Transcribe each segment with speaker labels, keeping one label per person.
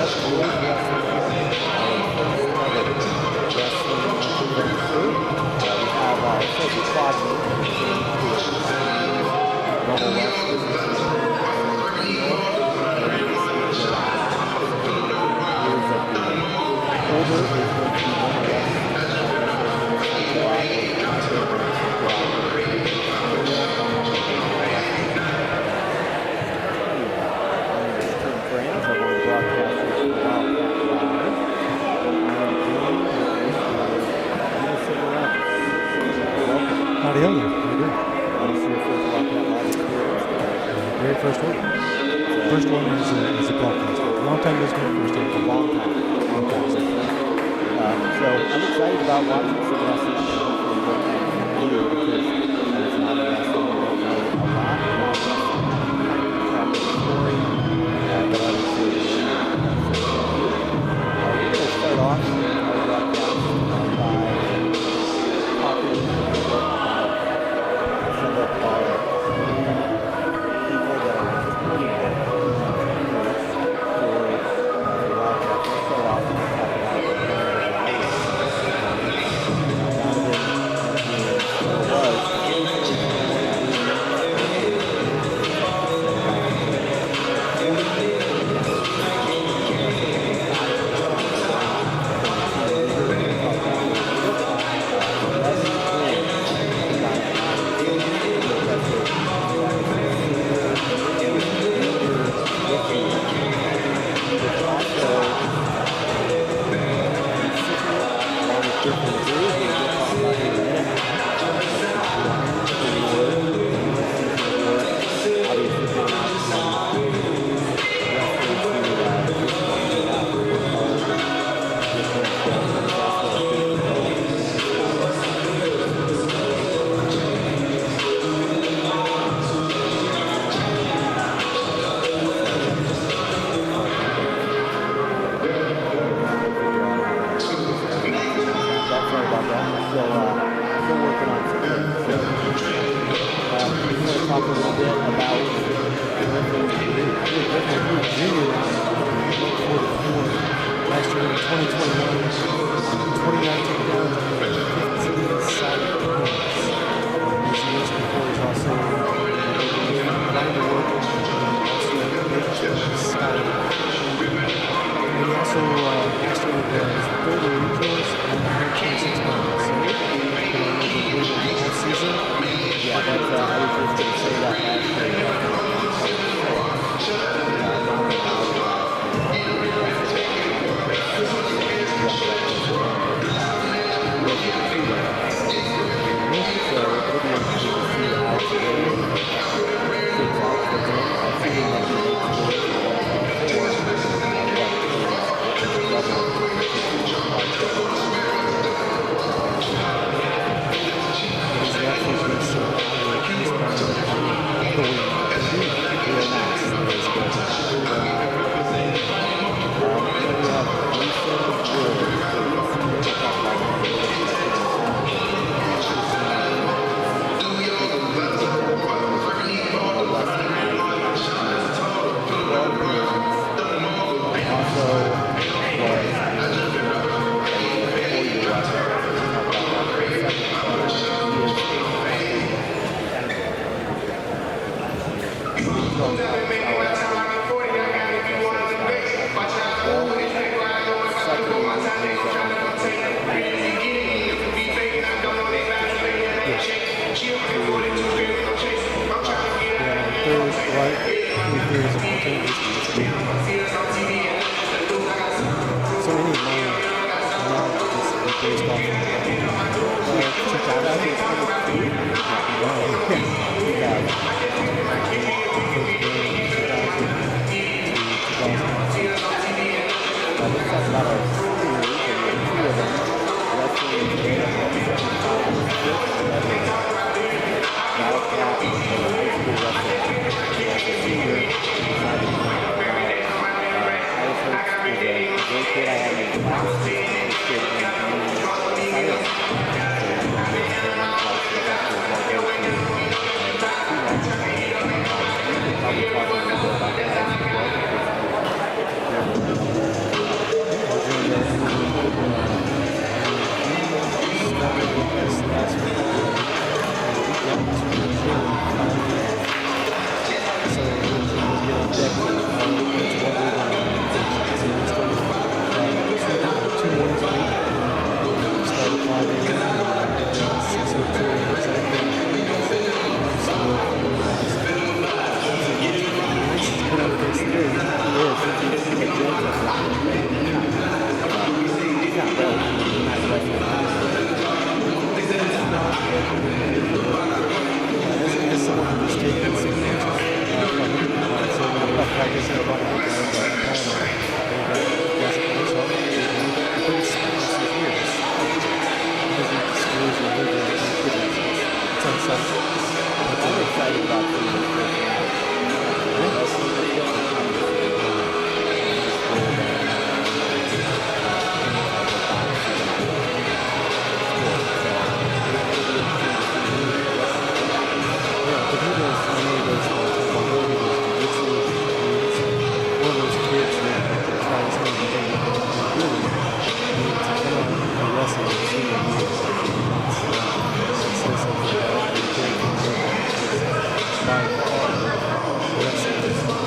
Speaker 1: Normal West
Speaker 2: Howdy, how you doing? Very first one. First one is a broadcast. Long time listener, first time.
Speaker 1: A long time. So I'm excited about watching some wrestling. Hopefully what I can do, because it's not a wrestling. I don't know a lot about wrestling. The story, but I would say we're going to start off our broadcast by talking about some of our people that are looking at
Speaker 2: as someone who was taking some matches from him, so like I said about the
Speaker 1: I'm excited about seeing this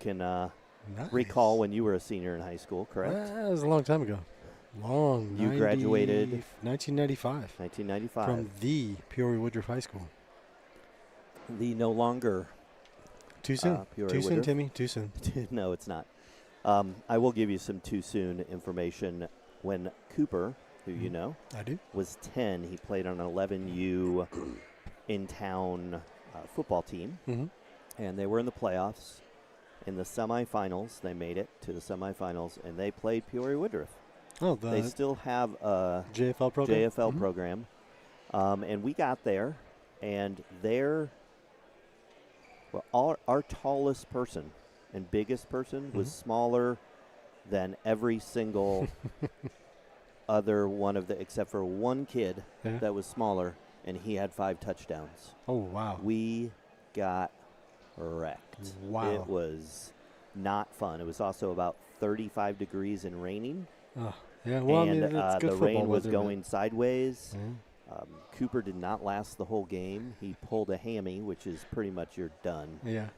Speaker 1: can
Speaker 2: Nice.
Speaker 1: recall when you were a senior in high school, correct?
Speaker 2: That was a long time ago.
Speaker 1: You graduated
Speaker 2: 1995
Speaker 1: 1995
Speaker 2: from the Peoria Woodruff High School.
Speaker 1: The no longer
Speaker 2: Too soon.
Speaker 1: Peoria
Speaker 2: Too soon,
Speaker 1: Woodruff.
Speaker 2: Timmy. Too soon.
Speaker 1: No, it's not. I will give you some too soon information. When Cooper, who you know,
Speaker 2: I do.
Speaker 1: was 10, he played on an 11U in-town football team, and they were in the playoffs. In the semifinals, they made it to the semifinals, and they played Peoria Woodruff.
Speaker 2: Oh,
Speaker 1: They still have a
Speaker 2: JFL program.
Speaker 1: program, and we got there, and our tallest person and biggest person was smaller than every single other one of the, except for one kid that was smaller, and he had 5 touchdowns.
Speaker 2: Oh, wow.
Speaker 1: We got wrecked.
Speaker 2: Wow.
Speaker 1: It was not fun. It was also about 35 degrees and raining.
Speaker 2: Oh, yeah, well,
Speaker 1: And
Speaker 2: I mean, it's good
Speaker 1: the rain
Speaker 2: football
Speaker 1: was
Speaker 2: weather,
Speaker 1: going sideways.
Speaker 2: but-
Speaker 1: Cooper did not last the whole game. He pulled a hammy, which is pretty much you're done.
Speaker 2: Yeah.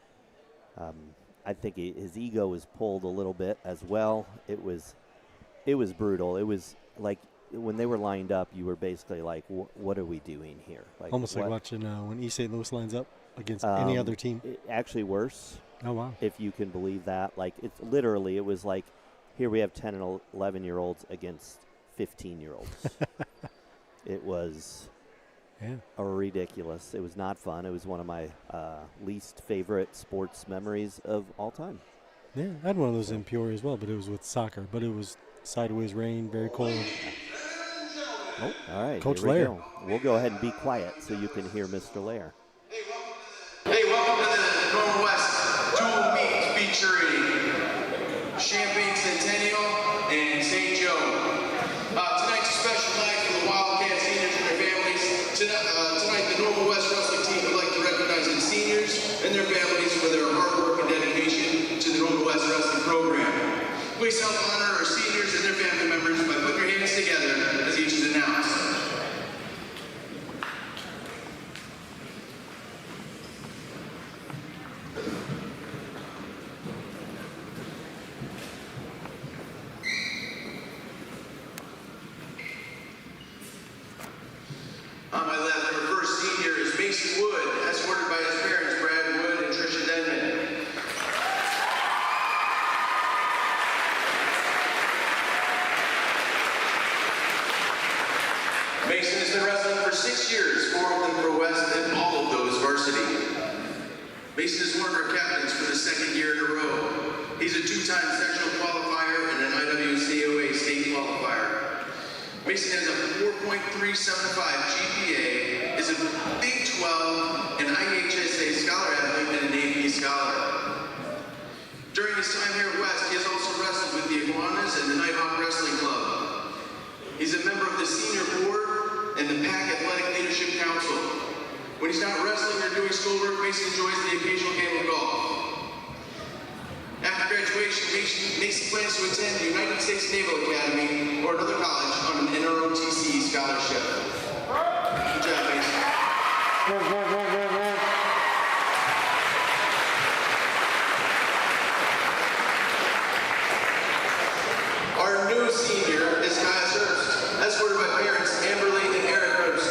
Speaker 1: I think his ego was pulled a little bit as well. It was brutal. It was like when they were lined up, you were basically like, what are we doing here?
Speaker 2: Almost like watching when East St. Louis lines up against any other team.
Speaker 1: Actually worse.
Speaker 2: Oh, wow.
Speaker 1: If you can believe that. Like, it's literally, it was like, here we have 10 and 11-year-olds against 15-year-olds. It was ridiculous. It was not fun. It was one of my least favorite sports memories of all time.
Speaker 2: Yeah, I had one of those in Peoria as well, but it was with soccer. But it was sideways rain, very cold.
Speaker 1: Oh, all right.
Speaker 2: Coach
Speaker 1: here we
Speaker 2: Lair.
Speaker 1: go. We'll go ahead and be quiet so you can hear Mr. Lair.
Speaker 3: Hey, welcome to the Normal West dual meet featuring Champaign Centennial and St. Joe. Tonight's a special night for the Wildcat seniors and their families. Tonight, the Normal West wrestling team would like to recognize the seniors and their families for their hard work and dedication to the Normal West wrestling program. Please help honor our seniors and their family members by putting your hands together as each is announced. On my left, our first senior is Mason Wood, escorted by his parents, Brad Wood and Tricia Denman. Mason has been wrestling for 6 years for Ogden Pro West and all of those varsity. Mason is one of our captains for the 2nd year in a row. He's a 2-time sectional qualifier and an IWCOA state qualifier. Mason has a 4.375 GPA, is a Big 12 and IHSA Scholar athlete and an AP Scholar. During his time here at West, he has also wrestled with the Iguanas and the Nighthawk Wrestling Club. He's a member of the senior board and the PAC Athletic Leadership Council. When he's not wrestling or doing schoolwork, Mason enjoys the occasional game of golf. After graduation, Mason plans to attend the United States Naval Academy or another college on an NROTC scholarship. Good job, Mason. Our new senior is Kyle Hurst, escorted by parents Amberly and Eric Hurst.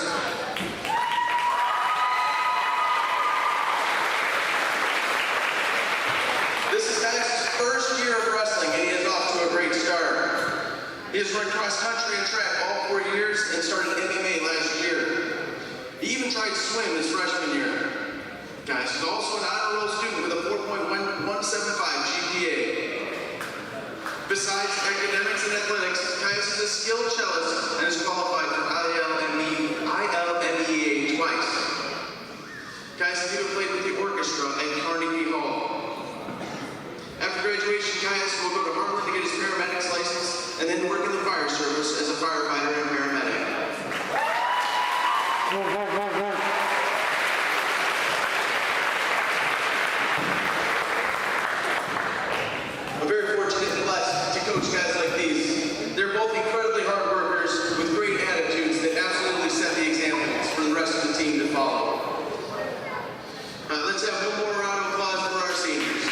Speaker 3: This is Kyle's first year of wrestling, and he is off to a great start. He has run cross country and track all 4 years and started MMA last year. He even tried swim his freshman year. Guys, he's also an honor roll student with a 4.175 GPA. Besides academics and athletics, Caius is a skilled cellist and is qualified for ILMEA twice. Caius has even played with the orchestra at Carnegie Hall. After graduation, Caius will go to Harlan to get his paramedic's license and then work in the fire service as a firefighter and paramedic. I'm very fortunate and blessed to coach guys like these. They're both incredibly hard workers with great attitudes that absolutely set the examples for the rest of the team to follow. Let's have one more round of applause for our seniors.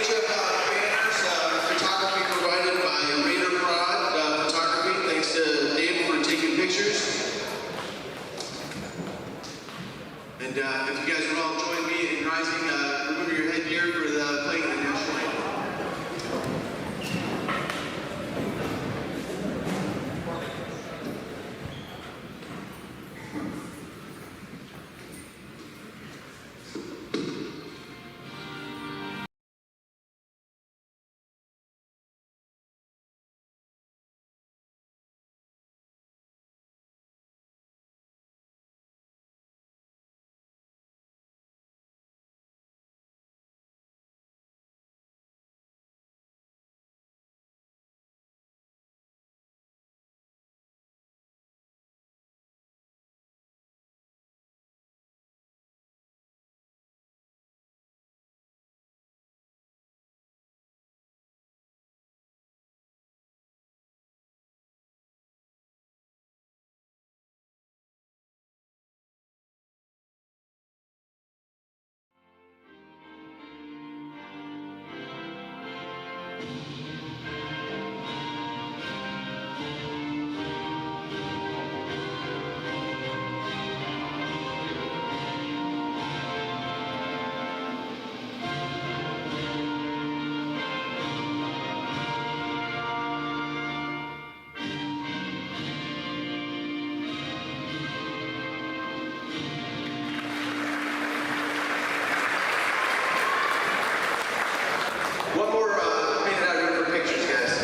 Speaker 3: each of banners, photography provided by Raider Prod Photography. Thanks to Dave for taking pictures. And if you guys would all join me in rising, remove your headgear for the playing of the national anthem. One more minute out here for pictures, guys.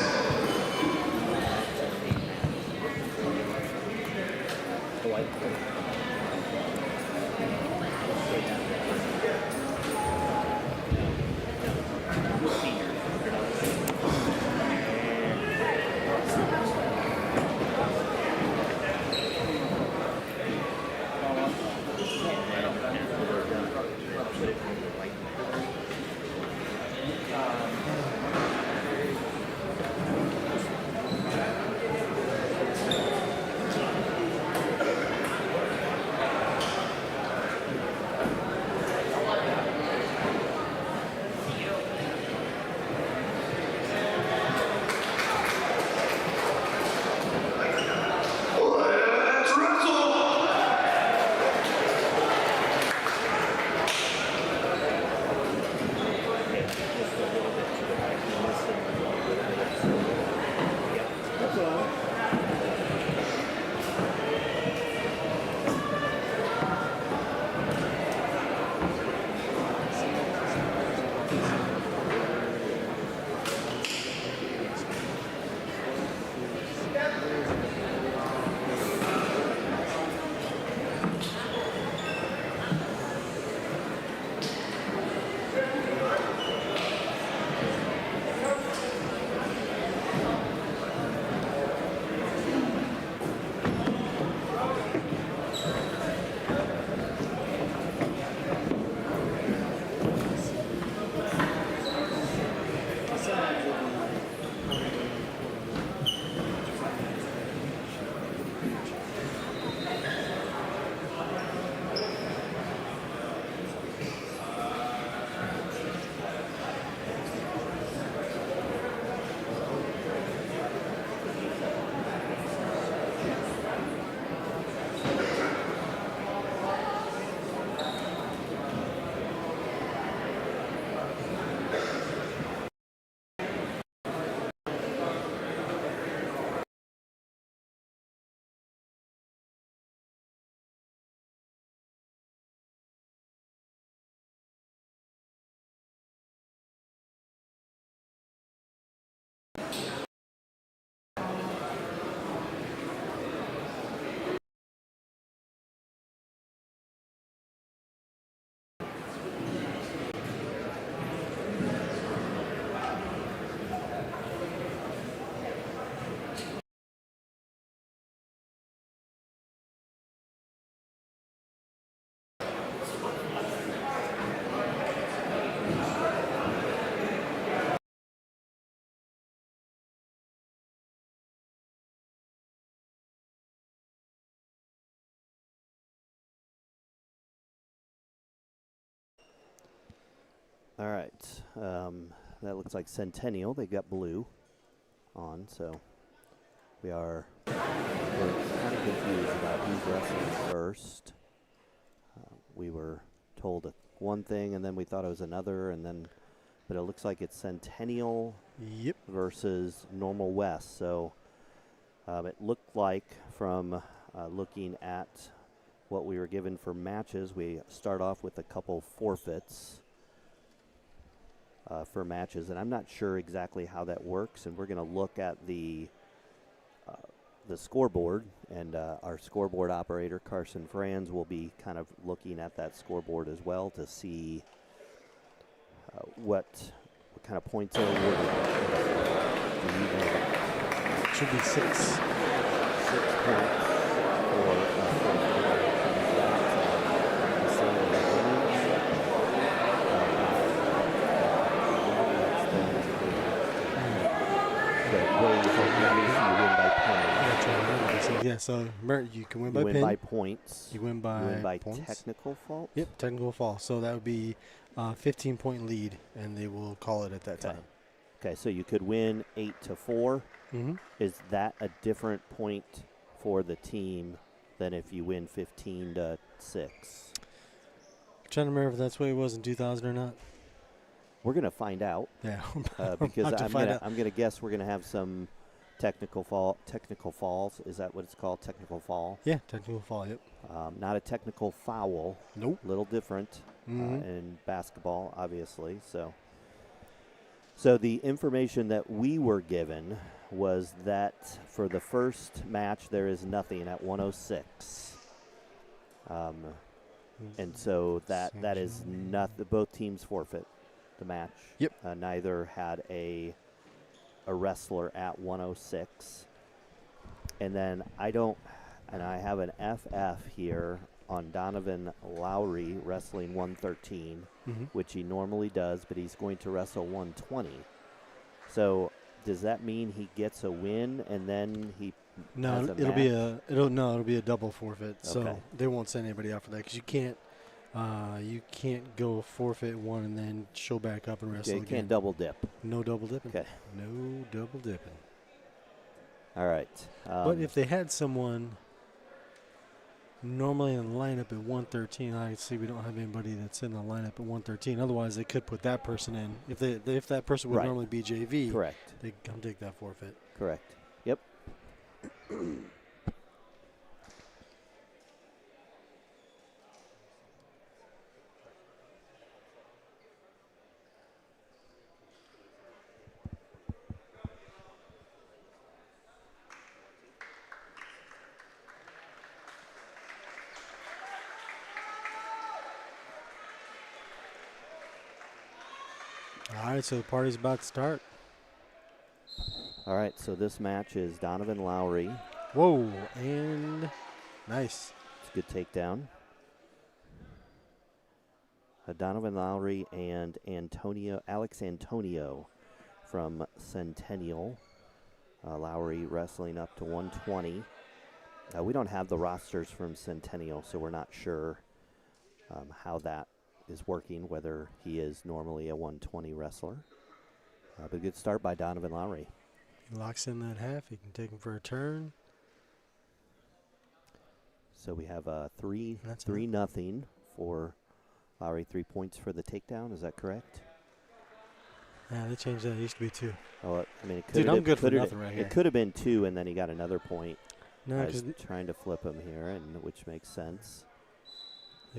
Speaker 1: All right. that looks like Centennial. They got blue on, so we're kind of confused about who's wrestling first. We were told one thing, and then we thought it was another, but it looks like it's Centennial versus Normal West. So it looked like from looking at what we were given for matches, we start off with a couple forfeits for matches, and I'm not sure exactly how that works, and we're going to look at the scoreboard, and our scoreboard operator, Carson Franz, will be kind of looking at that scoreboard as well to see what kind of points are awarded.
Speaker 2: Should be 6.
Speaker 1: 6 points for
Speaker 2: Yeah, so you can win by
Speaker 1: pin.
Speaker 2: pin.
Speaker 1: By points.
Speaker 2: You win by
Speaker 1: points. Technical fault?
Speaker 2: Yep, technical fault. So that would be 15-point lead, and they will call it at that time.
Speaker 1: Okay, so you could win 8-4.
Speaker 2: Mm-hmm.
Speaker 1: Is that a different point for the team than if you win 15-6?
Speaker 2: I'm trying to remember if that's the way it was in 2000 or not.
Speaker 1: We're going to find out.
Speaker 2: Yeah.
Speaker 1: Because I'm going to guess we're going to have some technical falls. Is that what it's called? Technical fall?
Speaker 2: Yeah, technical fall, yep.
Speaker 1: Not a technical foul.
Speaker 2: Nope.
Speaker 1: A little different in basketball, obviously. So the information that we were given was that for the first match, there is nothing at 106. And so that is not both teams forfeit the match.
Speaker 2: Yep.
Speaker 1: Neither had a wrestler at 106. And then I have an FF here on Donovan Lowry wrestling 113, which he normally does, but he's going to wrestle 120. So does that mean he gets a win and then he has a match?
Speaker 2: It'll be a double forfeit.
Speaker 1: Okay.
Speaker 2: So they won't send anybody out for that because you can't go forfeit one and then show back up and wrestle again.
Speaker 1: You can't double dip.
Speaker 2: No double dipping.
Speaker 1: Okay.
Speaker 2: No double dipping.
Speaker 1: All right.
Speaker 2: But if they had someone normally in the lineup at 113, I see we don't have anybody that's in the lineup at 113. Otherwise, they could put that person in. If that person would normally be JV,
Speaker 1: correct,
Speaker 2: they come take that forfeit.
Speaker 1: Correct. Yep.
Speaker 2: All right, so the party's about to start.
Speaker 1: All right, so this match is Donovan Lowry.
Speaker 2: Whoa, and nice.
Speaker 1: It's a good takedown. Donovan Lowry and Alex Antonio from Centennial. Lowry wrestling up to 120. We don't have the rosters from Centennial, so we're not sure how that is working, whether he is normally a 120 wrestler. But a good start by Donovan Lowry.
Speaker 2: He locks in that half. He can take him for a turn.
Speaker 1: So we have 3-0 for Lowry. 3 points for the takedown. Is that correct?
Speaker 2: Yeah, they changed that. It used to be 2.
Speaker 1: Oh, I mean, it could
Speaker 2: Dude, I'm good for
Speaker 1: have
Speaker 2: nothing right here.
Speaker 1: It could have been 2, and then he got another point.
Speaker 2: No,
Speaker 1: I was trying to flip him here, which makes sense.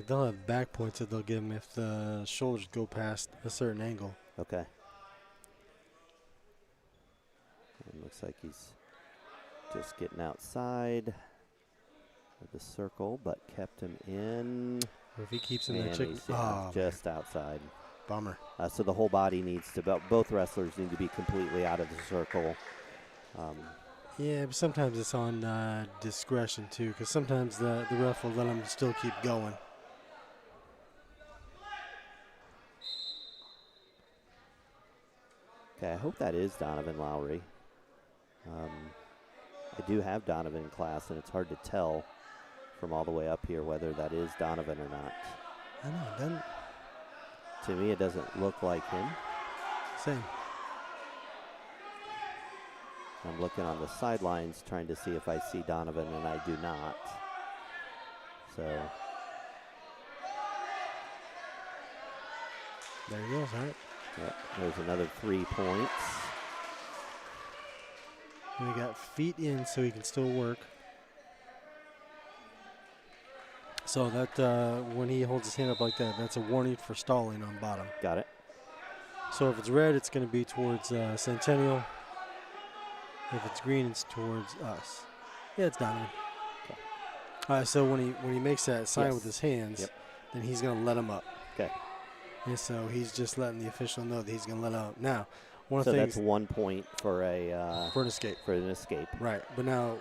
Speaker 2: They'll have back points that they'll give him if the shoulders go past a certain angle.
Speaker 1: Okay. It looks like he's just getting outside of the circle, but kept him in.
Speaker 2: Or if he keeps in that chicken,
Speaker 1: just outside.
Speaker 2: Bummer.
Speaker 1: So the whole body needs to, both wrestlers need to be completely out of the circle.
Speaker 2: Yeah, but sometimes it's on discretion too, because sometimes the ref will let them still keep going.
Speaker 1: Okay, I hope that is Donovan Lowry. I do have Donovan in class, and it's hard to tell from all the way up here whether that is Donovan or not.
Speaker 2: I know, it doesn't.
Speaker 1: To me, it doesn't look like him.
Speaker 2: Same.
Speaker 1: I'm looking on the sidelines trying to see if I see Donovan, and I do not. So
Speaker 2: there he goes. All right.
Speaker 1: yep, there's another 3 points.
Speaker 2: And we got feet in so he can still work. So that when he holds his hand up like that, that's a warning for stalling on bottom.
Speaker 1: Got it.
Speaker 2: So if it's red, it's going to be towards Centennial. If it's green, it's towards us. Yeah, it's Donovan.
Speaker 1: Okay.
Speaker 2: All right, so when he makes that sign
Speaker 1: Yes.
Speaker 2: with his hands,
Speaker 1: Yep.
Speaker 2: then he's going to let him up.
Speaker 1: Okay.
Speaker 2: And so he's just letting the official know that he's going to let him up. Now, one of
Speaker 1: So
Speaker 2: the
Speaker 1: that's
Speaker 2: things
Speaker 1: 1 point for a
Speaker 2: for an escape.
Speaker 1: For an escape.
Speaker 2: Right, but now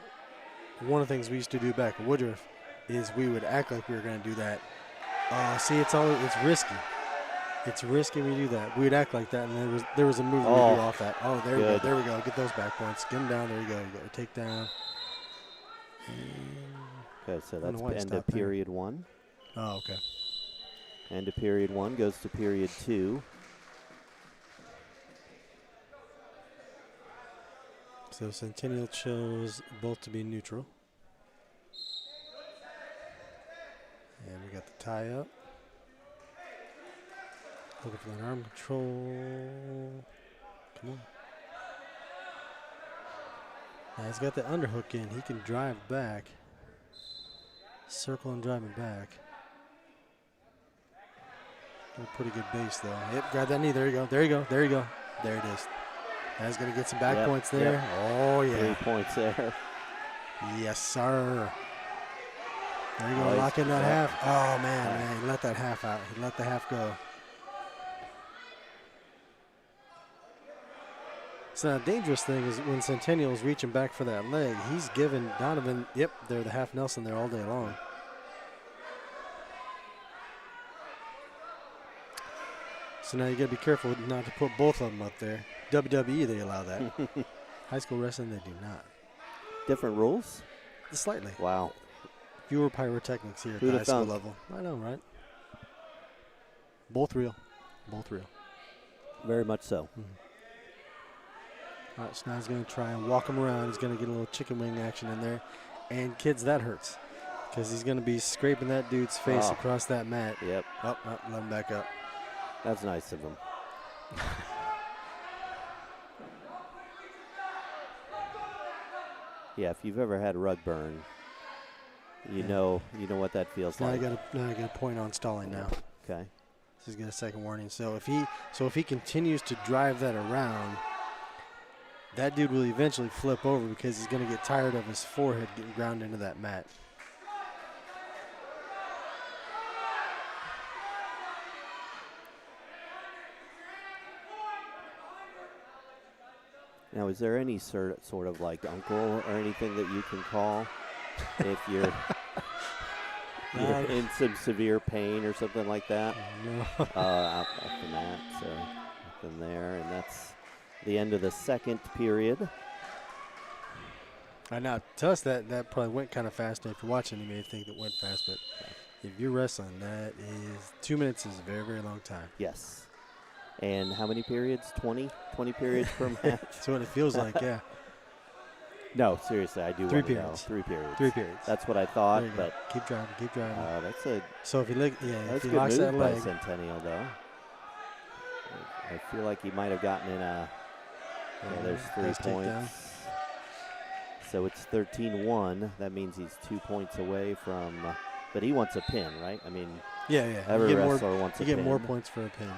Speaker 2: one of the things we used to do back at Woodruff is we would act like we were going to do that. See, it's risky. It's risky we do that. We'd act like that, and there was a move we would do off that. Oh, there we go. There we go. Get those back points. Get them down. There you go. You got your takedown.
Speaker 1: Okay, so that's the end of period 1.
Speaker 2: Oh, okay.
Speaker 1: End of period 1 goes to period 2.
Speaker 2: So Centennial chose both to be neutral. And we got the tie up. Looking for that arm control. Come on. Now he's got the underhook in. He can drive back. Circle and driving back. Got a pretty good base though. Yep, grab that knee. There you go. There you go. There you go. There it is. That's going to get some back points there.
Speaker 1: Yep.
Speaker 2: Oh, yeah.
Speaker 1: 3 points there.
Speaker 2: Yes, sir. There you go. Lock in that half. Oh, man. He let that half out. He let the half go. So the dangerous thing is when Centennial's reaching back for that leg, he's giving Donovan, they're the half Nelson there all day long. So now you got to be careful not to put both of them up there. WWE, they allow that. High school wrestling, they do not.
Speaker 1: Different rules?
Speaker 2: Slightly.
Speaker 1: Wow.
Speaker 2: Fewer pyrotechnics here at
Speaker 1: Who'd
Speaker 2: the high
Speaker 1: have
Speaker 2: school
Speaker 1: thunk?
Speaker 2: level. I know, right? Both real. Both real.
Speaker 1: Very much so.
Speaker 2: All right, so now he's going to try and walk him around. He's going to get a little chicken wing action in there. And, kids, that hurts. Because he's going to be scraping that dude's face across that mat.
Speaker 1: Yep.
Speaker 2: Oh, let him back up.
Speaker 1: That's nice of him. Yeah, if you've ever had rug burn, you know what that feels
Speaker 2: Now
Speaker 1: like.
Speaker 2: I got a point on stalling now.
Speaker 1: Okay.
Speaker 2: This is get a second warning. So if he continues to drive that around, that dude will eventually flip over because he's going to get tired of his forehead getting ground into that mat.
Speaker 1: Now, is there any sort of like uncle or anything that you can call if you're in some severe pain or something like that?
Speaker 2: No.
Speaker 1: Off the mat, so nothing there, and that's the end of the second period.
Speaker 2: I know. To us, that probably went kind of fast. If you're watching, you may think it went fast, but if you're wrestling, that is 2 minutes is a very, very long time.
Speaker 1: Yes. And how many periods? 20 periods per match?
Speaker 2: That's what it feels like, yeah.
Speaker 1: No, seriously, I do
Speaker 2: 3
Speaker 1: want to know.
Speaker 2: periods.
Speaker 1: 3 periods.
Speaker 2: 3 periods.
Speaker 1: That's what I thought,
Speaker 2: There you
Speaker 1: but
Speaker 2: go. Keep driving.
Speaker 1: that's a
Speaker 2: So if he if
Speaker 1: that's
Speaker 2: he
Speaker 1: a good
Speaker 2: locks
Speaker 1: move
Speaker 2: that
Speaker 1: by
Speaker 2: leg,
Speaker 1: Centennial, though. I feel like he might have gotten in a. Yeah, there's 3
Speaker 2: nice
Speaker 1: points.
Speaker 2: takedown.
Speaker 1: So it's 13-1. That means he's 2 points away from. But he wants a pin, right? I mean,
Speaker 2: yeah.
Speaker 1: every
Speaker 2: You get
Speaker 1: wrestler wants a
Speaker 2: You
Speaker 1: pin.
Speaker 2: get more points for a pin.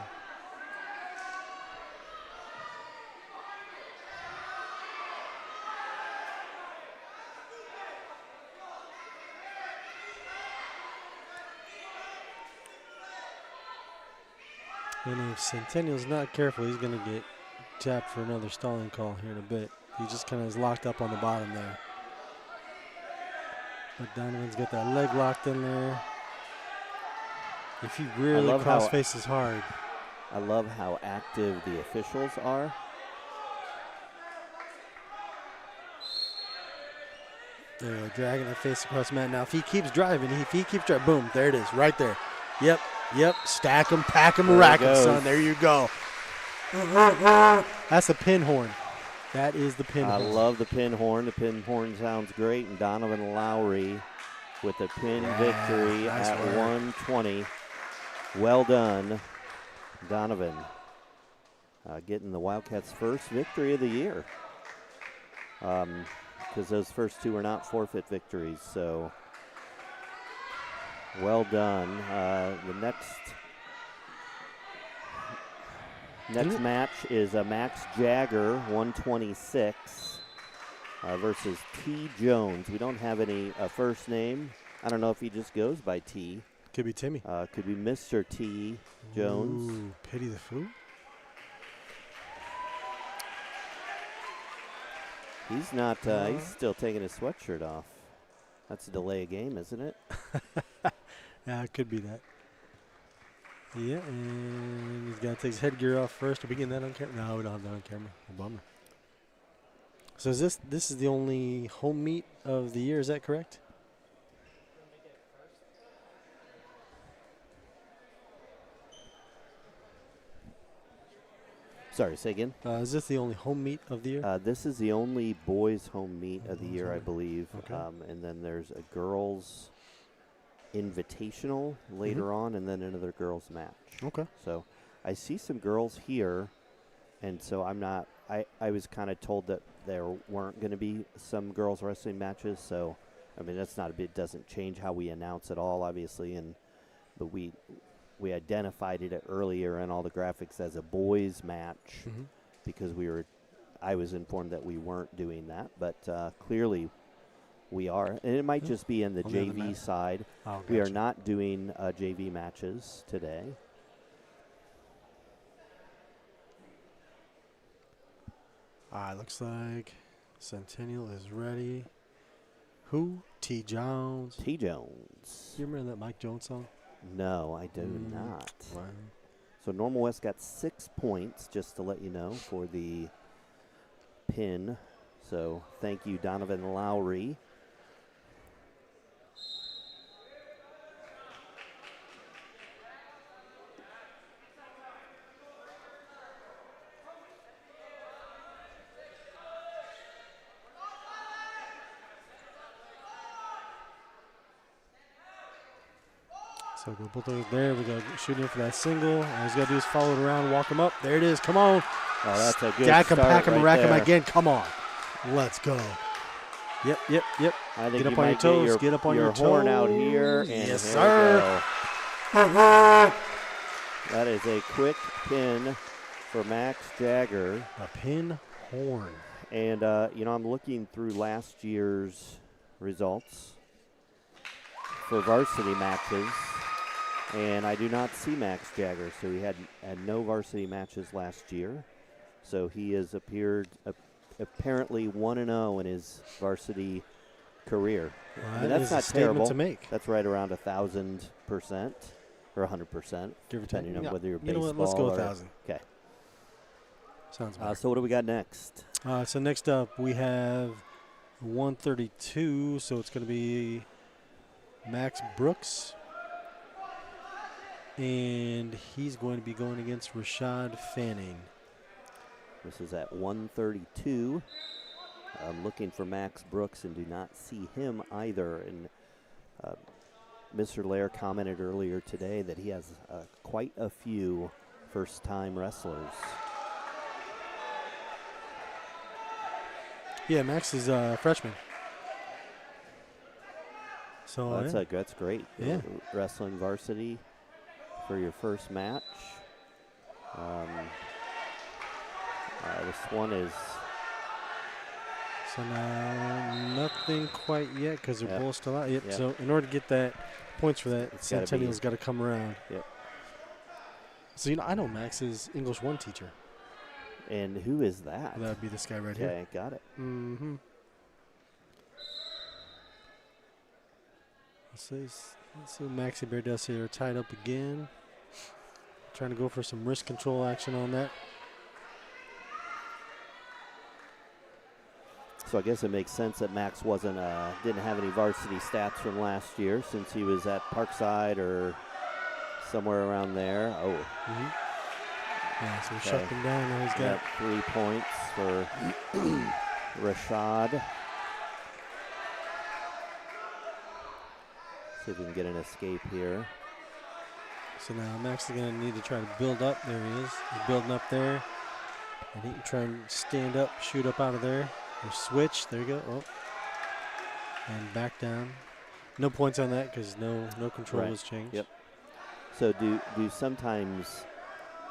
Speaker 2: And if Centennial's not careful, he's going to get tapped for another stalling call here in a bit. He just kind of is locked up on the bottom there. But Donovan's got that leg locked in there. If he really cross faces hard.
Speaker 1: I love how active the officials are.
Speaker 2: There you go, dragging that face across the mat. Now, if he keeps driving, boom, there it is, right there. Yep, stack him, pack him, rack him, son. There you go. That's a pin horn. That is the pin horn.
Speaker 1: I love the pin horn. The pin horn sounds great. And Donovan Lowry with a pin victory
Speaker 2: nice
Speaker 1: at
Speaker 2: work.
Speaker 1: 120. Well done, Donovan. Getting the Wildcats' first victory of the year. Because those first two were not forfeit victories. So, well done. The next match is Max Jagger, 126, versus T. Jones. We don't have any first name. I don't know if he just goes by T.
Speaker 2: Could be Timmy.
Speaker 1: Could be Mr. T. Jones.
Speaker 2: Ooh, Pity the Fool.
Speaker 1: He's not. He's still taking his sweatshirt off. That's a delay of game, isn't it?
Speaker 2: Yeah, it could be that. Yeah, and he's got to take his headgear off first. Are we getting that on camera? No, we don't have that on camera. A bummer. So is this is the only home meet of the year? Is that correct?
Speaker 1: Sorry, say again.
Speaker 2: Is this the only home meet of the year?
Speaker 1: This is the only boys' home meet of the year, I believe.
Speaker 2: Okay.
Speaker 1: And then there's a girls' invitational later on, and then another girls' match.
Speaker 2: Okay.
Speaker 1: So I see some girls here, and so I'm not. I was kind of told that there weren't going to be some girls' wrestling matches. So, I mean, that's not a bit. Doesn't change how we announce it all, obviously, but we identified it earlier in all the graphics as a boys match because I was informed that we weren't doing that, but clearly we are. And it might just be in the JV side.
Speaker 2: Oh,
Speaker 1: we are
Speaker 2: gotcha.
Speaker 1: not doing JV matches today.
Speaker 2: Looks like Centennial is ready. Who? T. Jones.
Speaker 1: T. Jones.
Speaker 2: You remember that Mike Jones song?
Speaker 1: No, I do not.
Speaker 2: Wow.
Speaker 1: So Normal West got 6 points, just to let you know, for the pin. So thank you, Donovan Lowry.
Speaker 2: So go both those there. We go shooting in for that single. All he's got to do is follow it around, walk him up. There it is. Come on.
Speaker 1: Oh, that's a good
Speaker 2: Stack him,
Speaker 1: start
Speaker 2: pack him,
Speaker 1: right
Speaker 2: rack him
Speaker 1: there.
Speaker 2: again. Come on. Let's go. Yep.
Speaker 1: I think
Speaker 2: Get
Speaker 1: you
Speaker 2: up on your
Speaker 1: might
Speaker 2: toes.
Speaker 1: Get
Speaker 2: Get up on your
Speaker 1: horn
Speaker 2: toes.
Speaker 1: out here. And
Speaker 2: Yes,
Speaker 1: here
Speaker 2: sir.
Speaker 1: we go. That is a quick pin for Max Jagger.
Speaker 2: A pin horn.
Speaker 1: And, I'm looking through last year's results for varsity matches, and I do not see Max Jagger. So he had no varsity matches last year. So he has appeared apparently 1-0 in his varsity career.
Speaker 2: Well,
Speaker 1: I mean,
Speaker 2: that
Speaker 1: that's
Speaker 2: is a
Speaker 1: not
Speaker 2: statement
Speaker 1: terrible.
Speaker 2: to make.
Speaker 1: That's right around 1,000% or 100%,
Speaker 2: Give or take.
Speaker 1: depending on whether you're
Speaker 2: You know
Speaker 1: baseball
Speaker 2: what? Let's go
Speaker 1: or
Speaker 2: 1,000.
Speaker 1: Okay.
Speaker 2: Sounds better.
Speaker 1: So what do we got next?
Speaker 2: So next up we have 132. So it's going to be Max Brooks. And he's going to be going against Rashad Fanning.
Speaker 1: This is at 132. I'm looking for Max Brooks and do not see him either. And Mr. Lair commented earlier today that he has quite a few first-time wrestlers.
Speaker 2: Yeah, Max is a freshman. So
Speaker 1: That's great.
Speaker 2: Yeah.
Speaker 1: Wrestling varsity for your first match. This one is...
Speaker 2: So now nothing quite yet because they're
Speaker 1: Yep.
Speaker 2: both still out. Yep.
Speaker 1: Yep.
Speaker 2: So in order to get that points for that,
Speaker 1: It's gotta be-
Speaker 2: Centennial's got to come around.
Speaker 1: Yep.
Speaker 2: So I know Max's English 1 teacher.
Speaker 1: And who is that?
Speaker 2: That would be this guy right here.
Speaker 1: Okay, got it.
Speaker 2: Mm-hmm. Let's see what Maxie Bear does here. Tied up again. Trying to go for some wrist control action on that.
Speaker 1: So I guess it makes sense that Max didn't have any varsity stats from last year since he was at Parkside or somewhere around there. Oh,
Speaker 2: Yeah, so we shut him down. Now he's got
Speaker 1: 3 points for Rashad. See if we can get an escape here.
Speaker 2: So now Max is going to need to try to build up. There he is. He's building up there. And he can try and stand up, shoot up out of there. Or switch. There you go. Oh. And back down. No points on that because no control has changed.
Speaker 1: Yep. So do sometimes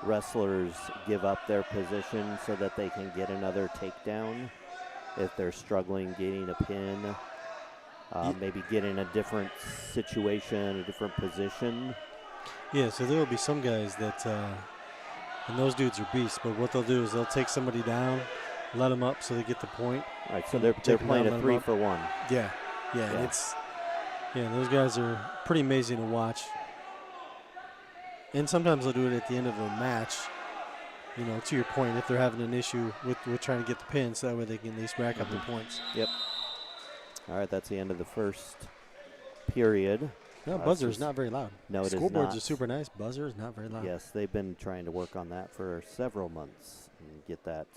Speaker 1: wrestlers give up their position so that they can get another takedown if they're struggling getting a pin? Maybe get in a different situation, a different position.
Speaker 2: Yeah, so there will be some guys that, and those dudes are beasts, but what they'll do is they'll take somebody down, let them up so they get the point.
Speaker 1: All right, so they're playing a 3-for-1.
Speaker 2: Yeah. And those guys are pretty amazing to watch. And sometimes they'll do it at the end of a match, you know, to your point, if they're having an issue with trying to get the pin, so that way they can at least rack up the points.
Speaker 1: Yep. All right, that's the end of the first period.
Speaker 2: No, buzzer is not very loud.
Speaker 1: No, it is not.
Speaker 2: Scoreboards are super nice. Buzzer is not very loud.
Speaker 1: Yes, they've been trying to work on that for several months and get that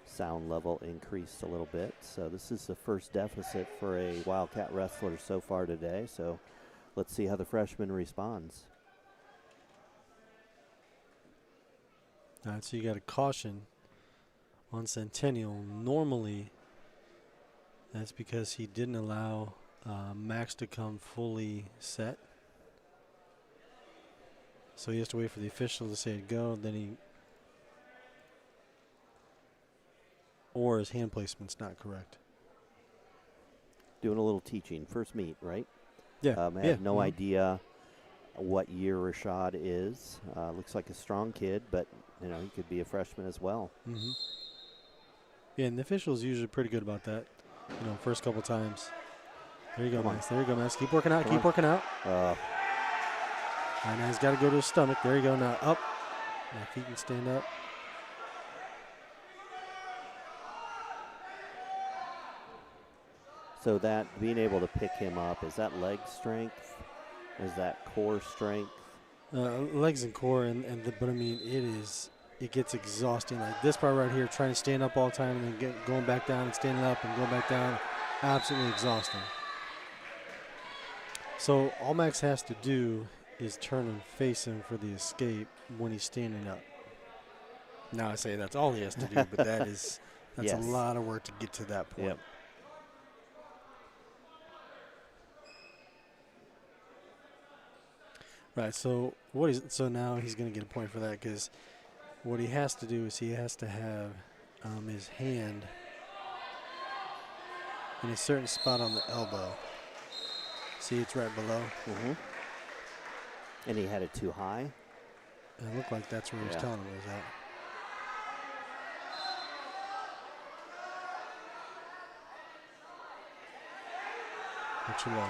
Speaker 1: sound level increased a little bit. So this is the first deficit for a Wildcat wrestler so far today. So let's see how the freshman responds.
Speaker 2: All right, so you got a caution on Centennial. Normally, that's because he didn't allow Max to come fully set. So he has to wait for the official to say to go, then or his hand placement's not correct.
Speaker 1: Doing a little teaching. First meet, right?
Speaker 2: Yeah.
Speaker 1: I have no idea what year Rashad is. Looks like a strong kid, but you know, he could be a freshman as well.
Speaker 2: Mm-hmm. Yeah, and the official's usually pretty good about that. You know, first couple times. There you go, Max. There you go, Max. Keep working out. Keep working out. All right, now he's got to go to his stomach. There you go. Now up. Now if he can stand up.
Speaker 1: So that being able to pick him up, is that leg strength? Is that core strength?
Speaker 2: Legs and core, but I mean, it gets exhausting. Like this part right here, trying to stand up all the time and then going back down and standing up and going back down, absolutely exhausting. So all Max has to do is turn and face him for the escape when he's standing up. Now I say that's all he has to do, but that's yes. A lot of work to get to that point.
Speaker 1: Yep.
Speaker 2: Right, so now he's going to get a point for that because what he has to do is he has to have his hand in a certain spot on the elbow. See, it's right below.
Speaker 1: Mm-hmm. And he had it too high?
Speaker 2: It looked like that's where he was telling him it was at. Too low.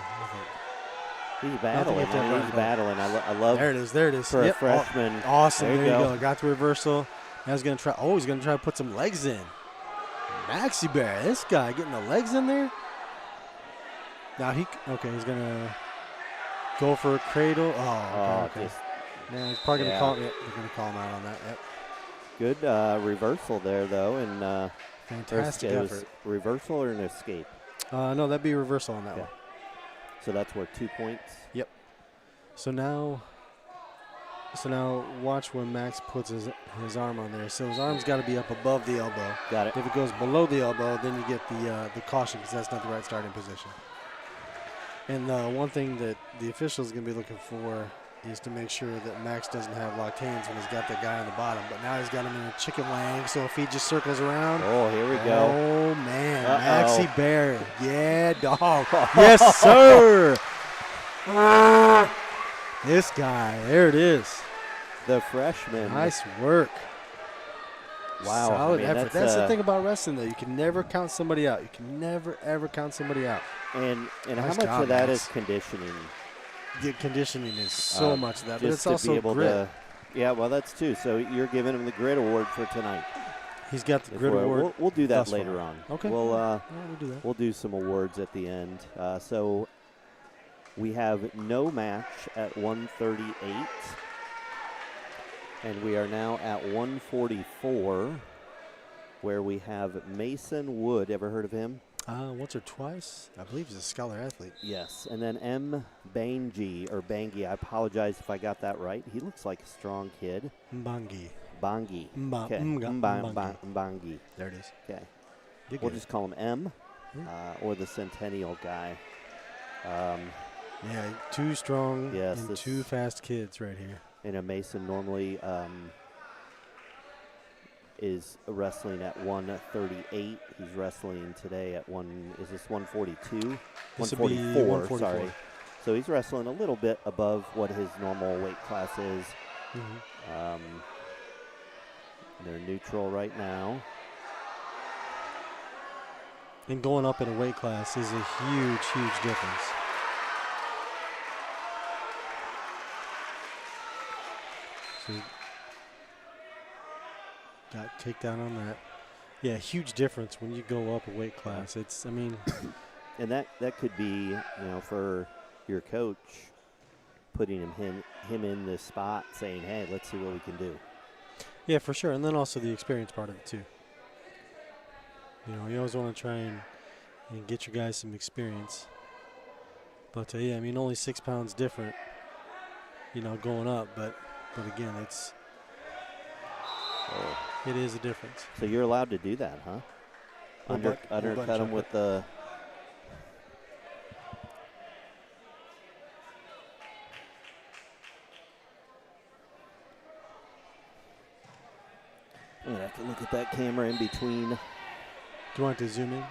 Speaker 1: He's battling. He's battling. I love.
Speaker 2: There it is. There it is.
Speaker 1: For a freshman.
Speaker 2: Awesome. There you go. Got the reversal. Now he's going to try. Oh, he's going to try to put some legs in. Maxi Bear. This guy getting the legs in there. Now he's going to go for a cradle. Okay. Man, he's probably going to call. Yep, they're going to call him out on that. Yep.
Speaker 1: Good reversal there, though, and
Speaker 2: fantastic effort.
Speaker 1: Reversal or an escape?
Speaker 2: No, that'd be a reversal on that one.
Speaker 1: So that's worth 2 points.
Speaker 2: Yep. So now watch when Max puts his arm on there. So his arm's got to be up above the elbow.
Speaker 1: Got it.
Speaker 2: If it goes below the elbow, then you get the caution because that's not the right starting position. And one thing that the official is going to be looking for is to make sure that Max doesn't have locked hands when he's got that guy on the bottom. But now he's got him in a chicken wing, so if he just circles around.
Speaker 1: Oh, here we go.
Speaker 2: Oh, man. Maxi Bear. Yeah, dog. Yes, sir. This guy. There it is.
Speaker 1: The freshman.
Speaker 2: Nice work.
Speaker 1: Wow.
Speaker 2: Solid effort. That's the thing about wrestling, though. You can never count somebody out. You can never, ever count somebody out.
Speaker 1: And nice how much of that is conditioning?
Speaker 2: The conditioning is so much of that, but it's
Speaker 1: to
Speaker 2: also
Speaker 1: be able
Speaker 2: grit.
Speaker 1: Yeah, well, that's too. So you're giving him the grit award for tonight.
Speaker 2: He's got the grit award.
Speaker 1: We'll do that later on.
Speaker 2: Okay.
Speaker 1: We'll
Speaker 2: do that.
Speaker 1: We'll do some awards at the end. So we have no match at 138. And we are now at 144, where we have Mason Wood. Ever heard of him?
Speaker 2: Once or twice. I believe he's a scholar athlete.
Speaker 1: Yes. And then M. Bangi. I apologize if I got that right. He looks like a strong kid.
Speaker 2: Mbangi.
Speaker 1: Bangi. Okay. Mbangi.
Speaker 2: There it is.
Speaker 1: Okay. We'll just call him M, or the Centennial guy.
Speaker 2: Yeah, two strong and two fast kids right here.
Speaker 1: You know, Mason normally is wrestling at 138. He's wrestling today at 142? 144, sorry. So he's wrestling a little bit above what his normal weight class is. They're neutral right now.
Speaker 2: And going up in a weight class is a huge, huge difference. So got takedown on that. Yeah, huge difference when you go up a weight class. It's, I mean.
Speaker 1: And that could be, you know, for your coach, putting him in this spot, saying, hey, let's see what we can do.
Speaker 2: Yeah, for sure. And then also the experience part of it, too. You know, you always want to try and get your guys some experience. But, yeah, I mean, only 6 pounds different, you know, going up. But again, it is a difference.
Speaker 1: So you're allowed to do that, huh? Undercut him with the... I'm going to have to look at that camera in between.
Speaker 2: Do you want to zoom in?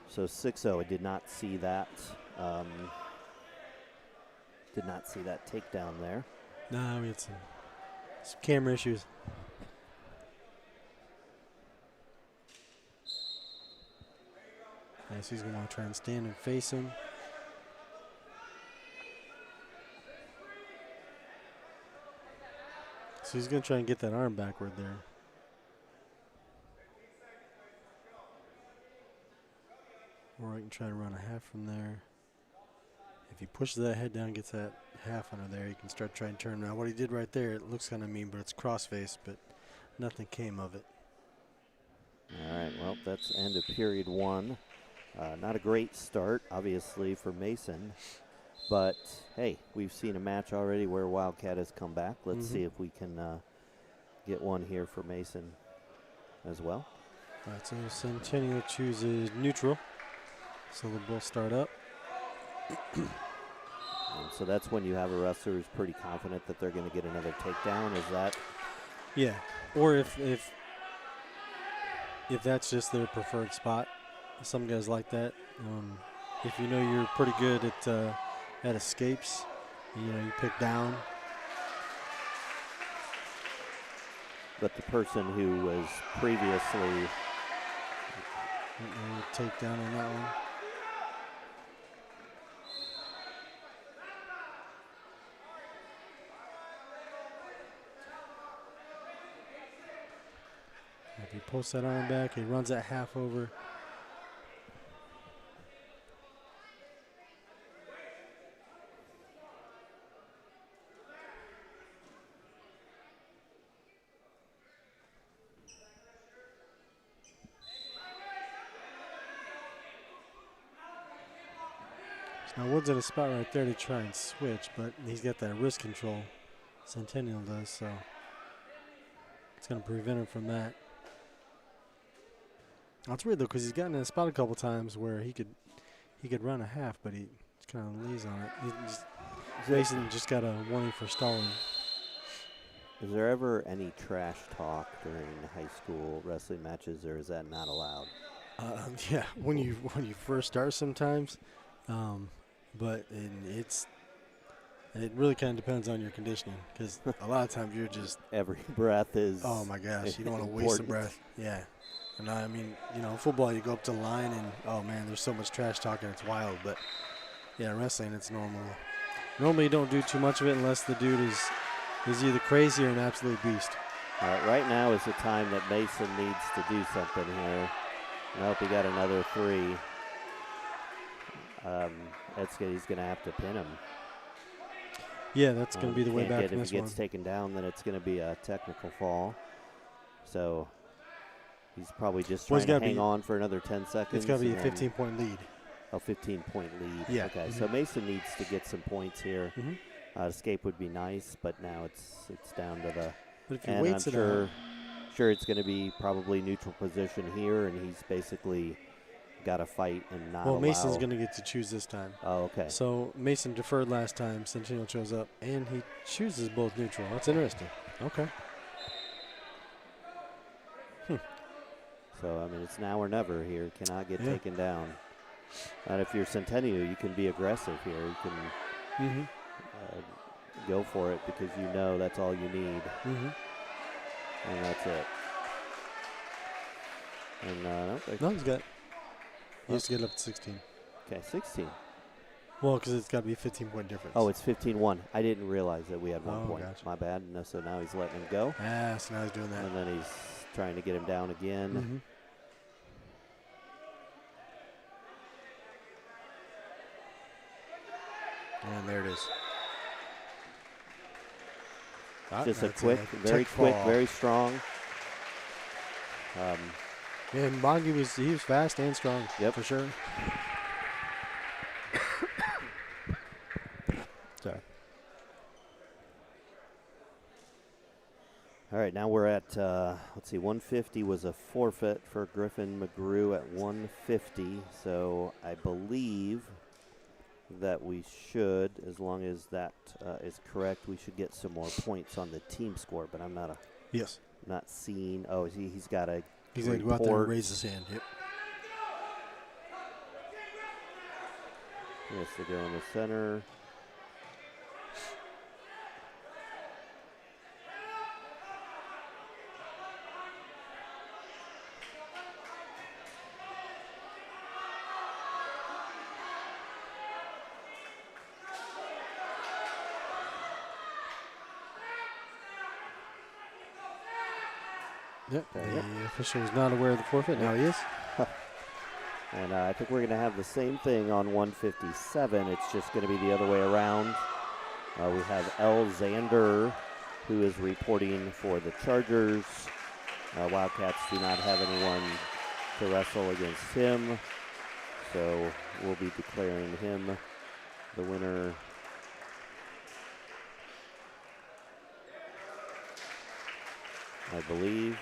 Speaker 1: So 6-0, I did not see that. Did not see that takedown there.
Speaker 2: No, we had some camera issues. Nice, he's going to want to try and stand and face him. So he's going to try and get that arm backward there. Or I can try to run a half from there. If he pushes that head down, gets that half under there, he can start trying to turn around. What he did right there, it looks kind of mean, but it's cross-face, but nothing came of it.
Speaker 1: All right, well, that's end of period one. Not a great start, obviously, for Mason. But, hey, we've seen a match already where Wildcat has come back. Let's see if we can get one here for Mason as well.
Speaker 2: All right, so Centennial chooses neutral. So they'll both start up.
Speaker 1: And so that's when you have a wrestler who's pretty confident that they're going to get another takedown. Is that?
Speaker 2: Yeah. Or if that's just their preferred spot. Some guys like that. If you know you're pretty good at escapes, you know, you pick down.
Speaker 1: But the person who was previously
Speaker 2: takedown on that one. If he pulls that arm back, he runs that half over. Now Wood's at a spot right there to try and switch, but he's got that wrist control. Centennial does, so it's going to prevent him from that. That's weird though, because he's gotten in a spot a couple times where he could run a half, but he kind of lays on it. Mason just got a warning for stalling.
Speaker 1: Is there ever any trash talk during high school wrestling matches, or is that not allowed?
Speaker 2: Yeah, when you first start sometimes, but it really kind of depends on your conditioning, because a lot of times you're just
Speaker 1: every breath is.
Speaker 2: Oh my gosh, you don't want to waste a breath. Yeah, and I mean, you know, football you go up to the line and oh man, there's so much trash talking, it's wild. But yeah, wrestling it's normal. Normally you don't do too much of it unless the dude is either crazy or an absolute beast.
Speaker 1: Right now is the time that Mason needs to do something here. Nope, he got another 3. That's good. He's going to have to pin him.
Speaker 2: Yeah, that's going to be the way back
Speaker 1: If
Speaker 2: from this
Speaker 1: he
Speaker 2: one.
Speaker 1: gets taken down, then it's going to be a technical fall. So he's probably just trying to hang on for another 10 seconds.
Speaker 2: It's got to be a 15-point lead.
Speaker 1: A 15-point lead.
Speaker 2: Yeah.
Speaker 1: Okay, so Mason needs to get some points here. Escape would be nice, but now it's down to the.
Speaker 2: But if he waits it out.
Speaker 1: Sure, it's going to be probably neutral position here, and he's basically got to fight and not allow.
Speaker 2: Mason's going to get to choose this time.
Speaker 1: Oh, okay.
Speaker 2: So Mason deferred last time. Centennial shows up, and he chooses both neutral. That's interesting. Okay.
Speaker 1: So, I mean, it's now or never here. Cannot get taken down. And if you're Centennial, you can be aggressive here. You can go for it because you know that's all you need. And that's it. And
Speaker 2: no, he's got. He has to get up to 16.
Speaker 1: Okay, 16.
Speaker 2: Well, because it's got to be a 15-point difference.
Speaker 1: Oh, it's 15-1. I didn't realize that we had 1 point.
Speaker 2: Gotcha.
Speaker 1: My bad. No, so now he's letting him go.
Speaker 2: So now he's doing that.
Speaker 1: And then he's trying to get him down again.
Speaker 2: And there it is.
Speaker 1: Just a quick, very quick, very strong.
Speaker 2: And Bongi was fast and strong.
Speaker 1: Yep,
Speaker 2: for sure. Sorry.
Speaker 1: All right, now we're at, let's see, 150 was a forfeit for Griffin McGrew at 150. So I believe that we should, as long as that is correct, we should get some more points on the team score. But I'm not not seeing. Oh, he's got a.
Speaker 2: He's going to go out there and raise his hand. Yep.
Speaker 1: Yes, to go in the center.
Speaker 2: Yep, the official was not aware of the forfeit. Now he is.
Speaker 1: And I think we're going to have the same thing on 157. It's just going to be the other way around. We have L. Zander, who is reporting for the Chargers. Wildcats do not have anyone to wrestle against him, so we'll be declaring him the winner. I believe.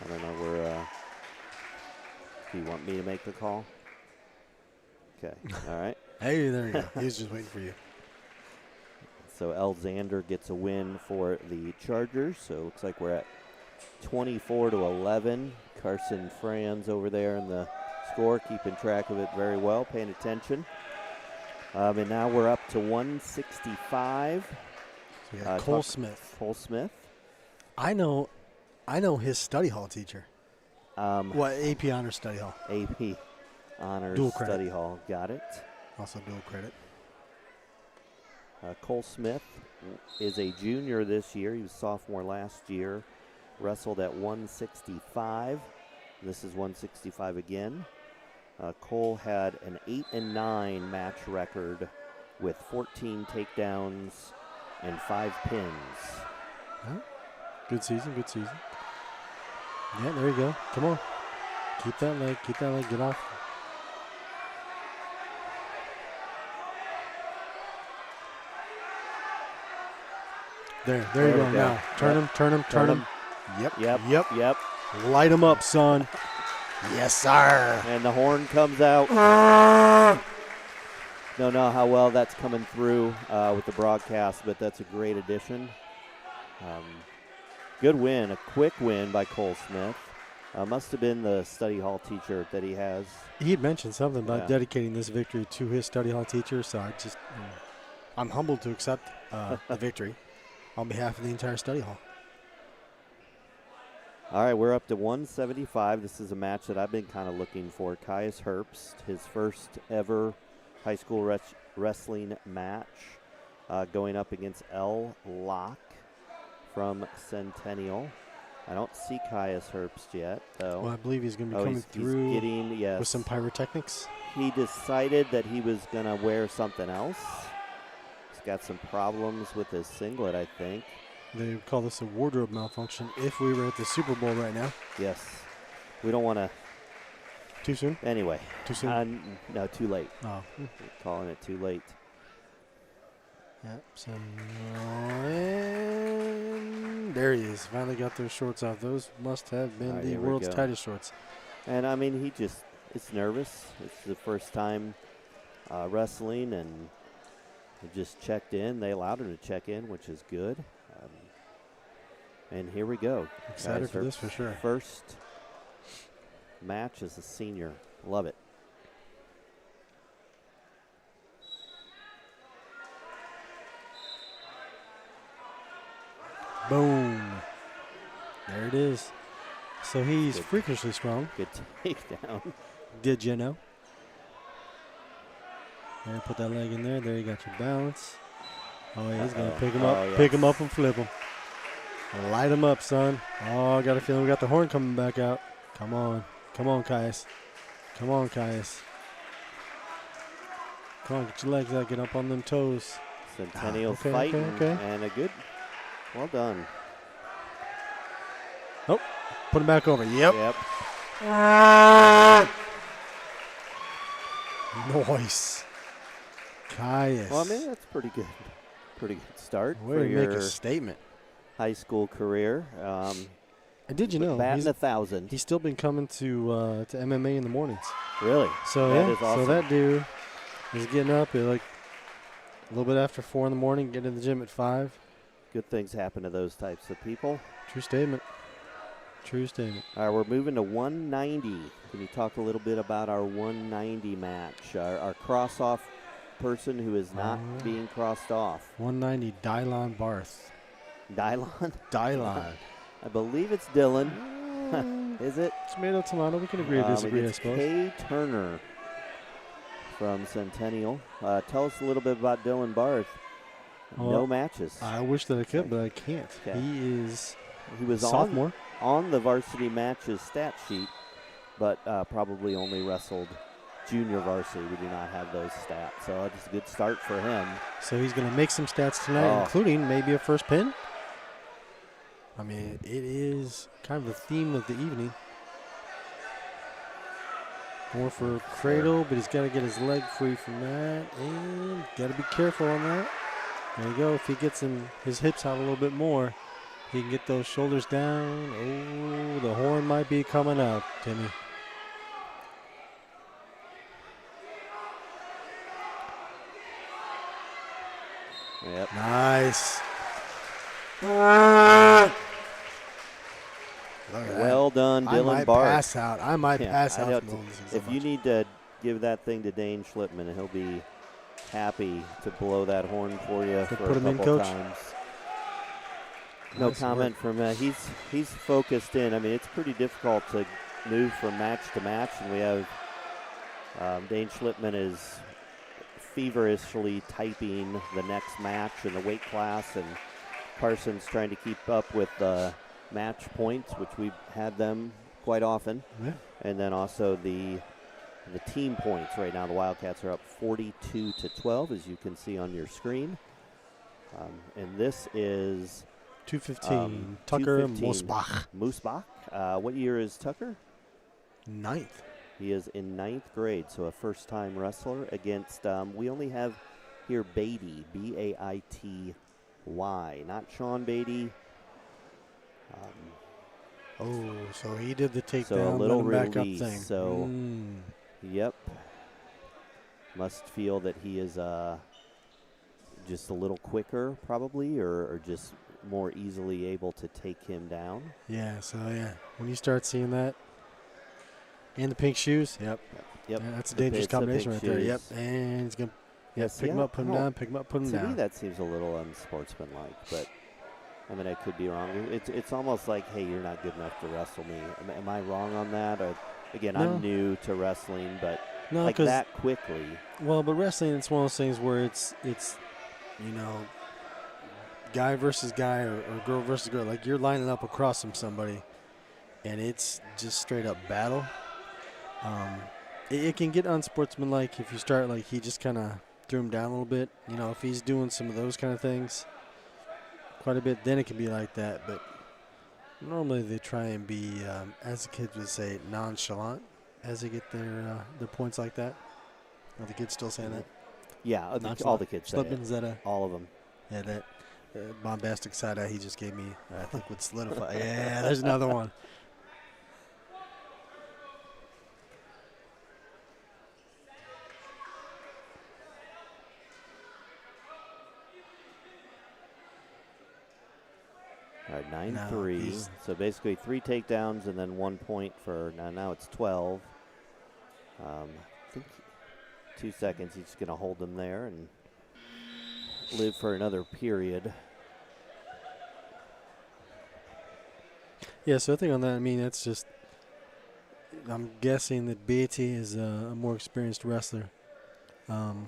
Speaker 1: I don't know where. Do you want me to make the call? Okay. All right.
Speaker 2: Hey, there you go. He was just waiting for you.
Speaker 1: So Alexander gets a win for the Chargers. So it looks like we're at 24-11. Carson Franz over there in the score, keeping track of it very well, paying attention. And now we're up to 165.
Speaker 2: So we got Cole Smith.
Speaker 1: Cole Smith.
Speaker 2: I know his study hall teacher. AP Honors Study Hall.
Speaker 1: AP Honors
Speaker 2: Dual credit.
Speaker 1: Study Hall. Got it.
Speaker 2: Also dual credit.
Speaker 1: Cole Smith is a junior this year. He was sophomore last year. Wrestled at 165. This is 165 again. Cole had an 8-9 match record with 14 takedowns and 5 pins.
Speaker 2: Huh? Good season, good season. Yeah, there you go. Come on. Keep that leg, get off. There you go. Now, turn him. Yep. Light him up, son. Yes, sir.
Speaker 1: And the horn comes out. Don't know how well that's coming through with the broadcast, but that's a great addition. Good win, a quick win by Cole Smith. Must have been the study hall teacher that he has.
Speaker 2: He had mentioned something about dedicating this victory to his study hall teacher, so I'm humbled to accept the victory on behalf of the entire study hall.
Speaker 1: All right, we're up to 175. This is a match that I've been kind of looking for. Caius Herbst, his first ever high school wrestling match, going up against L. Locke from Centennial. I don't see Caius Herbst yet, though.
Speaker 2: Well, I believe he's going to be coming through
Speaker 1: he's getting, yes.
Speaker 2: with some pyrotechnics.
Speaker 1: He decided that he was going to wear something else. He's got some problems with his singlet, I think.
Speaker 2: They would call this a wardrobe malfunction if we were at the Super Bowl right now.
Speaker 1: Yes. We don't want to.
Speaker 2: Too soon?
Speaker 1: Anyway.
Speaker 2: Too soon?
Speaker 1: No, too late.
Speaker 2: Oh.
Speaker 1: We're calling it too late.
Speaker 2: Yep. So, and there he is. Finally got those shorts off. Those must have been the world's tightest shorts.
Speaker 1: And, I mean, it's nervous. It's the first time wrestling, and he just checked in. They allowed him to check in, which is good. And here we go.
Speaker 2: Excited for this for sure.
Speaker 1: First match as a senior. Love it.
Speaker 2: Boom. There it is. So he's freakishly strong.
Speaker 1: Good takedown.
Speaker 2: Did you know? And put that leg in there. There you got your balance. Oh, yeah, he's going to pick him up. Yes. Pick him up and flip him. Light him up, son. Oh, I got a feeling we got the horn coming back out. Come on. Come on, Caius. Come on, Caius. Come on, get your legs out. Get up on them toes.
Speaker 1: Centennial fighting. And a good, well done.
Speaker 2: Oh, put him back over. Yep. Nice. Caius.
Speaker 1: Well, I mean, that's pretty good. Pretty good start.
Speaker 2: Way to make a statement.
Speaker 1: High school career.
Speaker 2: And did you know
Speaker 1: batting 1,000?
Speaker 2: He's still been coming to MMA in the mornings.
Speaker 1: Really?
Speaker 2: So
Speaker 1: that is awesome.
Speaker 2: So that dude is getting up at like a little bit after 4 in the morning, getting to the gym at 5.
Speaker 1: Good things happen to those types of people.
Speaker 2: True statement. True statement.
Speaker 1: All right, we're moving to 190. Can you talk a little bit about our 190 match? Our cross-off person who is not being crossed off.
Speaker 2: 190, Dylon Barth.
Speaker 1: Dylon?
Speaker 2: Dylon.
Speaker 1: I believe it's Dylan. Is it?
Speaker 2: Tomato. We can agree to disagree, I suppose.
Speaker 1: Kay Turner from Centennial. Tell us a little bit about Dylan Barth. No matches.
Speaker 2: I wish that I could, but I can't.
Speaker 1: Okay.
Speaker 2: He was sophomore.
Speaker 1: On the varsity matches stat sheet, but probably only wrestled junior varsity. We do not have those stats, so it's a good start for him.
Speaker 2: So he's going to make some stats tonight, including maybe a first pin. I mean, it is kind of the theme of the evening. More for cradle, but he's got to get his leg free from that, and got to be careful on that. There you go. If he gets his hips out a little bit more, he can get those shoulders down. Oh, the horn might be coming out, Timmy.
Speaker 1: Yep.
Speaker 2: Nice.
Speaker 1: Well done, Dylan Barth.
Speaker 2: I might pass out.
Speaker 1: If you need to give that thing to Dane Schlipman, he'll be happy to blow that horn for you for a couple times. No comment from he's focused in. I mean, it's pretty difficult to move from match to match, and we have Dane Schlipman is feverishly typing the next match in the weight class, and Carson's trying to keep up with the match points, which we've had them quite often.
Speaker 2: Yeah.
Speaker 1: And then also the team points right now. The Wildcats are up 42-12, as you can see on your screen. And this is
Speaker 2: 215. Tucker Moosbach.
Speaker 1: Moosbach. What year is Tucker?
Speaker 2: 9th.
Speaker 1: He is in 9th grade, so a first-time wrestler against, we only have here Beatty, Baity, not Sean Beatty.
Speaker 2: So he did the takedown,
Speaker 1: so a little
Speaker 2: back up
Speaker 1: release.
Speaker 2: thing.
Speaker 1: So, yep. Must feel that he is just a little quicker, probably, or just more easily able to take him down.
Speaker 2: Yeah. So when you start seeing that, and the pink shoes, yep. Yeah, that's a dangerous combination right there. Yep. And he's gonna pick him up, put him down, pick him up, put him down.
Speaker 1: To me, that seems a little unsportsmanlike, but. I mean, I could be wrong. It's almost like, hey, you're not good enough to wrestle me. Am I wrong on that? Or, again, I'm new to wrestling, but like that quickly.
Speaker 2: Well, but wrestling, it's one of those things where it's guy versus guy or girl versus girl, like you're lining up across from somebody, and it's just straight up battle. It can get unsportsmanlike if you start like he just kind of threw him down a little bit. You know, if he's doing some of those kind of things quite a bit, then it can be like that. But normally they try and be, as the kids would say, nonchalant as they get their points like that. Are the kids still saying that?
Speaker 1: Yeah, all the kids say it.
Speaker 2: Is that
Speaker 1: all of them.
Speaker 2: Yeah, that bombastic side eye he just gave me, I think would solidify. Yeah, there's another one.
Speaker 1: All right, 9-3. So basically 3 takedowns and then 1 point for now it's 12. I think 2 seconds. He's going to hold them there and live for another period.
Speaker 2: Yeah, so I think on that, I mean, that's just, I'm guessing that Beatty is a more experienced wrestler.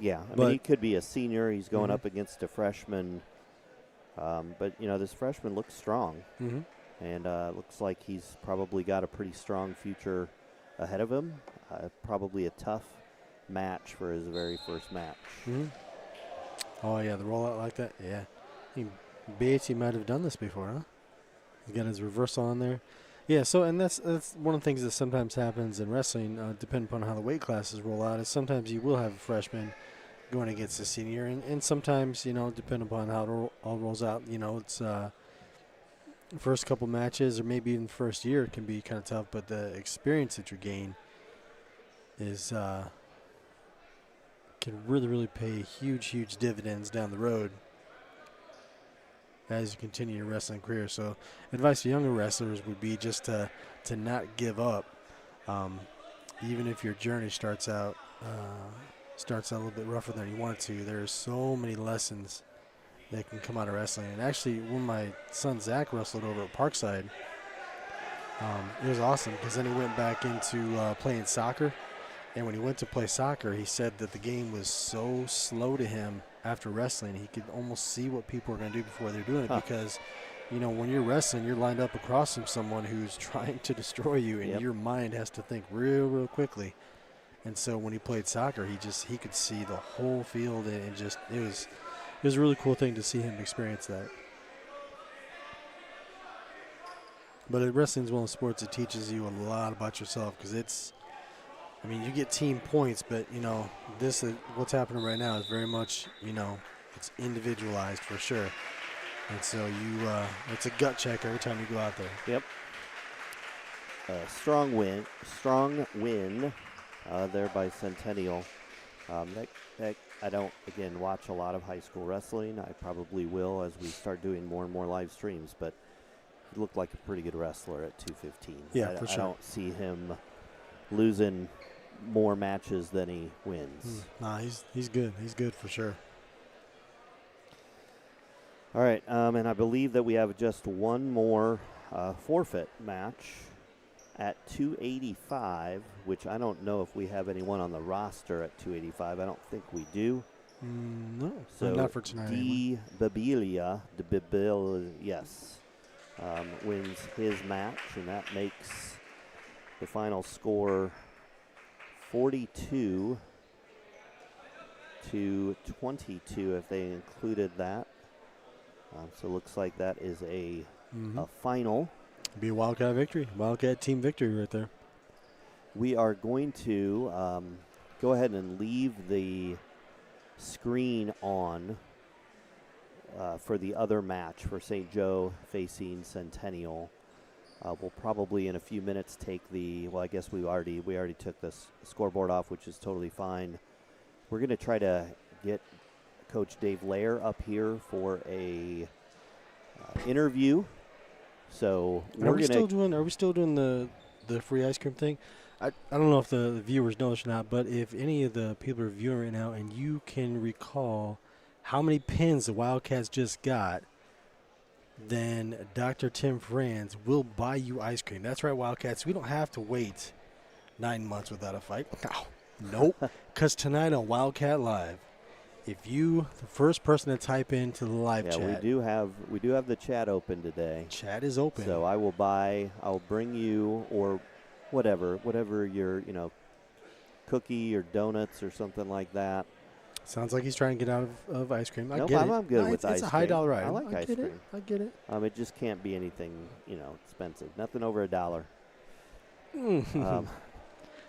Speaker 1: Yeah, I mean, he could be a senior. He's going up against a freshman. But, you know, this freshman looks strong. And looks like he's probably got a pretty strong future ahead of him. Probably a tough match for his very first match.
Speaker 2: Oh, yeah, the rollout like that? Yeah. Beatty might have done this before, huh? He's got his reversal on there. Yeah, so, and that's one of the things that sometimes happens in wrestling, depending upon how the weight classes roll out, is sometimes you will have a freshman going against a senior, and sometimes, you know, depending upon how it all rolls out, you know, it's first couple matches or maybe even first year it can be kind of tough, but the experience that you gain is can really pay huge dividends down the road as you continue your wrestling career. So advice to younger wrestlers would be just to not give up, even if your journey starts out a little bit rougher than you want it to. There's so many lessons that can come out of wrestling. And actually, when my son Zach wrestled over at Parkside, it was awesome because then he went back into playing soccer. And when he went to play soccer, he said that the game was so slow to him after wrestling. He could almost see what people were going to do before they're doing it because, you know, when you're wrestling, you're lined up across from someone who's trying to destroy you, and your mind has to think real quickly. And so when he played soccer, he could see the whole field, and it was a really cool thing to see him experience that. But wrestling is one of the sports that teaches you a lot about yourself because I mean, you get team points, but, you know, what's happening right now is very much, you know, it's individualized for sure. And so it's a gut check every time you go out there.
Speaker 1: Yep. Strong win there by Centennial. I don't, again, watch a lot of high school wrestling. I probably will as we start doing more and more live streams, but he looked like a pretty good wrestler at 215.
Speaker 2: Yeah, for sure.
Speaker 1: I don't see him losing more matches than he wins.
Speaker 2: Nah, he's good. He's good for sure.
Speaker 1: All right, and I believe that we have just one more forfeit match at 285, which I don't know if we have anyone on the roster at 285. I don't think we do.
Speaker 2: No,
Speaker 1: so
Speaker 2: not for tonight.
Speaker 1: Yes, wins his match, and that makes the final score 42 to 22 if they included that. So it looks like that is a final.
Speaker 2: Be a Wildcat victory. Wildcat team victory right there.
Speaker 1: We are going to go ahead and leave the screen on for the other match for St. Joe facing Centennial. We'll probably in a few minutes take I guess we already took the scoreboard off, which is totally fine. We're going to try to get Coach Dave Lair up here for a interview. So
Speaker 2: are we still doing the free ice cream thing? I don't know if the viewers know this or not, but if any of the people are viewing right now and you can recall how many pins the Wildcats just got, then Dr. Tim Franz will buy you ice cream. That's right, Wildcats. We don't have to wait 9 months without a fight. Nope. Because tonight on Wildcat Live, the first person to type into the live chat.
Speaker 1: we do have the chat open today.
Speaker 2: Chat is open.
Speaker 1: So I'll bring you, or whatever your, cookie or donuts or something like that.
Speaker 2: Sounds like he's trying to get out of ice cream. I
Speaker 1: Nope,
Speaker 2: get it.
Speaker 1: I'm good with ice cream.
Speaker 2: It's a high dollar item.
Speaker 1: I like ice cream.
Speaker 2: I get it.
Speaker 1: It just can't be anything, expensive. Nothing over $1.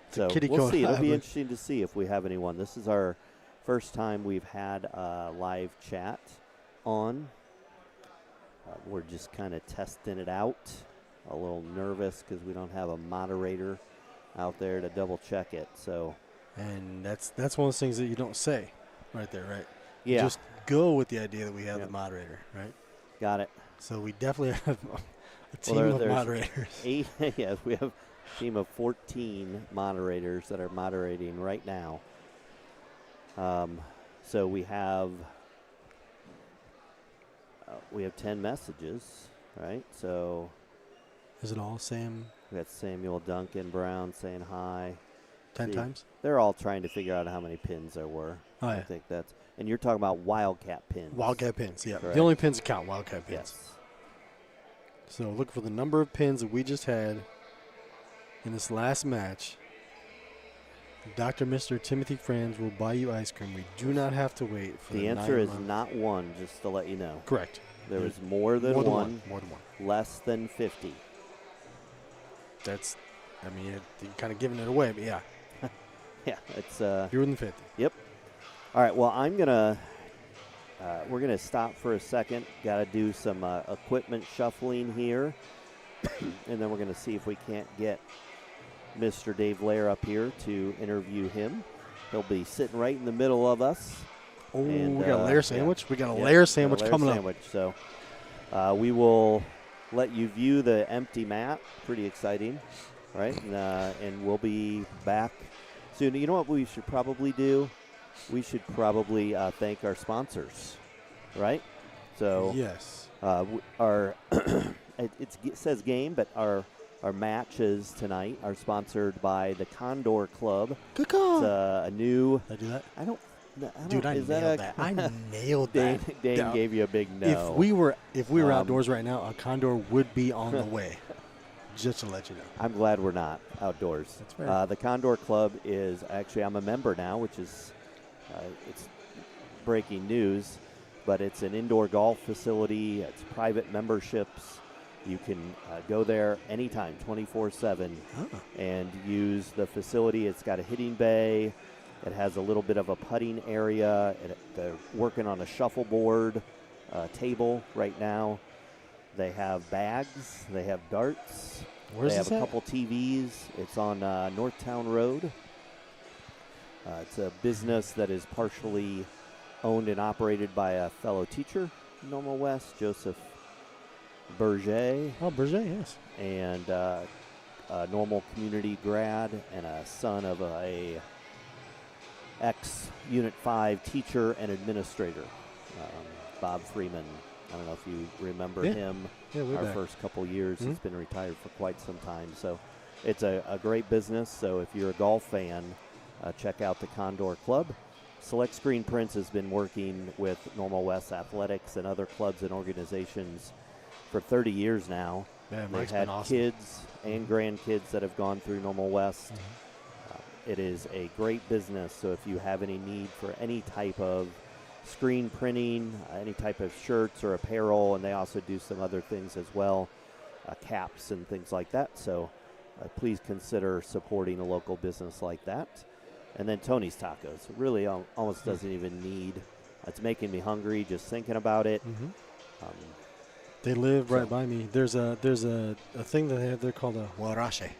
Speaker 1: So we'll see. It'll be interesting to see if we have anyone. This is our first time we've had a live chat on. We're just kind of testing it out. A little nervous because we don't have a moderator out there to double check it. So,
Speaker 2: and that's one of those things that you don't say right there, right?
Speaker 1: Yeah.
Speaker 2: You just go with the idea that we have the moderator, right?
Speaker 1: Got it.
Speaker 2: So we definitely have a team of moderators.
Speaker 1: 8. Yes, we have a team of 14 moderators that are moderating right now. So we have 10 messages, right? So
Speaker 2: is it all Sam?
Speaker 1: We got Samuel Duncan Brown saying hi.
Speaker 2: 10 times?
Speaker 1: They're all trying to figure out how many pins there were.
Speaker 2: Oh, yeah.
Speaker 1: I think that's, and you're talking about Wildcat pins.
Speaker 2: Wildcat pins, yeah.
Speaker 1: Correct.
Speaker 2: The only pins that count, Wildcat pins.
Speaker 1: Yes.
Speaker 2: So look for the number of pins that we just had in this last match. Dr. Mr. Timothy Franz will buy you ice cream. We do not have to wait for
Speaker 1: the answer is not 1, just to let you know.
Speaker 2: Correct.
Speaker 1: There was more than one.
Speaker 2: More than one.
Speaker 1: Less than 50.
Speaker 2: That's, you're kind of giving it away, but yeah.
Speaker 1: Yeah, it's
Speaker 2: fewer than 50.
Speaker 1: Yep. All right, well, we're gonna stop for a second. Got to do some equipment shuffling here, and then we're gonna see if we can't get Mr. Dave Lair up here to interview him. He'll be sitting right in the middle of us.
Speaker 2: Oh, we got a Lair sandwich.
Speaker 1: Yeah.
Speaker 2: We got a Lair sandwich coming up.
Speaker 1: So we will let you view the empty mat. Pretty exciting, right? And we'll be back soon. You know what we should probably do? We should probably thank our sponsors, right? So
Speaker 2: yes,
Speaker 1: our it says game, but our matches tonight are sponsored by the Condor Club.
Speaker 2: Good call.
Speaker 1: It's a new.
Speaker 2: Did I do that?
Speaker 1: I don't.
Speaker 2: Dude, I nailed that. I nailed that.
Speaker 1: Dane gave you a big no.
Speaker 2: If we were outdoors right now, a condor would be on the way. Just to let you know.
Speaker 1: I'm glad we're not outdoors.
Speaker 2: That's right.
Speaker 1: The Condor Club is actually, I'm a member now, which is it's breaking news, but it's an indoor golf facility. It's private memberships. You can go there anytime, 24/7, and use the facility. It's got a hitting bay. It has a little bit of a putting area. They're working on a shuffleboard table right now. They have bags. They have darts.
Speaker 2: Where's
Speaker 1: they
Speaker 2: this
Speaker 1: have a
Speaker 2: at?
Speaker 1: couple TVs. It's on Northtown Road. It's a business that is partially owned and operated by a fellow teacher, Normal West, Joseph Berger.
Speaker 2: Oh, Berger, yes.
Speaker 1: And a Normal community grad and a son of a ex-Unit 5 teacher and administrator, Bob Freeman. I don't know if you remember him.
Speaker 2: Yeah,
Speaker 1: our first couple years.
Speaker 2: Mm-hmm.
Speaker 1: He's been retired for quite some time. So it's a great business. So if you're a golf fan, check out the Condor Club. Select Screen Prints has been working with Normal West Athletics and other clubs and organizations for 30 years now.
Speaker 2: Yeah,
Speaker 1: They've had
Speaker 2: awesome.
Speaker 1: kids and grandkids that have gone through Normal West.
Speaker 2: Mm-hmm.
Speaker 1: It is a great business. So if you have any need for any type of screen printing, any type of shirts or apparel, and they also do some other things as well, caps and things like that. So please consider supporting a local business like that. And then Tony's Tacos. It really almost doesn't even need. It's making me hungry just thinking about it.
Speaker 2: Mm-hmm. They live right by me. There's a thing that they have there called a huarache.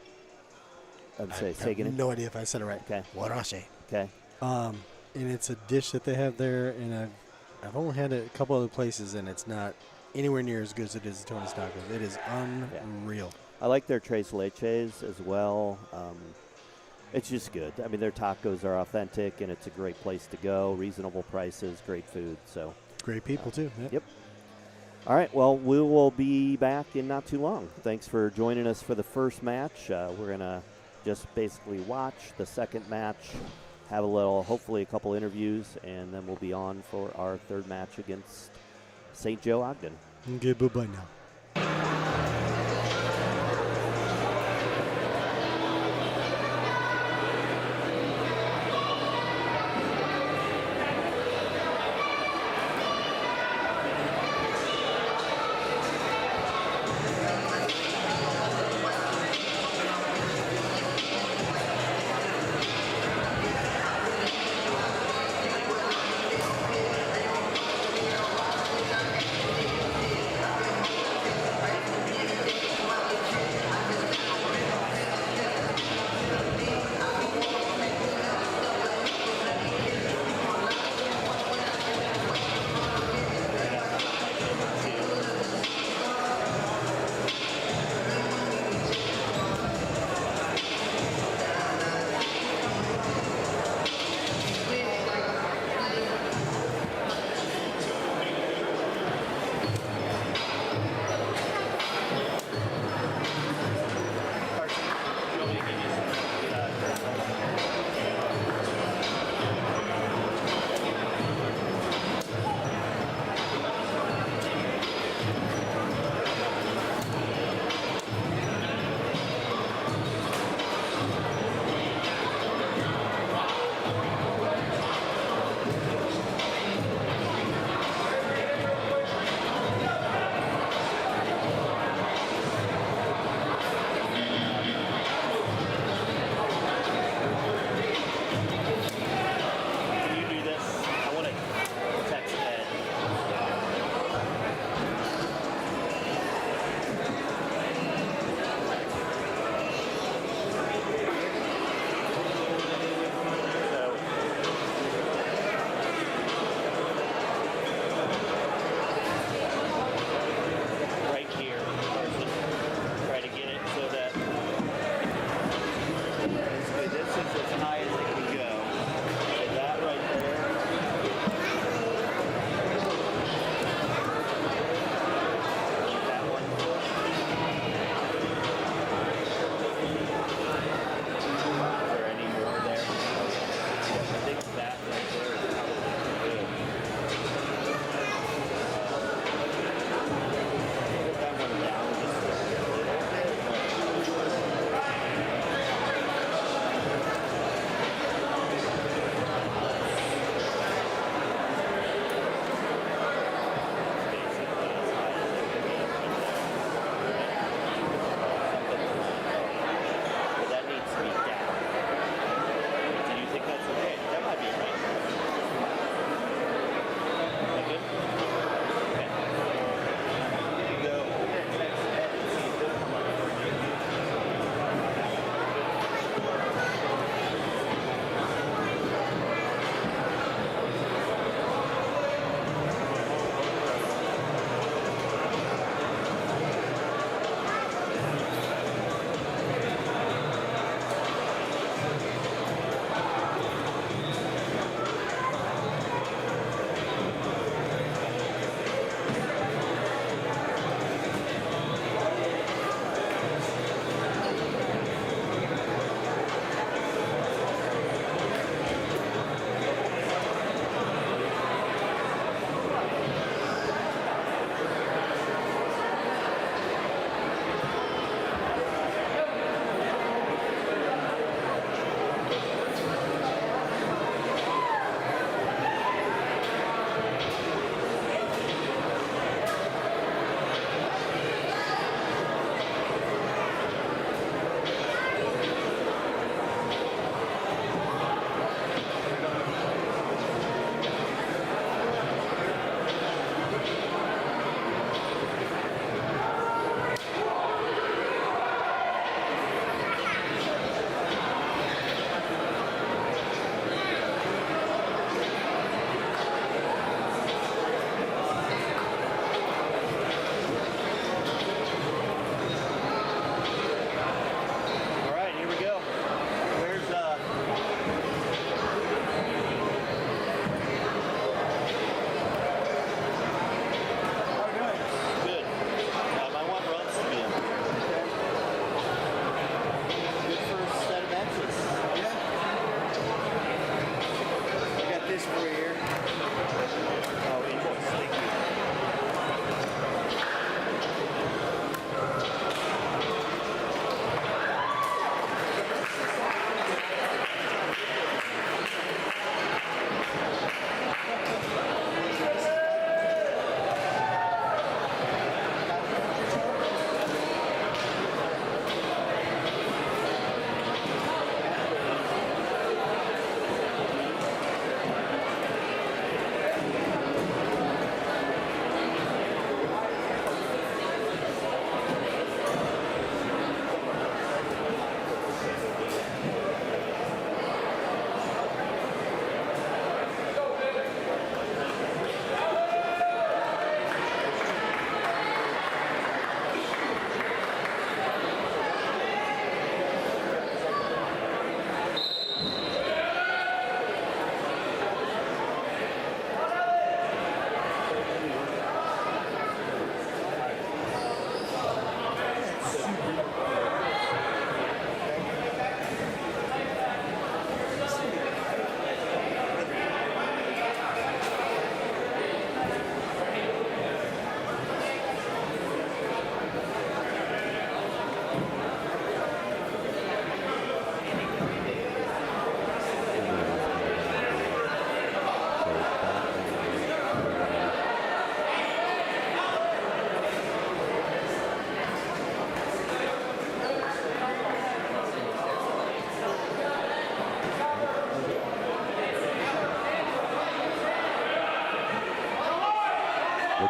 Speaker 1: Say
Speaker 2: I have no idea if I said it right.
Speaker 1: Okay.
Speaker 2: Huarache.
Speaker 1: Okay.
Speaker 2: And it's a dish that they have there, and I've only had it a couple other places, and it's not anywhere near as good as it is at Tony's Tacos. It is unreal.
Speaker 1: I like their tres leches as well. It's just good. I mean, their tacos are authentic, and it's a great place to go. Reasonable prices, great food. So
Speaker 2: great people too.
Speaker 1: Yep. All right. Well, we will be back in not too long. Thanks for joining us for the first match. We're gonna just basically watch the second match have hopefully a couple interviews, and then we'll be on for our third match against St. Joe Ogden.
Speaker 2: Okay, bye-bye now.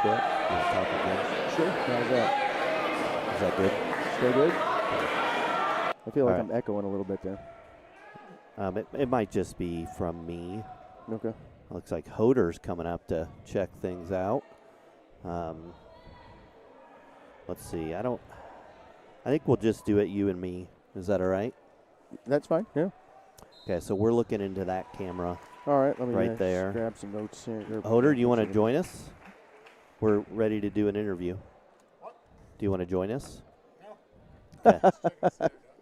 Speaker 1: bit? You want to talk again?
Speaker 4: Sure. How's that?
Speaker 1: Is that good?
Speaker 4: Still good? I feel like I'm echoing a little bit there.
Speaker 1: It might just be from me.
Speaker 4: Okay.
Speaker 1: Looks like Hoder's coming up to check things out. Let's see. I think we'll just do it you and me. Is that all right?
Speaker 4: That's fine. Yeah.
Speaker 1: Okay, so we're looking into that camera.
Speaker 4: All right. Let me
Speaker 1: right there.
Speaker 4: grab some notes here.
Speaker 1: Hoder, do you want to join us? We're ready to do an interview. What? Do you want to join us? No. Okay.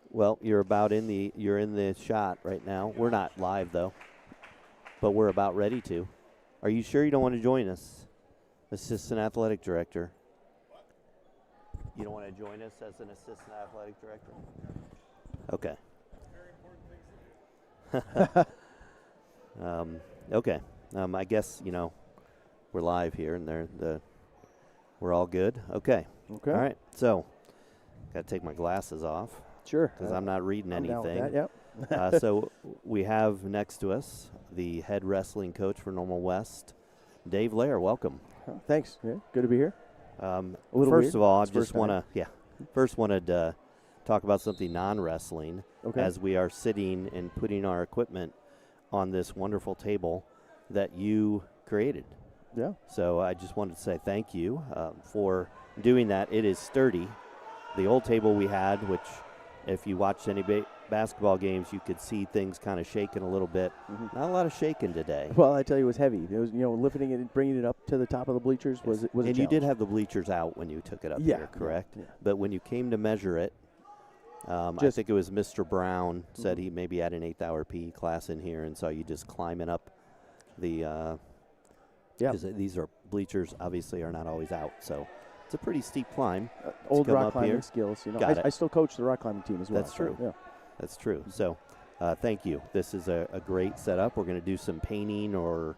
Speaker 1: Well, you're in the shot right now. We're not live though, but we're about ready to. Are you sure you don't want to join us, assistant athletic director? You don't want to join us as an assistant athletic director? Okay. Okay. I guess we're live here, and we're all good. Okay.
Speaker 4: Okay.
Speaker 1: All right. So, got to take my glasses off.
Speaker 4: Sure.
Speaker 1: Because I'm not reading anything.
Speaker 4: Down with that, yep.
Speaker 1: So we have next to us the head wrestling coach for Normal West, Dave Lair. Welcome.
Speaker 4: Thanks. Yeah, good to be here.
Speaker 1: First of all, I just
Speaker 4: wanted
Speaker 1: to talk about something non-wrestling.
Speaker 4: Okay.
Speaker 1: As we are sitting and putting our equipment on this wonderful table that you created.
Speaker 4: Yeah.
Speaker 1: So I just wanted to say thank you for doing that. It is sturdy. The old table we had, which if you watched any basketball games, you could see things kind of shaking a little bit. Mm-hmm. Not a lot of shaking today.
Speaker 4: Well, I tell you, it was heavy. It was, lifting it and bringing it up to the top of the bleachers was a challenge.
Speaker 1: You did have the bleachers out when you took it up here, correct?
Speaker 4: Yeah.
Speaker 1: But when you came to measure it, I think it was Mr. Brown said he maybe had an 8th-hour PE class in here and saw you just climbing up the because these are bleachers obviously are not always out, so it's a pretty steep climb.
Speaker 4: Old rock climbing skills. I still coach the rock climbing team as well.
Speaker 1: That's true.
Speaker 4: Yeah.
Speaker 1: That's true. So thank you. This is a great setup. We're going to do some painting or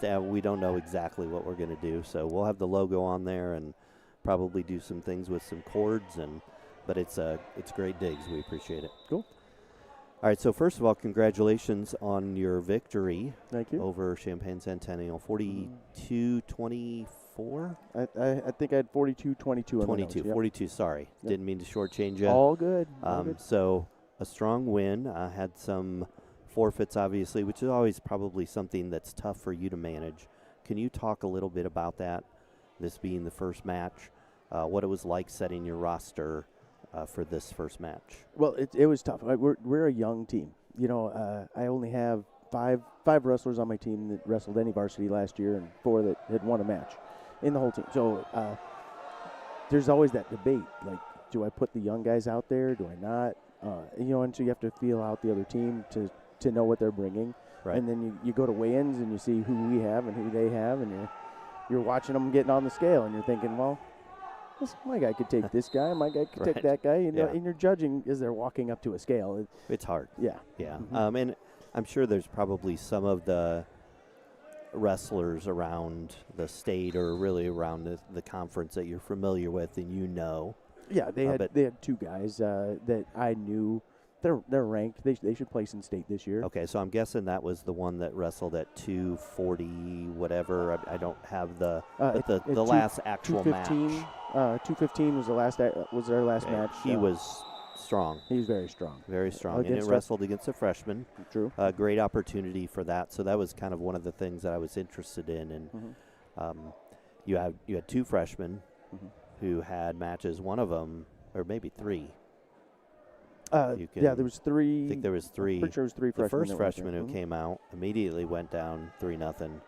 Speaker 1: we don't know exactly what we're going to do. So we'll have the logo on there and probably do some things with some cords. But it's great digs. We appreciate it.
Speaker 4: Cool.
Speaker 1: All right, so first of all, congratulations on your victory.
Speaker 4: Thank you.
Speaker 1: Over Champaign Centennial, 42-24?
Speaker 4: I think I had 42-22 on
Speaker 1: 22,
Speaker 4: yep.
Speaker 1: 42, sorry. Yep. Didn't mean to shortchange you.
Speaker 4: All good. All good.
Speaker 1: So a strong win. Had some forfeits, obviously, which is always probably something that's tough for you to manage. Can you talk a little bit about that, this being the first match, what it was like setting your roster for this first match?
Speaker 4: Well, it was tough. We're a young team. I only have five wrestlers on my team that wrestled any varsity last year and 4 that had won a match in the whole team. So there's always that debate, like, do I put the young guys out there? Do I not? And so you have to feel out the other team to know what they're bringing.
Speaker 1: Right.
Speaker 4: And then you go to weigh-ins and you see who we have and who they have, and you're watching them getting on the scale, and you're thinking, well, my guy could take this guy, my guy could take that guy, and you're judging as they're walking up to a scale.
Speaker 1: It's hard.
Speaker 4: Yeah.
Speaker 1: Yeah. Mm-hmm. And I'm sure there's probably some of the wrestlers around the state or really around the conference that you're familiar with and
Speaker 4: Yeah, they had 2 guys that I knew. They're ranked. They should place in state this year.
Speaker 1: Okay, so I'm guessing that was the one that wrestled at 240 whatever. I don't have the last actual
Speaker 4: 215,
Speaker 1: match.
Speaker 4: 215 was our last match.
Speaker 1: He was strong.
Speaker 4: He was very strong.
Speaker 1: Very strong. And it wrestled against a freshman.
Speaker 4: True.
Speaker 1: Great opportunity for that. So that was kind of one of the things that I was interested in. And you had 2 freshmen who had matches. One of them, or maybe 3.
Speaker 4: There was 3.
Speaker 1: I think there was 3.
Speaker 4: I'm pretty sure it was 3 freshmen.
Speaker 1: The first freshman who came out immediately went down 3-0.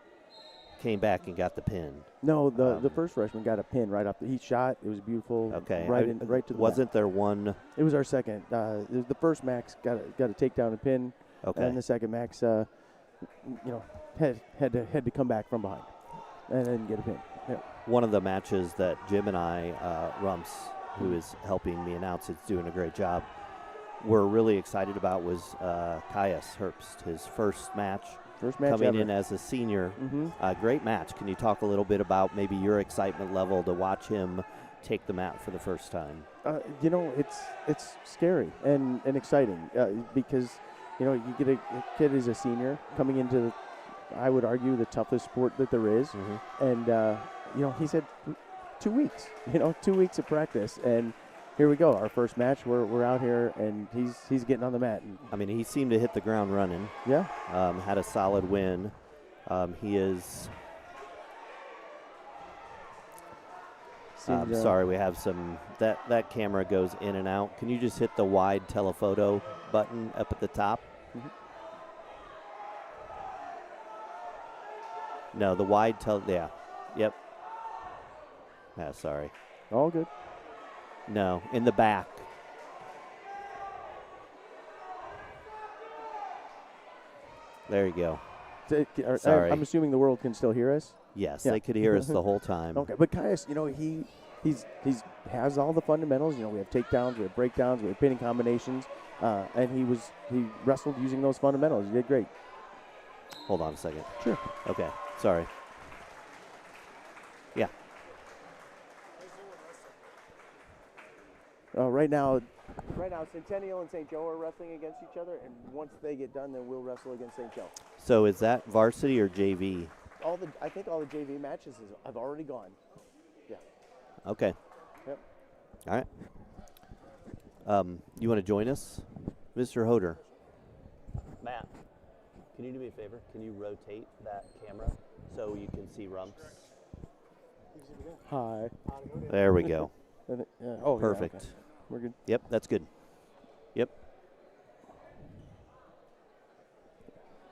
Speaker 1: Came back and got the pin.
Speaker 4: No, the first freshman got a pin right off. He shot. It was beautiful.
Speaker 1: Okay.
Speaker 4: Right to the
Speaker 1: Wasn't
Speaker 4: back.
Speaker 1: There one?
Speaker 4: It was our second. The first Max got a takedown and pin.
Speaker 1: Okay.
Speaker 4: And the second Max, had to come back from behind and then get a pin. Yeah.
Speaker 1: One of the matches that Jim and I, Rumps, who is helping me announce, is doing a great job. We're really excited about was Caius Herbst, his first match coming
Speaker 4: ever.
Speaker 1: in as a senior. Great match. Can you talk a little bit about maybe your excitement level to watch him take the mat for the first time?
Speaker 4: It's scary and exciting because you get a kid as a senior coming into I would argue the toughest sport that there is, and he said 2 weeks. 2 weeks of practice, and here we go. Our first match. We're out here, and he's getting on the mat.
Speaker 1: I mean, he seemed to hit the ground running.
Speaker 4: Yeah.
Speaker 1: Had a solid win. He is. I'm sorry, we have some. That camera goes in and out. Can you just hit the wide telephoto button up at the top?
Speaker 4: Mm-hmm.
Speaker 1: No, the wide yeah. Yep. Sorry.
Speaker 4: All good.
Speaker 1: No, in the back. There you go.
Speaker 4: Sorry. I'm assuming the world can still hear us.
Speaker 1: Yes,
Speaker 4: Yeah.
Speaker 1: they could hear us the whole time.
Speaker 4: Okay, but Caius, he's has all the fundamentals. We have takedowns, we have breakdowns, we have pinning combinations, and he wrestled using those fundamentals. He did great.
Speaker 1: Hold on a second.
Speaker 4: Sure.
Speaker 1: Okay, sorry. Yeah.
Speaker 4: Right now, Centennial and St. Joe are wrestling against each other, and once they get done, then we'll wrestle against St. Joe.
Speaker 1: So is that varsity or JV?
Speaker 4: I think all the JV matches have already gone. Yeah.
Speaker 1: Okay.
Speaker 4: Yep.
Speaker 1: All right. You want to join us, Mr. Hoder? Matt, can you do me a favor? Can you rotate that camera so you can see Rumps?
Speaker 4: Hi.
Speaker 1: There we go.
Speaker 4: Oh,
Speaker 1: Perfect.
Speaker 4: Yeah, okay. We're good.
Speaker 1: Yep, that's good. Yep.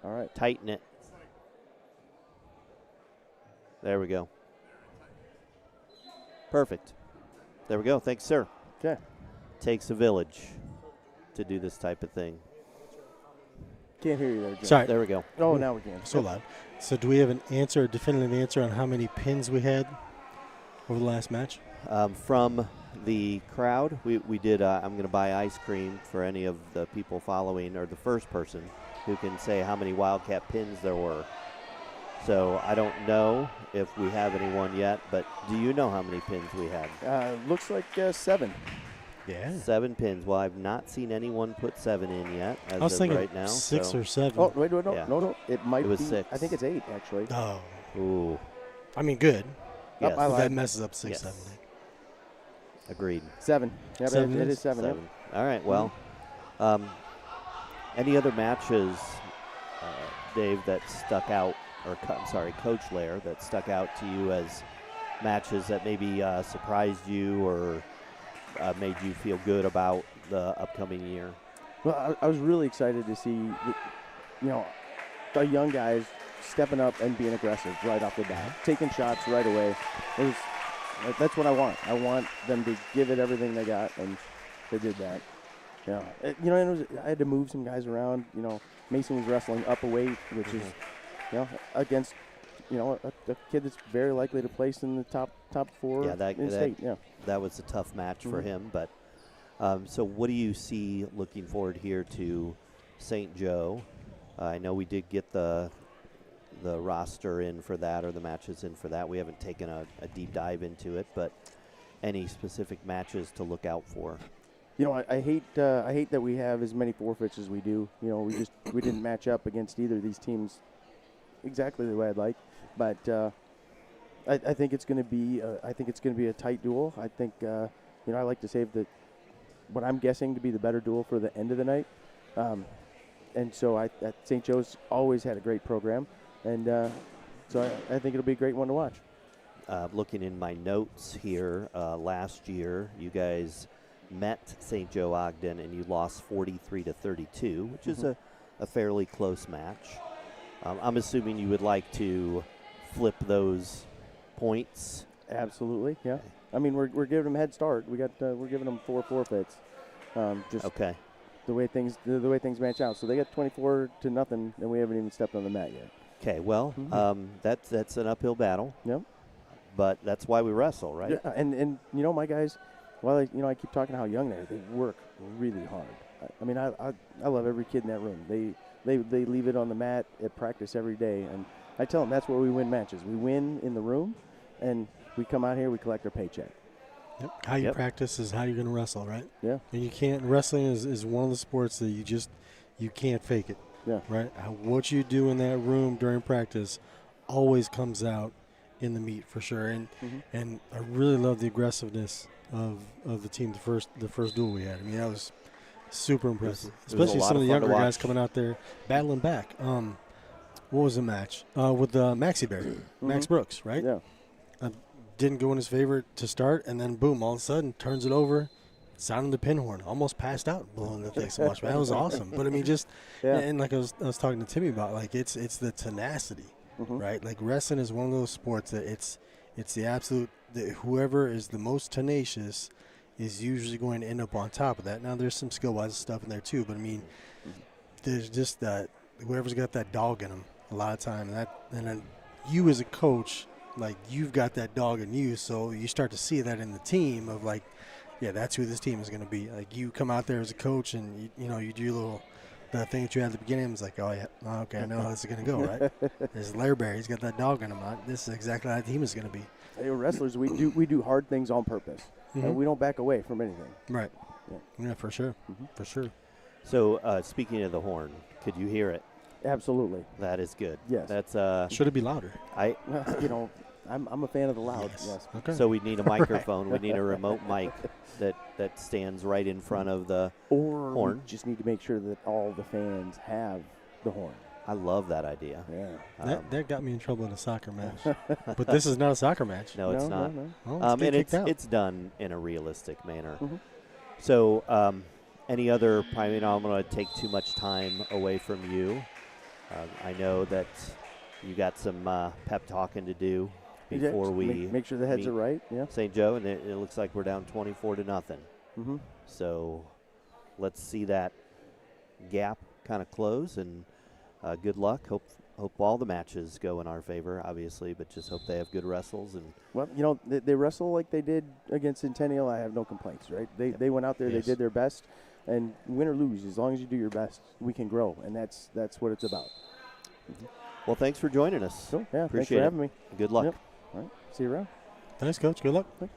Speaker 4: All right.
Speaker 1: Tighten it. There we go. Perfect. There we go. Thanks, sir.
Speaker 4: Okay.
Speaker 1: Takes a village to do this type of thing.
Speaker 4: Can't hear you there, Jim.
Speaker 2: Sorry.
Speaker 1: There we go.
Speaker 4: Oh, now we can.
Speaker 2: So loud. So do we have an answer, a definitive answer on how many pins we had over the last match?
Speaker 1: From the crowd, we did, I'm going to buy ice cream for any of the people following, or the first person who can say how many Wildcat pins there were. So I don't know if we have anyone yet, but do you know how many pins we had?
Speaker 4: Looks like 7.
Speaker 2: Yeah.
Speaker 1: 7 pins. Well, I've not seen anyone put 7 in yet
Speaker 2: I was
Speaker 1: as of
Speaker 2: thinking
Speaker 1: right now.
Speaker 2: 6
Speaker 1: so.
Speaker 2: or 7.
Speaker 4: Oh, wait, no,
Speaker 1: Yeah.
Speaker 4: no. It might
Speaker 1: It was
Speaker 4: be
Speaker 1: 6.
Speaker 4: I think it's 8, actually.
Speaker 2: Oh.
Speaker 1: Ooh.
Speaker 2: I mean, good.
Speaker 1: Yes.
Speaker 4: I
Speaker 2: But
Speaker 4: lied.
Speaker 2: that messes up 6,
Speaker 1: Yes.
Speaker 2: 7.
Speaker 1: Agreed.
Speaker 4: 7. Yep,
Speaker 2: 7
Speaker 4: it
Speaker 2: is?
Speaker 4: is 7. Yep.
Speaker 1: All right. Well, any other matches, Dave, that stuck out, or I'm sorry, Coach Lair, that stuck out to you as matches that maybe surprised you or made you feel good about the upcoming year?
Speaker 4: Well, I was really excited to see, the young guys stepping up and being aggressive right off the bat, taking shots right away. That's what I want. I want them to give it everything they got, and they did that. I had to move some guys around. Mason was wrestling up a weight, which is, against, a kid that's very likely to place in the top 4 in state. Yeah,
Speaker 1: that was a tough match for him. But so, what do you see looking forward here to St. Joe? I know we did get the roster in for that, or the matches in for that. We haven't taken a deep dive into it, but any specific matches to look out for?
Speaker 4: I hate that we have as many forfeits as we do. We didn't match up against either of these teams exactly the way I'd like, but I think it's going to be a tight duel. I think I like to save what I'm guessing to be the better duel for the end of the night, and so St. Joe's always had a great program, and so I think it'll be a great one to watch.
Speaker 1: Looking in my notes here, last year you guys met St. Joe Ogden and you lost 43-32, which is a fairly close match. I'm assuming you would like to flip those points.
Speaker 4: Absolutely, yeah. I mean, we're giving them a head start. We're giving them 4 forfeits. Just
Speaker 1: okay.
Speaker 4: The way things match out. So they got 24-0, and we haven't even stepped on the mat yet.
Speaker 1: Okay, well, that's an uphill battle.
Speaker 4: Yep.
Speaker 1: But that's why we wrestle, right?
Speaker 4: Yeah, and my guys, while I keep talking how young they work really hard. I mean, I love every kid in that room. They leave it on the mat at practice every day, and I tell them that's where we win matches. We win in the room, and we come out here, we collect our paycheck.
Speaker 2: Yep. How you practice is how you're going to wrestle, right?
Speaker 4: Yeah.
Speaker 2: And you can't. Wrestling is one of the sports that you can't fake it.
Speaker 4: Yeah.
Speaker 2: Right. What you do in that room during practice always comes out in the meet for sure. And I really love the aggressiveness of the team. The first duel we had. I mean, that was super impressive, especially some of the younger guys coming out there battling back. What was the match with Maxie Berry, Max Brooks, right?
Speaker 4: Yeah.
Speaker 2: Didn't go in his favor to start, and then boom, all of a sudden turns it over, sounding the pin horn, almost passed out, blowing the thing so much. Man, that was awesome. But I mean, just and like I was talking to Timmy about, like it's the tenacity, right? Like wrestling is one of those sports that it's the absolute whoever is the most tenacious is usually going to end up on top of that. Now there's some skill-wise stuff in there too, but I mean, there's just that whoever's got that dog in them a lot of time, and then you as a coach. Like, you've got that dog in you, so you start to see that in the team of, like, yeah, that's who this team is going to be. Like, you come out there as a coach and, you do your little – that thing that you had at the beginning. It's like, oh, yeah, okay, I know how this is going to go, right? There's Larry Bear. He's got that dog in him. This is exactly how the team is going to be.
Speaker 4: Hey, wrestlers, we do hard things on purpose. And we don't back away from anything.
Speaker 2: Right. Yeah, for sure. For sure.
Speaker 1: So, speaking of the horn, could you hear it?
Speaker 4: Absolutely.
Speaker 1: That is good.
Speaker 4: Yes.
Speaker 2: That's should it be louder?
Speaker 4: I'm a fan of the loud. Yes.
Speaker 2: Okay.
Speaker 1: So we need a microphone. We need a remote mic that stands right in front of the horn.
Speaker 4: We just need to make sure that all the fans have the horn.
Speaker 1: I love that idea.
Speaker 4: Yeah.
Speaker 2: That got me in trouble in a soccer match. But this is not a soccer match.
Speaker 1: No, it's not.
Speaker 4: No.
Speaker 2: Oh,
Speaker 1: And it's done in a realistic manner. So any other – I mean, I don't want to take too much time away from you. I know that you got some pep talking to do before we
Speaker 4: make sure the heads are right. Yeah.
Speaker 1: St. Joe, and it looks like we're down 24-0. So let's see that gap kind of close, and good luck. Hope all the matches go in our favor, obviously, but just hope they have good wrestles. And
Speaker 4: well, they wrestle like they did against Centennial. I have no complaints. Right? They went out there. Yes. They did their best. And win or lose, as long as you do your best, we can grow, and that's what it's about.
Speaker 1: Well, thanks for joining us.
Speaker 4: Cool. Yeah,
Speaker 1: appreciate
Speaker 4: thanks for having me.
Speaker 1: Good luck.
Speaker 4: Yep. All right, see you around.
Speaker 2: Thanks, Coach. Good luck.
Speaker 4: Thanks.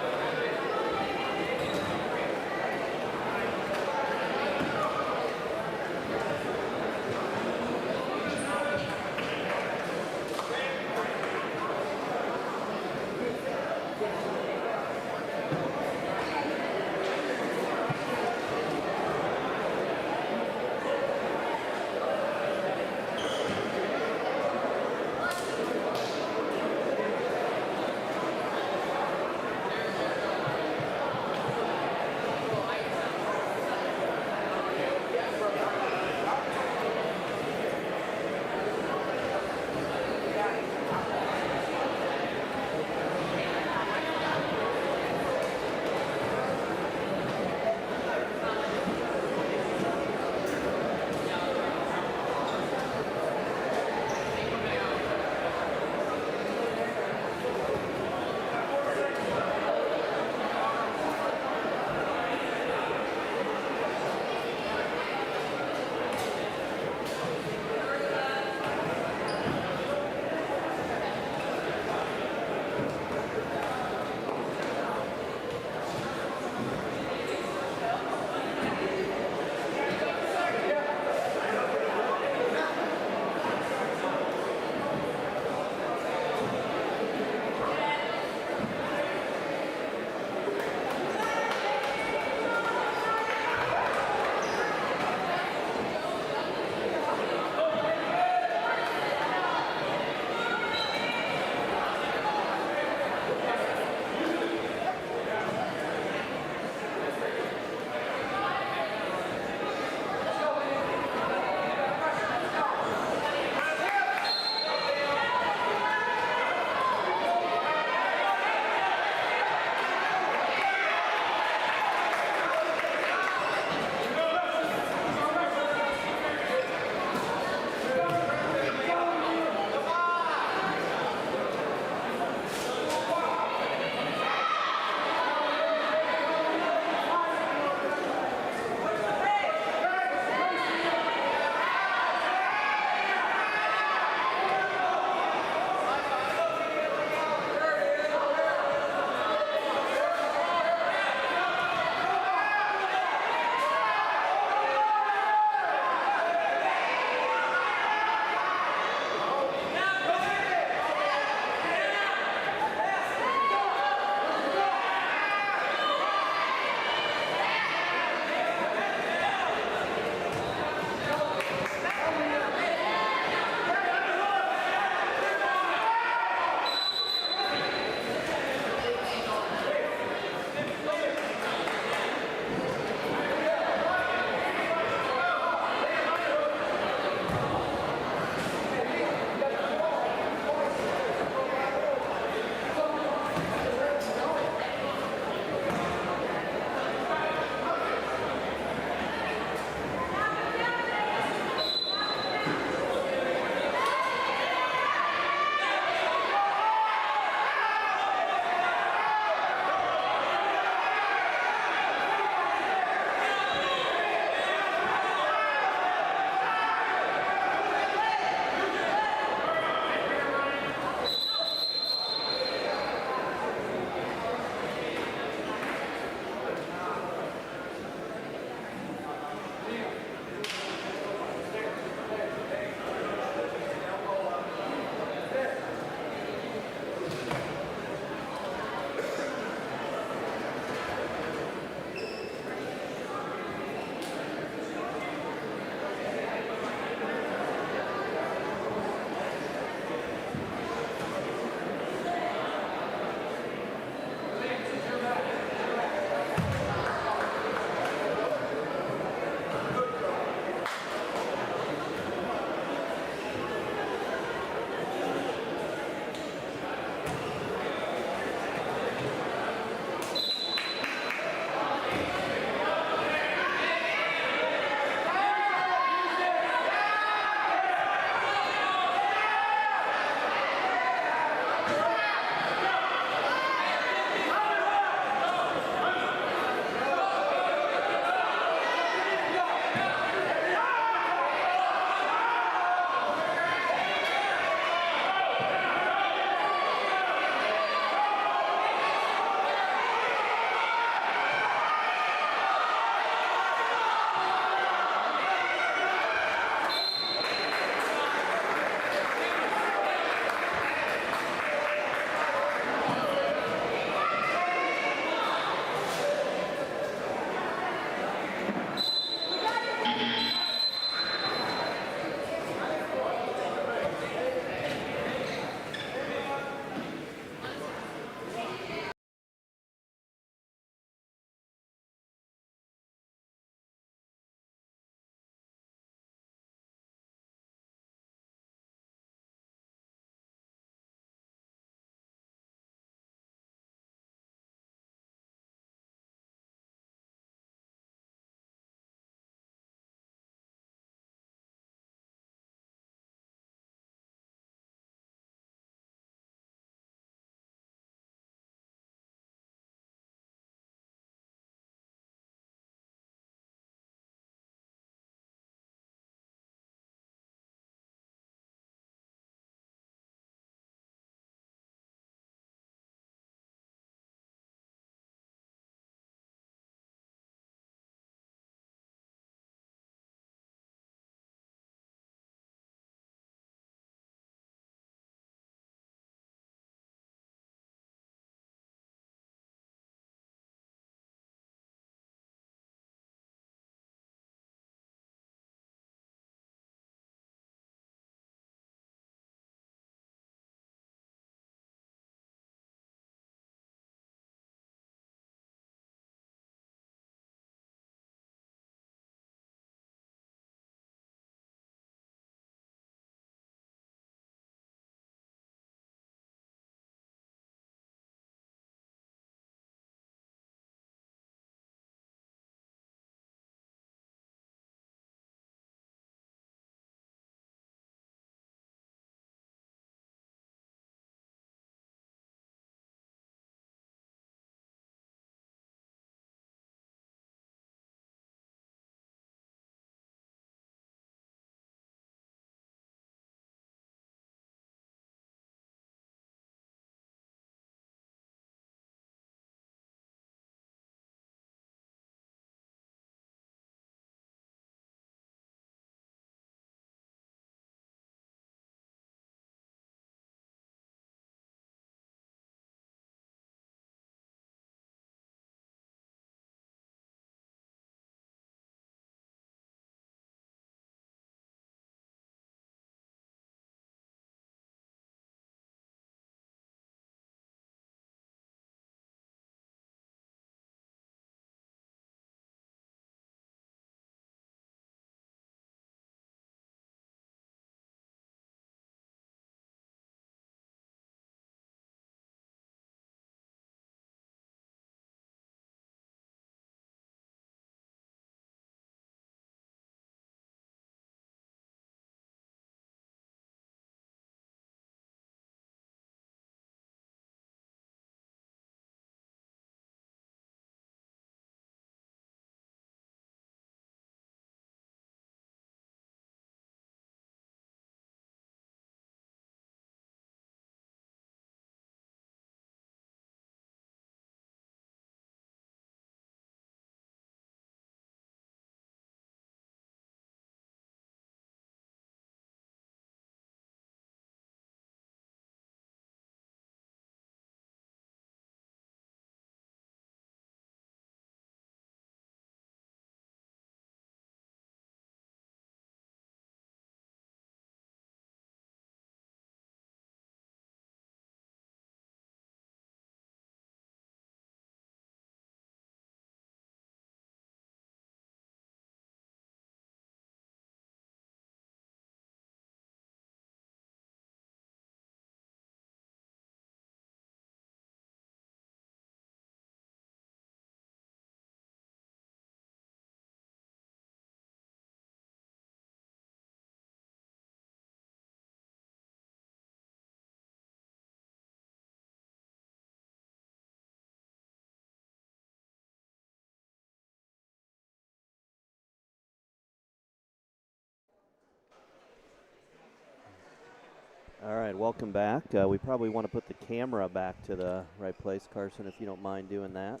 Speaker 1: All right, welcome back. We probably want to put the camera back to the right place, Carson, if you don't mind doing that.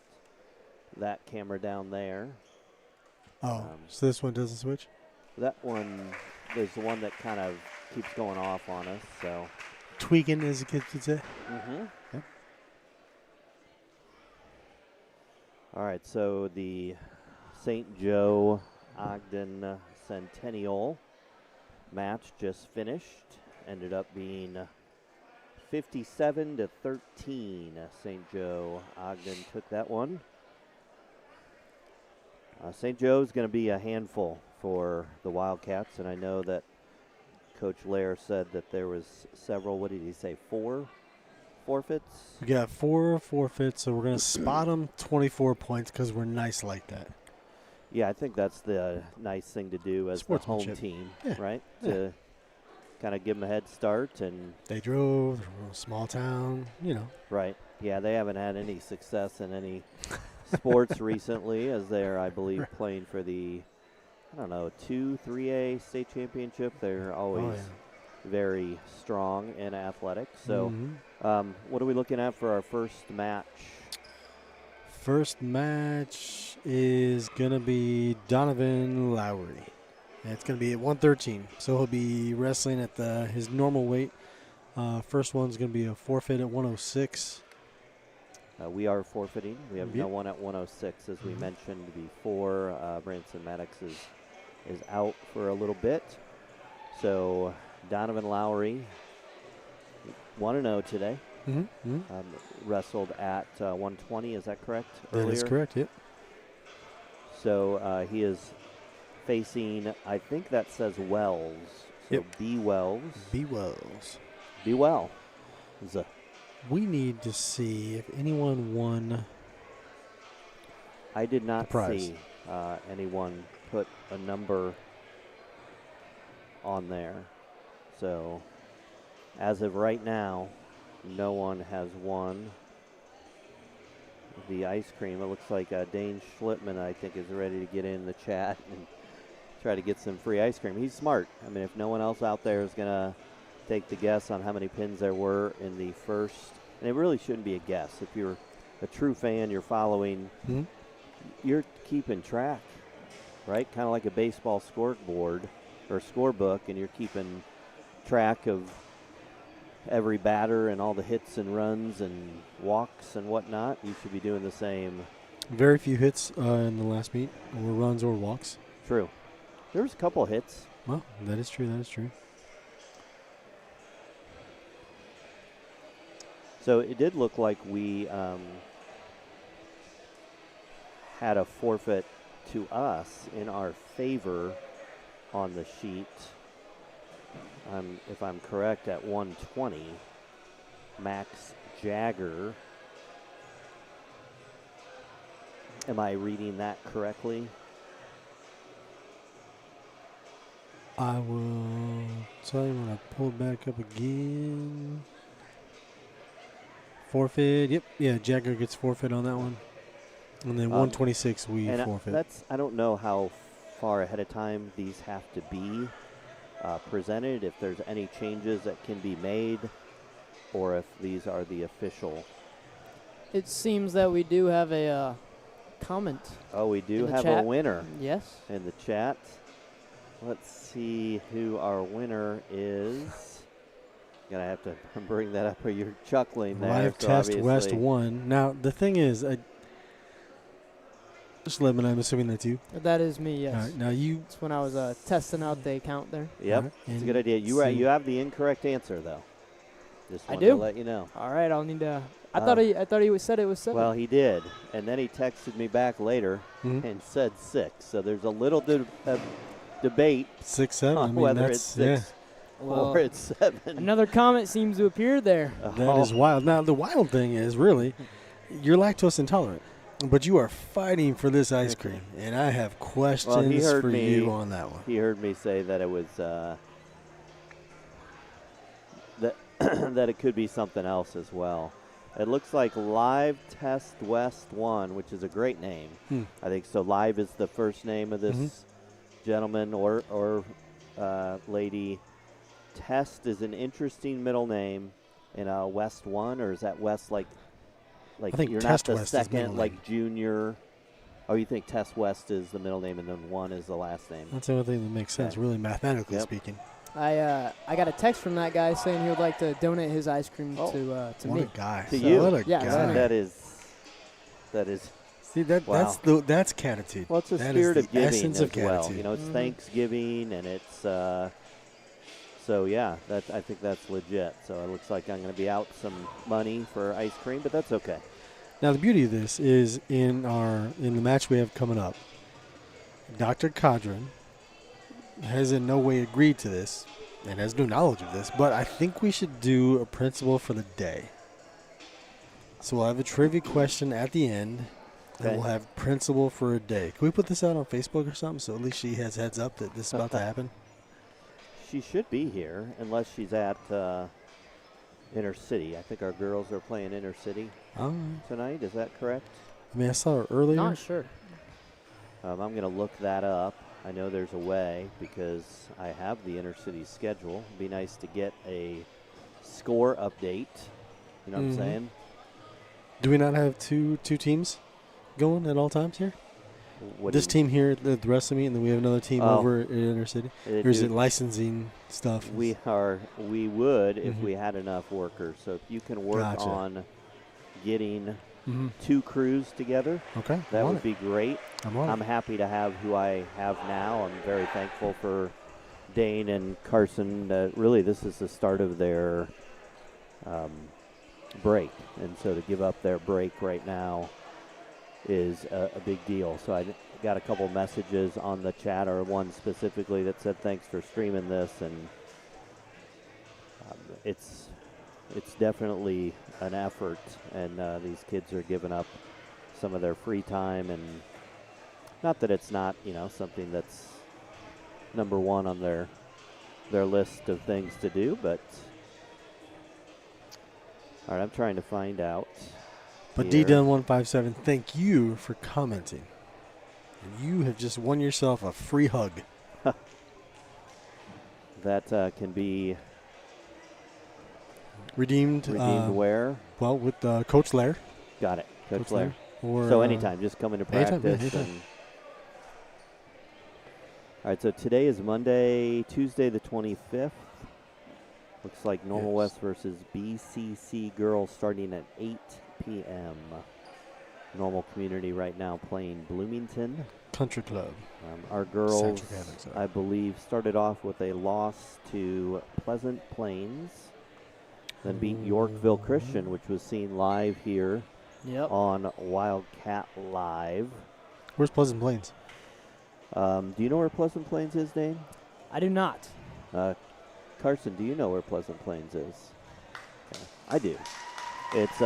Speaker 1: That camera down there.
Speaker 2: So this one doesn't switch?
Speaker 1: That one is the one that kind of keeps going off on us, so.
Speaker 2: Tweaking, as the kids would say.
Speaker 1: Mm-hmm.
Speaker 2: Yeah.
Speaker 1: All right, so the St. Joe Ogden Centennial match just finished. Ended up being 57-13. St. Joe Ogden took that one. St. Joe's going to be a handful for the Wildcats, and I know that Coach Lair said that there was several, what did he say, 4 forfeits?
Speaker 2: We got 4 forfeits, so we're going to spot them 24 points because we're nice like that.
Speaker 1: Yeah, I think that's the nice thing to do as the home team, right?
Speaker 2: Yeah.
Speaker 1: To kind of give them a head start. And
Speaker 2: they drove, they're from a small town,
Speaker 1: Right. Yeah, they haven't had any success in any sports recently, as they're, I believe, playing for the, 2-3A state championship. They're always very strong in athletics. So what are we looking at for our first match?
Speaker 2: First match is going to be Donovan Lowry. And it's going to be at 113. So he'll be wrestling at his normal weight. First one's going to be a forfeit at 106.
Speaker 1: We are forfeiting. We have no one at 106, as we mentioned before. Branson Maddox is out for a little bit. So Donovan Lowry, 1-0 today. Wrestled at 120, is that correct?
Speaker 2: That is correct, yep.
Speaker 1: So he is facing, I think that says Wells. So B. Wells.
Speaker 2: B. Wells.
Speaker 1: Be well.
Speaker 2: We need to see if anyone won.
Speaker 1: I did not see anyone put a number on there. So as of right now, no one has won the ice cream. It looks like Dane Schlitman, I think, is ready to get in the chat and try to get some free ice cream. He's smart. I mean, if no one else out there is going to take the guess on how many pins there were in the first, and it really shouldn't be a guess. If you're a true fan, you're following, you're keeping track, right? Kind of like a baseball scoreboard or scorebook, and you're keeping track of every batter and all the hits and runs and walks and whatnot. You should be doing the same.
Speaker 2: Very few hits in the last meet, or runs or walks.
Speaker 1: True. There was a couple of hits.
Speaker 2: Well, that is true. That is true.
Speaker 1: So it did look like we had a forfeit to us in our favor on the sheet. If I'm correct, at 120, Max Jagger. Am I reading that correctly?
Speaker 2: I will tell you when I pull it back up again. Forfeit. Yep. Yeah, Jagger gets forfeit on that one. And then 126 we forfeit.
Speaker 1: I don't know how far ahead of time these have to be presented, if there's any changes that can be made, or if these are the official.
Speaker 5: It seems that we do have a comment.
Speaker 1: Oh, we do have
Speaker 5: chat.
Speaker 1: A winner.
Speaker 5: Yes.
Speaker 1: In the chat. Let's see who our winner is. Gonna have to bring that up, or you're chuckling there.
Speaker 2: Live
Speaker 1: so
Speaker 2: Test
Speaker 1: obviously.
Speaker 2: West 1. Now, the thing is, just let me know, I'm assuming that's you.
Speaker 5: That is me, yes.
Speaker 2: All right, now you.
Speaker 5: It's when I was testing out the account there.
Speaker 1: Yep,
Speaker 2: Right.
Speaker 1: it's a good idea. You have the incorrect answer, though. Just wanted
Speaker 5: I do.
Speaker 1: to let you know.
Speaker 5: All right, I'll need to. I thought he said it was 7.
Speaker 1: Well, he did, and then he texted me back later and said 6. So there's a little debate
Speaker 2: 6-7.
Speaker 1: on whether it's 6 or it's 7.
Speaker 5: Another comment seems to appear there.
Speaker 2: That is wild. Now, the wild thing is, really, you're lactose intolerant, but you are fighting for this ice cream, and I have questions for you on that one.
Speaker 1: He heard me say that it was that it could be something else as well. It looks like Live Test West 1, which is a great name. I think so. Live is the first name of this gentleman or lady. Test is an interesting middle name in West 1, or is that West like
Speaker 2: I think
Speaker 1: you're
Speaker 2: Test
Speaker 1: not the
Speaker 2: West is middle
Speaker 1: second
Speaker 2: name.
Speaker 1: like junior? Oh, you think Test West is the middle name and then 1 is the last name?
Speaker 2: That's the only thing that makes sense,
Speaker 1: Okay.
Speaker 2: really mathematically
Speaker 1: Yep.
Speaker 2: speaking.
Speaker 5: I got a text from that guy saying he would like to donate his ice cream to
Speaker 2: What
Speaker 5: me.
Speaker 2: a guy.
Speaker 1: To you.
Speaker 2: What a
Speaker 5: Yeah,
Speaker 2: guy.
Speaker 1: That is.
Speaker 2: See,
Speaker 1: Wow.
Speaker 2: that's catitude.
Speaker 1: Well, it's a
Speaker 2: That is
Speaker 1: spirit
Speaker 2: the
Speaker 1: of giving
Speaker 2: essence
Speaker 1: as
Speaker 2: of
Speaker 1: well.
Speaker 2: catitude.
Speaker 1: You know, it's Thanksgiving, and it's so yeah. I think that's legit. So it looks like I'm going to be out some money for ice cream, but that's okay.
Speaker 2: Now the beauty of this is in the match we have coming up, Dr. Cadron has in no way agreed to this and has no knowledge of this, but I think we should do a principle for the day. So we'll have a trivia question at the end,
Speaker 1: Okay.
Speaker 2: and we'll have principle for a day. Can we put this out on Facebook or something so at least she has heads up that this is about to happen?
Speaker 1: She should be here unless she's at Inner City. I think our girls are playing Inner City
Speaker 2: All right.
Speaker 1: tonight. Is that correct?
Speaker 2: I mean, I saw her earlier.
Speaker 5: Not sure.
Speaker 1: I'm going to look that up. I know there's a way because I have the Inner City schedule. It'd be nice to get a score update. You know what I'm saying?
Speaker 2: Do we not have two teams going at all times here?
Speaker 1: What do
Speaker 2: This
Speaker 1: you-
Speaker 2: team here at the wrestling meet, and then we have another team
Speaker 1: Oh.
Speaker 2: over at Inner City?
Speaker 1: It
Speaker 2: Or is
Speaker 1: do-
Speaker 2: it licensing stuff?
Speaker 1: We would if
Speaker 2: Mhm.
Speaker 1: we had enough workers. So if you can work
Speaker 2: Gotcha.
Speaker 1: on getting
Speaker 2: Mhm.
Speaker 1: 2 crews together,
Speaker 2: Okay.
Speaker 1: that
Speaker 2: I'm on
Speaker 1: would be great.
Speaker 2: I'm on
Speaker 1: I'm
Speaker 2: it.
Speaker 1: happy to have who I have now. I'm very thankful for Dane and Carson. Really, this is the start of their break. And so to give up their break right now is a big deal. So I got a couple messages on the chat, or one specifically that said, thanks for streaming this. And it's definitely an effort. And these kids are giving up some of their free time, and not that it's not, something that's number one on their list of things to do, but all right, I'm trying to find out.
Speaker 2: But
Speaker 1: here.
Speaker 2: DDun157, thank you for commenting. And you have just won yourself a free hug.
Speaker 1: That can be
Speaker 2: Redeemed
Speaker 1: where?
Speaker 2: well, with Coach Lair.
Speaker 1: Got it, Coach Lair.
Speaker 2: Or,
Speaker 1: So anytime, just come into
Speaker 2: anytime,
Speaker 1: practice.
Speaker 2: yeah, anytime.
Speaker 1: And all right, so today is Monday, Tuesday the 25th. Looks like Normal
Speaker 2: Yes.
Speaker 1: West versus BCC girls starting at 8 p.m. Normal Community right now playing Bloomington.
Speaker 2: Country Club.
Speaker 1: Our girls,
Speaker 2: Centric Havens, sorry.
Speaker 1: I believe, started off with a loss to Pleasant Plains, then beat Yorkville Christian, which was seen live here
Speaker 5: Yep.
Speaker 1: on Wildcat Live.
Speaker 2: Where's Pleasant Plains?
Speaker 1: Do you know where Pleasant Plains is, Dane?
Speaker 5: I do not.
Speaker 1: Carson, do you know where Pleasant Plains is? Okay. I do. It's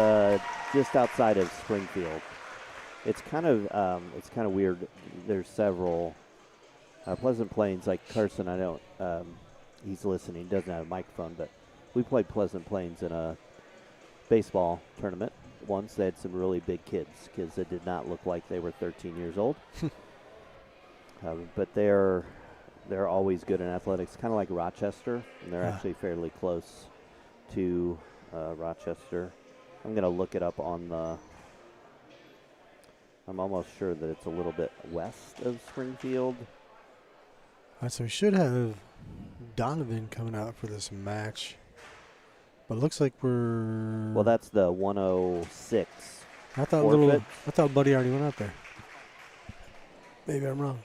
Speaker 1: just outside of Springfield. It's kind of weird. There's several Pleasant Plains. Like Carson, I don't. He's listening. Doesn't have a microphone, but we played Pleasant Plains in a baseball tournament once. They had some really big kids that did not look like they were 13 years old. But they're always good in athletics, kind of like Rochester, and they're actually fairly close to Rochester. I'm going to look it up on the. I'm almost sure that it's a little bit west of Springfield.
Speaker 2: All right, so we should have Donovan coming out for this match. But it looks like we're...
Speaker 1: Well, that's the 106.
Speaker 2: I thought
Speaker 1: forfeit.
Speaker 2: I thought Buddy already went out there. Maybe I'm wrong.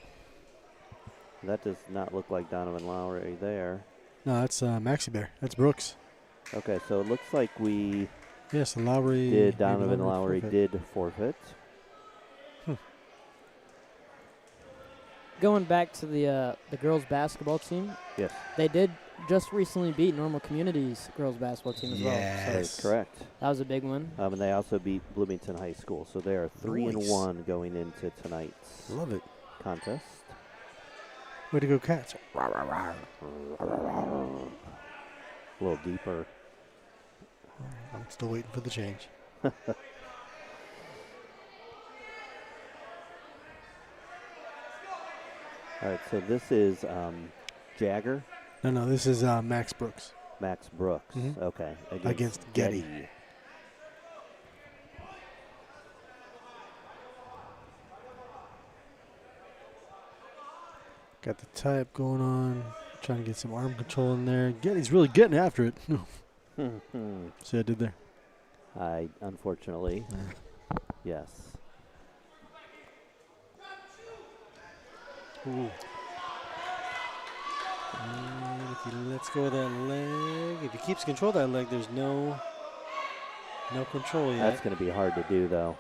Speaker 1: That does not look like Donovan Lowry there.
Speaker 2: No, that's Maxie Bear. That's Brooks.
Speaker 1: Okay, so it looks like we
Speaker 2: Yes, and Lowry...
Speaker 1: did.
Speaker 2: maybe
Speaker 1: Donovan Lowry
Speaker 2: forfeit.
Speaker 1: did forfeit.
Speaker 5: Going back to the girls basketball team,
Speaker 1: Yes,
Speaker 5: they did just recently beat Normal Community's girls basketball team as well.
Speaker 1: that
Speaker 2: Yes.
Speaker 1: is correct.
Speaker 5: So that was a big one.
Speaker 1: And they also beat Bloomington High School, so they are 3-1 going into tonight's
Speaker 2: Love it.
Speaker 1: contest.
Speaker 2: Way to go, Cats.
Speaker 1: A little deeper.
Speaker 2: I'm still waiting for the change.
Speaker 1: All right, so this is Jagger.
Speaker 2: No, this is Max Brooks.
Speaker 1: Max Brooks.
Speaker 2: Mhm.
Speaker 1: Okay.
Speaker 2: Against Getty. Got the tie-up going on. Trying to get some arm control in there. Getty's really getting after it. See what I did there?
Speaker 1: Unfortunately, yes.
Speaker 2: Ooh. And if he lets go of that leg, if he keeps control of that leg, there's no control yet.
Speaker 1: That's going to be hard to do, though.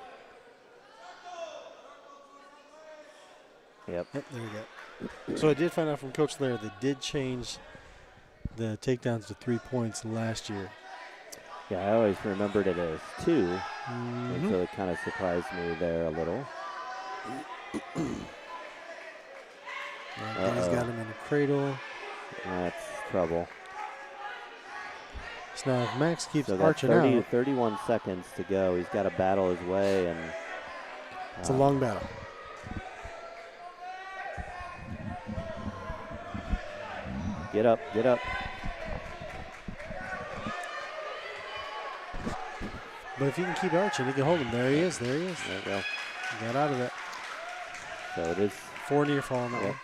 Speaker 1: Yep.
Speaker 2: Yep, there we go. So I did find out from Coach Lair they did change the takedowns to 3 points last year.
Speaker 1: Yeah, I always remembered it as 2, and
Speaker 2: Mm-hmm.
Speaker 1: so it kind of surprised me there a little.
Speaker 2: He's got him in the cradle.
Speaker 1: That's trouble.
Speaker 2: So now if Max keeps
Speaker 1: So that's
Speaker 2: arching out,
Speaker 1: 31 seconds to go. He's got to battle his way, and
Speaker 2: it's a long battle.
Speaker 1: Get up, get up.
Speaker 2: But if he can keep arching, he can hold him. There he is. There he is.
Speaker 1: There you go.
Speaker 2: He got out of it.
Speaker 1: So it is.
Speaker 2: 4 near fall on that
Speaker 1: Yep.
Speaker 2: one.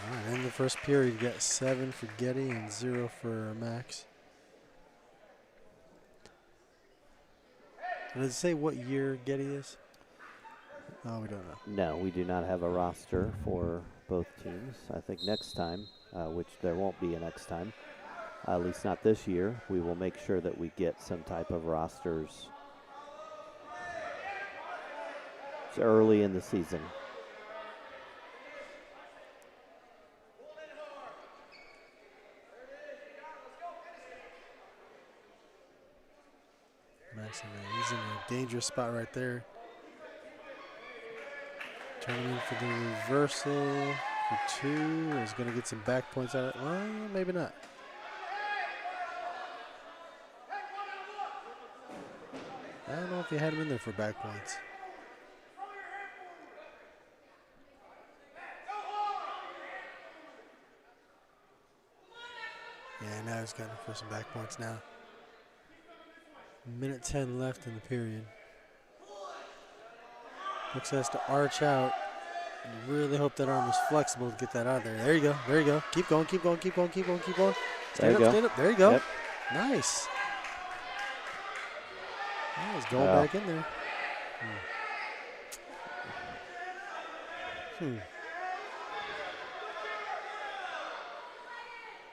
Speaker 2: All right, in the first period, you got 7 for Getty and 0 for Max. Does it say what year Getty is? Oh, we don't know.
Speaker 1: No, we do not have a roster for both teams. I think next time, which there won't be a next time, at least not this year, we will make sure that we get some type of rosters. It's early in the season.
Speaker 2: Max, he's in a dangerous spot right there. Turning in for the reversal for 2. He's going to get some back points out of it. Well, maybe not. I don't know if he had him in there for back points. Yeah, now he's got him for some back points now. Minute 10 left in the period. Brooks has to arch out. You really hope that arm is flexible to get that out of there. There you go. There you go. Keep going. Keep going. Keep going. Keep going. Keep going. Stand up.
Speaker 1: There you go.
Speaker 2: Stand up. There you go.
Speaker 1: Yep.
Speaker 2: Nice. Oh, he's going back in there.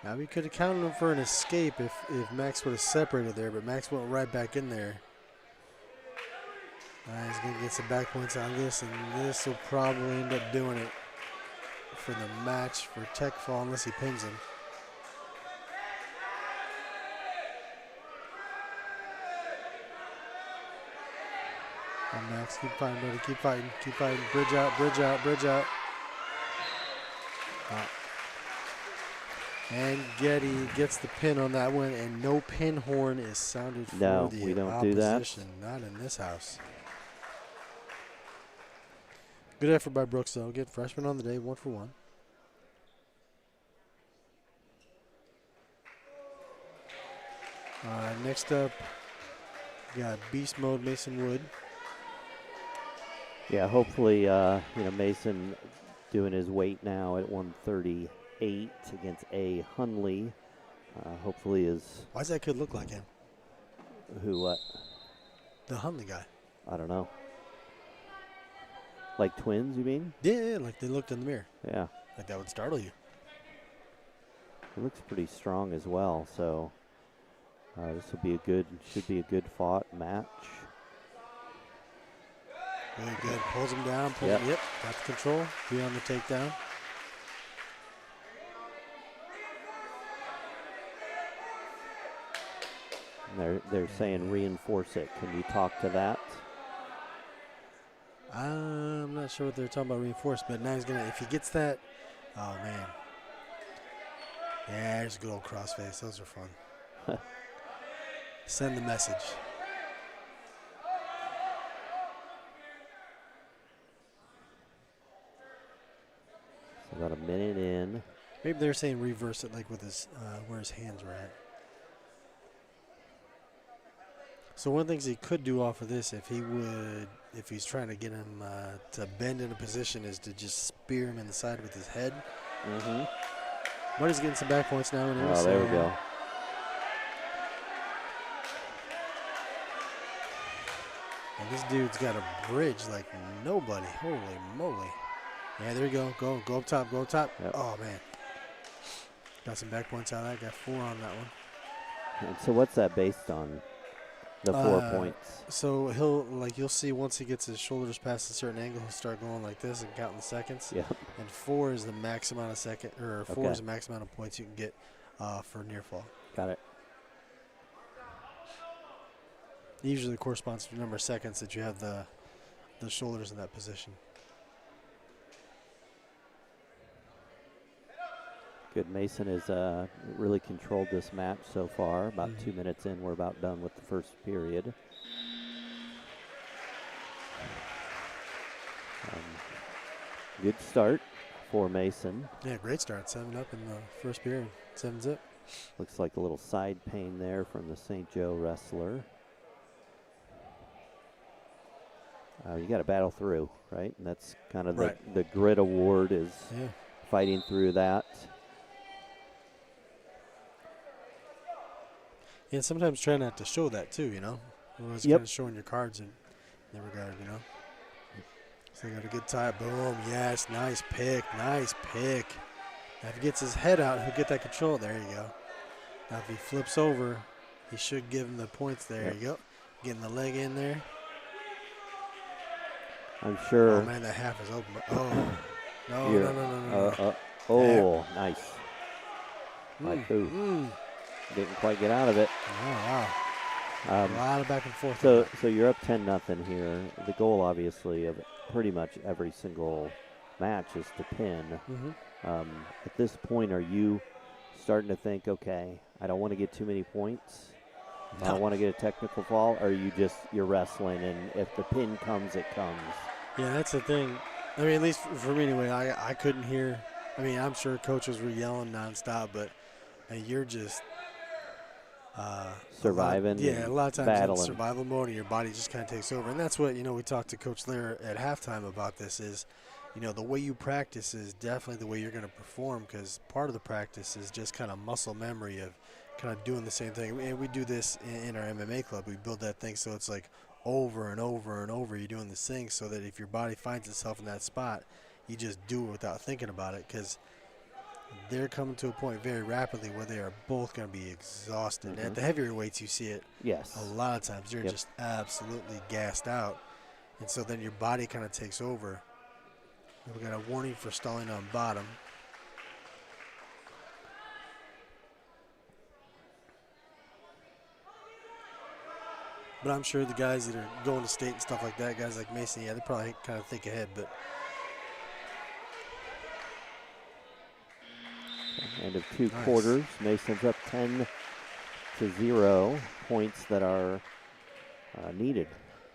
Speaker 2: Now we could have counted him for an escape if Max would have separated there, but Max went right back in there. He's going to get some back points on this, and this will probably end up doing it for the match for tech fall unless he pins him. And Max, keep fighting, buddy. Keep fighting. Keep fighting. Bridge out, bridge out, bridge out. And Getty gets the pin on that one, and no pin horn is sounded for
Speaker 1: No,
Speaker 2: the
Speaker 1: we don't
Speaker 2: opposition.
Speaker 1: do that.
Speaker 2: Not in this house. Good effort by Brooks, though. Get freshman on the day, 1 for 1. Next up, we got Beast Mode Mason Wood.
Speaker 1: Yeah, hopefully, Mason doing his weight now at 138 against A. Hunley. Hopefully is
Speaker 2: Why does that kid look like him?
Speaker 1: who, what?
Speaker 2: The Hunley guy.
Speaker 1: I don't know. Like twins, you mean?
Speaker 2: Yeah, like they looked in the mirror.
Speaker 1: Yeah.
Speaker 2: Like that would startle you.
Speaker 1: He looks pretty strong as well, so this will be should be a good fought match.
Speaker 2: Really good. Pulls him down.
Speaker 1: Yep.
Speaker 2: Yep. Got the control. Be on the takedown.
Speaker 1: And they're saying reinforce it. Can you talk to that?
Speaker 2: I'm not sure what they're talking about reinforce, but now he's gonna. If he gets that, oh man. Yeah, there's a good old crossface. Those are fun. Send the message.
Speaker 1: About a minute in.
Speaker 2: Maybe they're saying reverse it like with his where his hands were at. So one of the things he could do off of this, if he's trying to get him to bend in a position, is to just spear him in the side with his head.
Speaker 1: Mm-hmm.
Speaker 2: But he's getting some back points now.
Speaker 1: Oh, there we go.
Speaker 2: And this dude's got a bridge like nobody. Holy moly. Yeah, there you go. Go up top. Go up top.
Speaker 1: Yep.
Speaker 2: Oh, man. Got some back points out of that. Got 4 on that one.
Speaker 1: And so what's that based on? The 4 points.
Speaker 2: So you'll see once he gets his shoulders past a certain angle, he'll start going like this and counting the seconds.
Speaker 1: Yeah.
Speaker 2: And 4 is the max amount of four is the max amount of points you can get for near fall.
Speaker 1: Got it.
Speaker 2: Usually corresponds to the number of seconds that you have the shoulders in that position.
Speaker 1: Good. Mason has really controlled this match so far. About 2 minutes in, we're about done with the first period. Good start for Mason.
Speaker 2: Yeah, great start. 7 up in the first period. 7-zip.
Speaker 1: Looks like a little side pain there from the St. Joe wrestler. You got to battle through, right? And that's kind of the grit award is fighting through that.
Speaker 2: And sometimes try not to show that too, Always kind of showing your cards in that regard, So got a good tie. Boom. Yes. Nice pick. Nice pick. Now if he gets his head out, he'll get that control. There you go. Now if he flips over, he should give him the points. There you go. Getting the leg in there.
Speaker 1: I'm sure.
Speaker 2: Oh, man, that half is open. Oh. No.
Speaker 1: Oh, nice. Didn't quite get out of it.
Speaker 2: Oh, wow. A lot of back and forth.
Speaker 1: So you're up 10-0 here. The goal, obviously, of pretty much every single match is to pin. At this point, are you starting to think, okay, I don't want to get too many points? I don't want to get a technical fall? Or are you you're wrestling, and if the pin comes, it comes?
Speaker 2: Yeah, that's the thing. I mean, at least for me anyway, I couldn't hear. I mean, I'm sure coaches were yelling nonstop, but you're just
Speaker 1: surviving.
Speaker 2: A lot of times
Speaker 1: battling.
Speaker 2: in survival mode, and your body just kind of takes over. And that's what we talked to Coach Lair at halftime about. This is, the way you practice is definitely the way you're going to perform, because part of the practice is just kind of muscle memory of kind of doing the same thing. And we do this in our MMA club. We build that thing so it's like over and over and over. You're doing this thing so that if your body finds itself in that spot, you just do it without thinking about it, because they're coming to a point very rapidly where they are both going to be exhausted. At the heavier weights, you see it.
Speaker 1: Yes.
Speaker 2: A lot of times they're just absolutely gassed out, and so then your body kind of takes over. We got a warning for stalling on bottom. But I'm sure the guys that are going to state and stuff like that, guys like Mason, they probably kind of think ahead. But
Speaker 1: end of 2 quarters. Mason's up 10-0 points that are needed.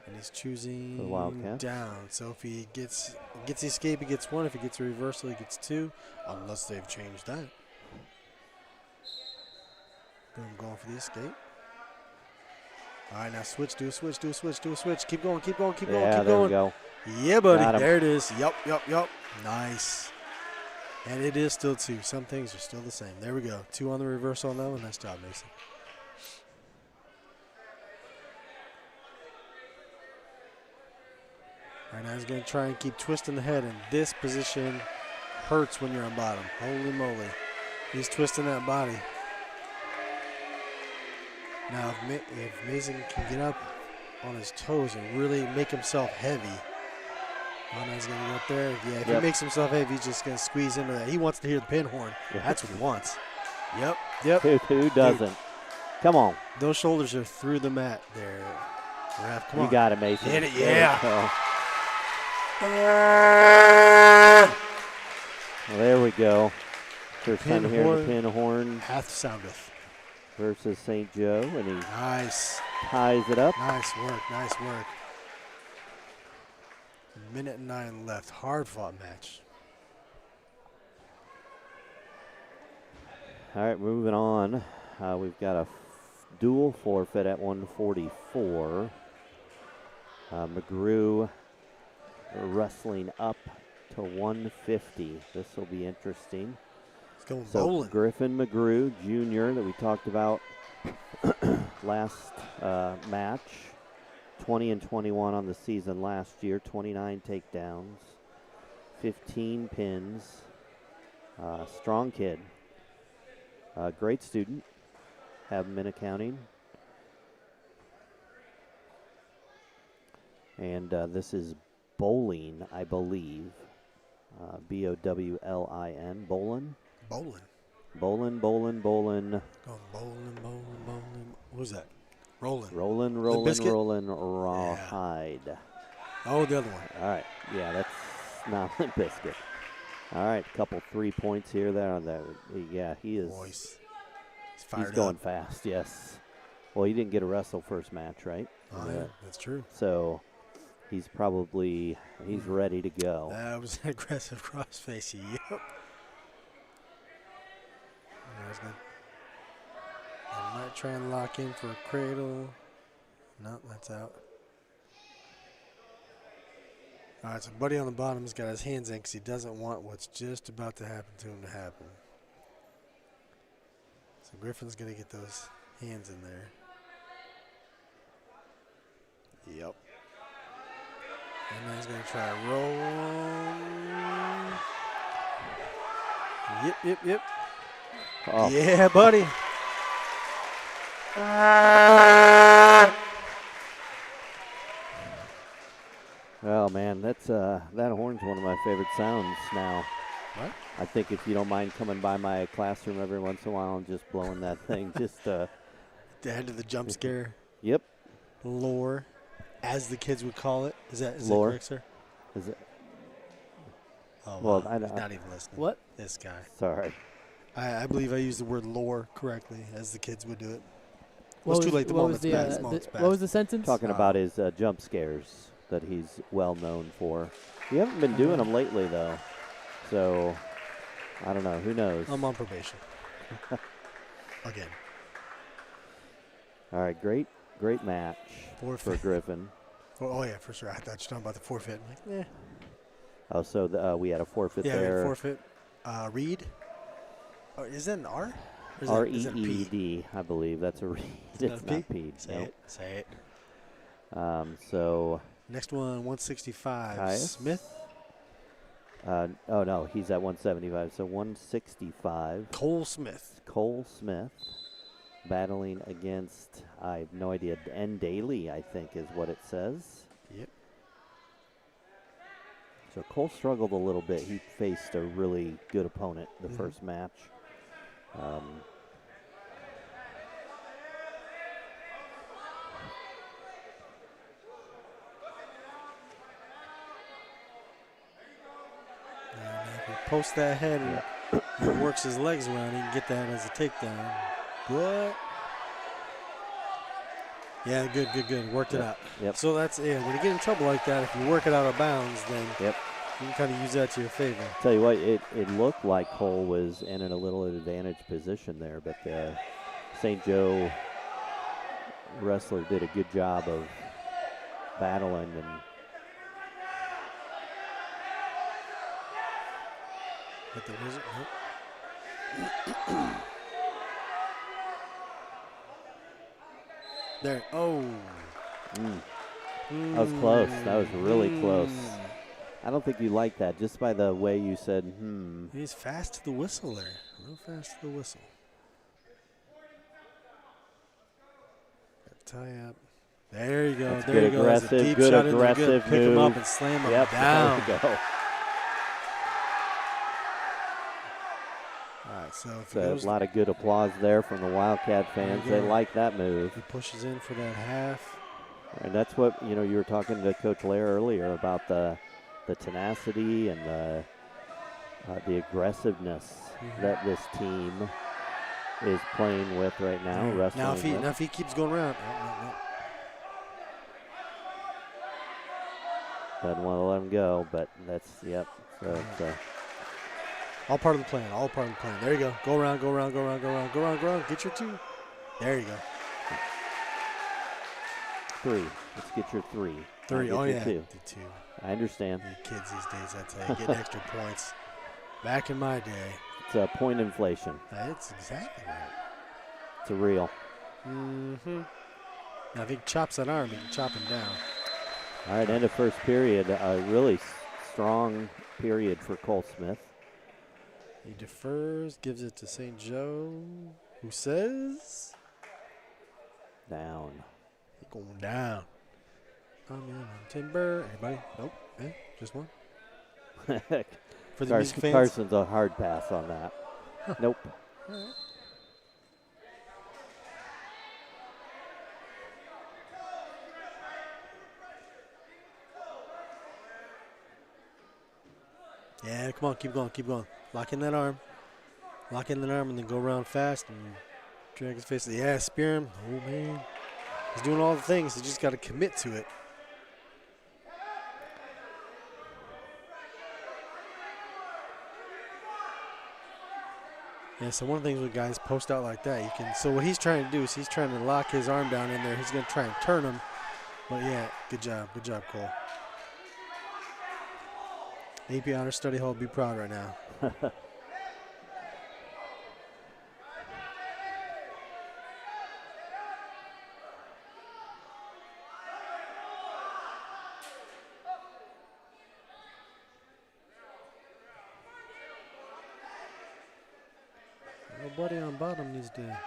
Speaker 2: And he's choosing
Speaker 1: for the Wildcats.
Speaker 2: Down. So if he gets the escape, he gets 1. If he gets a reversal, he gets 2. Unless they've changed that. Boom, going for the escape. All right, now switch, do a switch. Keep going.
Speaker 1: Yeah, there we go.
Speaker 2: Yeah, buddy. There it is. Yup. Nice. And it is still 2. Some things are still the same. There we go. 2 on the reversal on that one. Nice job, Mason. All right, now he's going to try and keep twisting the head, and this position hurts when you're on bottom. Holy moly. He's twisting that body. Now, if Mason can get up on his toes and really make himself heavy, he's going to go up there. Yeah, if he makes himself heavy, he's just going to squeeze into that. He wants to hear the pin horn. That's what he wants. Yep.
Speaker 1: Who doesn't? Dude, come on.
Speaker 2: Those shoulders are through the mat there. Ref, come on.
Speaker 1: You got it, Mason.
Speaker 2: Hit it, yeah.
Speaker 1: Well, there we go. First time hearing the pin horn.
Speaker 2: Hath soundeth.
Speaker 1: Versus St. Joe, and he ties it up.
Speaker 2: Nice work. 1:09 left. Hard fought match.
Speaker 1: All right, moving on. We've got a dual forfeit at 144. McGrew wrestling up to 150. This will be interesting.
Speaker 2: It's going
Speaker 1: So
Speaker 2: bowling.
Speaker 1: Griffin McGrew Jr. that we talked about last match, 20 and 21 on the season last year, 29 takedowns, 15 pins. Strong kid. Great student. Have him in accounting. And this is bowling, I believe. B-O-W-L-I-N. Bowling.
Speaker 2: Bowling.
Speaker 1: Bowling.
Speaker 2: Going bowling. What was that? Rolling.
Speaker 1: Rolling,
Speaker 2: biscuit?
Speaker 1: rawhide.
Speaker 2: Yeah. Oh, the other one.
Speaker 1: All right. Yeah, that's not Limp Biscuit. All right, couple 3 points here. Yeah, he is.
Speaker 2: Boys.
Speaker 1: He's going fast, yes. Well, he didn't get a wrestle first match, right?
Speaker 2: Oh, yeah, that's true.
Speaker 1: So he's ready to go.
Speaker 2: That was an aggressive crossface. Yep. I might try and lock in for a cradle. No, that's out. All right, so Buddy on the bottom's got his hands in because he doesn't want what's just about to happen to him to happen. So Griffin's going to get those hands in there. Yep. And then he's going to try to roll. Yep.
Speaker 1: Oh.
Speaker 2: Yeah, buddy.
Speaker 1: Oh man, that horn's one of my favorite sounds now.
Speaker 2: What?
Speaker 1: I think if you don't mind coming by my classroom every once in a while and just blowing that thing, just
Speaker 2: The end of the jump scare.
Speaker 1: Yep.
Speaker 2: Lore, as the kids would call it. Is that
Speaker 1: Lore.
Speaker 2: correct, sir?
Speaker 1: Is it?
Speaker 2: Oh,
Speaker 1: Well,
Speaker 2: wow.
Speaker 1: I know.
Speaker 2: He's not even listening.
Speaker 5: What?
Speaker 2: This guy.
Speaker 1: Sorry.
Speaker 2: I believe I used the word lore correctly, as the kids would do it.
Speaker 5: What
Speaker 2: It's too late. The
Speaker 5: what
Speaker 2: moment's
Speaker 5: was
Speaker 2: passed.
Speaker 5: what was the sentence?
Speaker 1: Talking about his jump scares that he's well known for. You haven't been doing them lately, though. So, I don't know. Who knows?
Speaker 2: I'm on probation. Again.
Speaker 1: All right, great match for Griffin.
Speaker 2: Oh, yeah, for sure. I thought you were talking about the forfeit. I'm like,
Speaker 1: Oh, so we had a forfeit
Speaker 2: yeah,
Speaker 1: there.
Speaker 2: forfeit. Reed? Oh, is that an R? Or is that a P?
Speaker 1: R-E-E-D, I believe. That's a reed. It's not P.
Speaker 2: Say it.
Speaker 1: So
Speaker 2: Next one, 165.
Speaker 1: Caius.
Speaker 2: Smith.
Speaker 1: Oh, no, he's at 175. So 165.
Speaker 2: Cole Smith.
Speaker 1: Cole Smith battling against, I have no idea, N. Daly, I think is what it says.
Speaker 2: Yep.
Speaker 1: So Cole struggled a little bit. He faced a really good opponent the first match.
Speaker 2: If he posts that head and works his legs around, he can get that as a takedown. But yeah, good. Worked it out.
Speaker 1: Yep.
Speaker 2: So that's when you get in trouble like that, if you work it out of bounds, then
Speaker 1: Yep.
Speaker 2: you can kind of use that to your favor.
Speaker 1: Tell you what, it looked like Cole was in a little advantage position there, but the St. Joe wrestler did a good job of battling and
Speaker 2: But there wasn't. There. Oh.
Speaker 1: that was close. That was really close. I don't think you like that just by the way you said,
Speaker 2: He's fast to the whistle there. Real fast to the whistle. Tie up. There you go.
Speaker 1: That's
Speaker 2: there
Speaker 1: good
Speaker 2: you go. That's a
Speaker 1: aggressive,
Speaker 2: deep
Speaker 1: good
Speaker 2: shot into the
Speaker 1: aggressive
Speaker 2: good. Pick him up
Speaker 1: move.
Speaker 2: and slam him
Speaker 1: Yep,
Speaker 2: down.
Speaker 1: there we go.
Speaker 2: All right, so if he
Speaker 1: So
Speaker 2: goes,
Speaker 1: a lot of good applause there from the Wildcat fans.
Speaker 2: you
Speaker 1: They
Speaker 2: go.
Speaker 1: like that move.
Speaker 2: he pushes in for that half.
Speaker 1: And that's what, you were talking to Coach Lair earlier about the tenacity and the aggressiveness that this team is playing with right now, wrestling
Speaker 2: Now if he keeps going around.
Speaker 1: Doesn't want to let him go, but that's, yep. So it's
Speaker 2: All part of the plan. All part of the plan. There you go. Go around, go around, go around, go around, go around, go around. Get your 2. There you go.
Speaker 1: 3. Let's get your 3.
Speaker 2: 3.
Speaker 1: Not
Speaker 2: Oh,
Speaker 1: get
Speaker 2: yeah.
Speaker 1: your 2.
Speaker 2: The 2.
Speaker 1: I understand.
Speaker 2: The kids these days, I tell you, getting extra points. Back in my day.
Speaker 1: It's a point inflation.
Speaker 2: That's exactly right.
Speaker 1: It's a real.
Speaker 2: Mm-hmm. Now, if he chops that arm, he can chop him down.
Speaker 1: All right, end of first period. A really strong period for Cole Smith.
Speaker 2: He defers, gives it to St. Joe, who says...
Speaker 1: Down.
Speaker 2: He's going down. I'm in on timber. Everybody? Nope. Just one. For the music fans.
Speaker 1: Carson's a hard pass on that. Nope.
Speaker 2: All right. Yeah, come on, keep going, keep going. Lock in that arm. Lock in that arm and then go around fast and drag his face. Yeah, spear him. Oh, man. He's doing all the things. He just got to commit to it. Yeah, so one of the things with guys post out like that, you can. So what he's trying to do is he's trying to lock his arm down in there. He's going to try and turn him. But, yeah, good job, Cole. AP Honor Study Hall, be proud right now. Nobody on bottom needs to.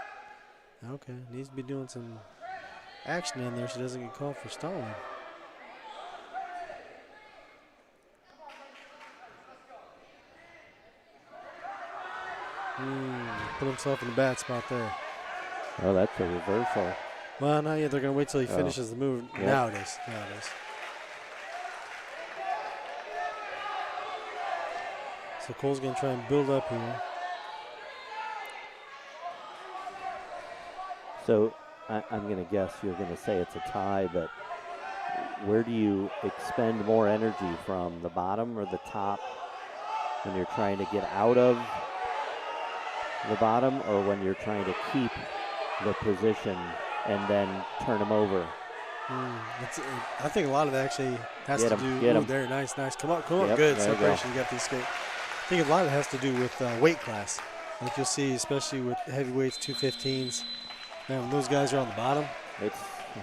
Speaker 2: Okay, needs to be doing some action in there so he doesn't get called for stalling. Put himself in the bad spot there.
Speaker 1: Oh, that's a reversal.
Speaker 2: Well, not yet. They're going to wait till he finishes the move.
Speaker 1: Yep.
Speaker 2: Now it is. So Cole's going to try and build up here.
Speaker 1: So I'm going to guess you're going to say it's a tie, but where do you expend more energy from, the bottom or the top, when you're trying to get out of the bottom, or when you're trying to keep the position and then turn them over?
Speaker 2: I think a lot of that actually has to do.
Speaker 1: Get him.
Speaker 2: There, nice. Come on.
Speaker 1: Yep,
Speaker 2: Good
Speaker 1: there
Speaker 2: separation. You got these skate. I think a lot of it has to do with weight class. Like you'll see, especially with heavyweights, 215s. Man, when those guys are on the bottom,
Speaker 1: It's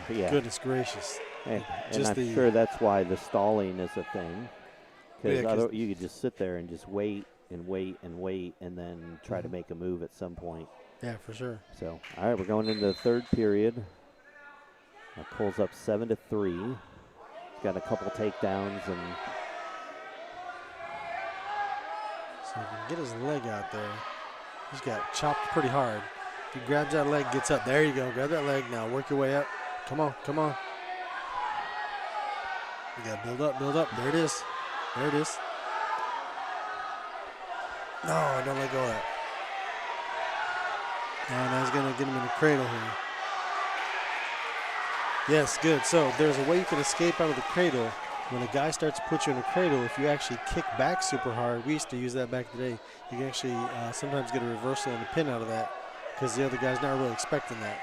Speaker 2: goodness gracious.
Speaker 1: And
Speaker 2: Just
Speaker 1: I'm sure that's why the stalling is a thing. Because you could just sit there and just wait and wait and wait and then try to make a move at some point.
Speaker 2: Yeah, for sure.
Speaker 1: So, all right, we're going into the third period. Cole's up 7-3. He's got a couple takedowns and
Speaker 2: so he can get his leg out there. He's got chopped pretty hard. If he grabs that leg, gets up. There you go. Grab that leg now. Work your way up. Come on. You got to build up. There it is. No, don't let go of that. Now he's going to get him in the cradle here. Yes, good. So there's a way you can escape out of the cradle. When a guy starts to put you in a cradle, if you actually kick back super hard, we used to use that back in the day, you can actually sometimes get a reversal and a pin out of that because the other guy's not really expecting that.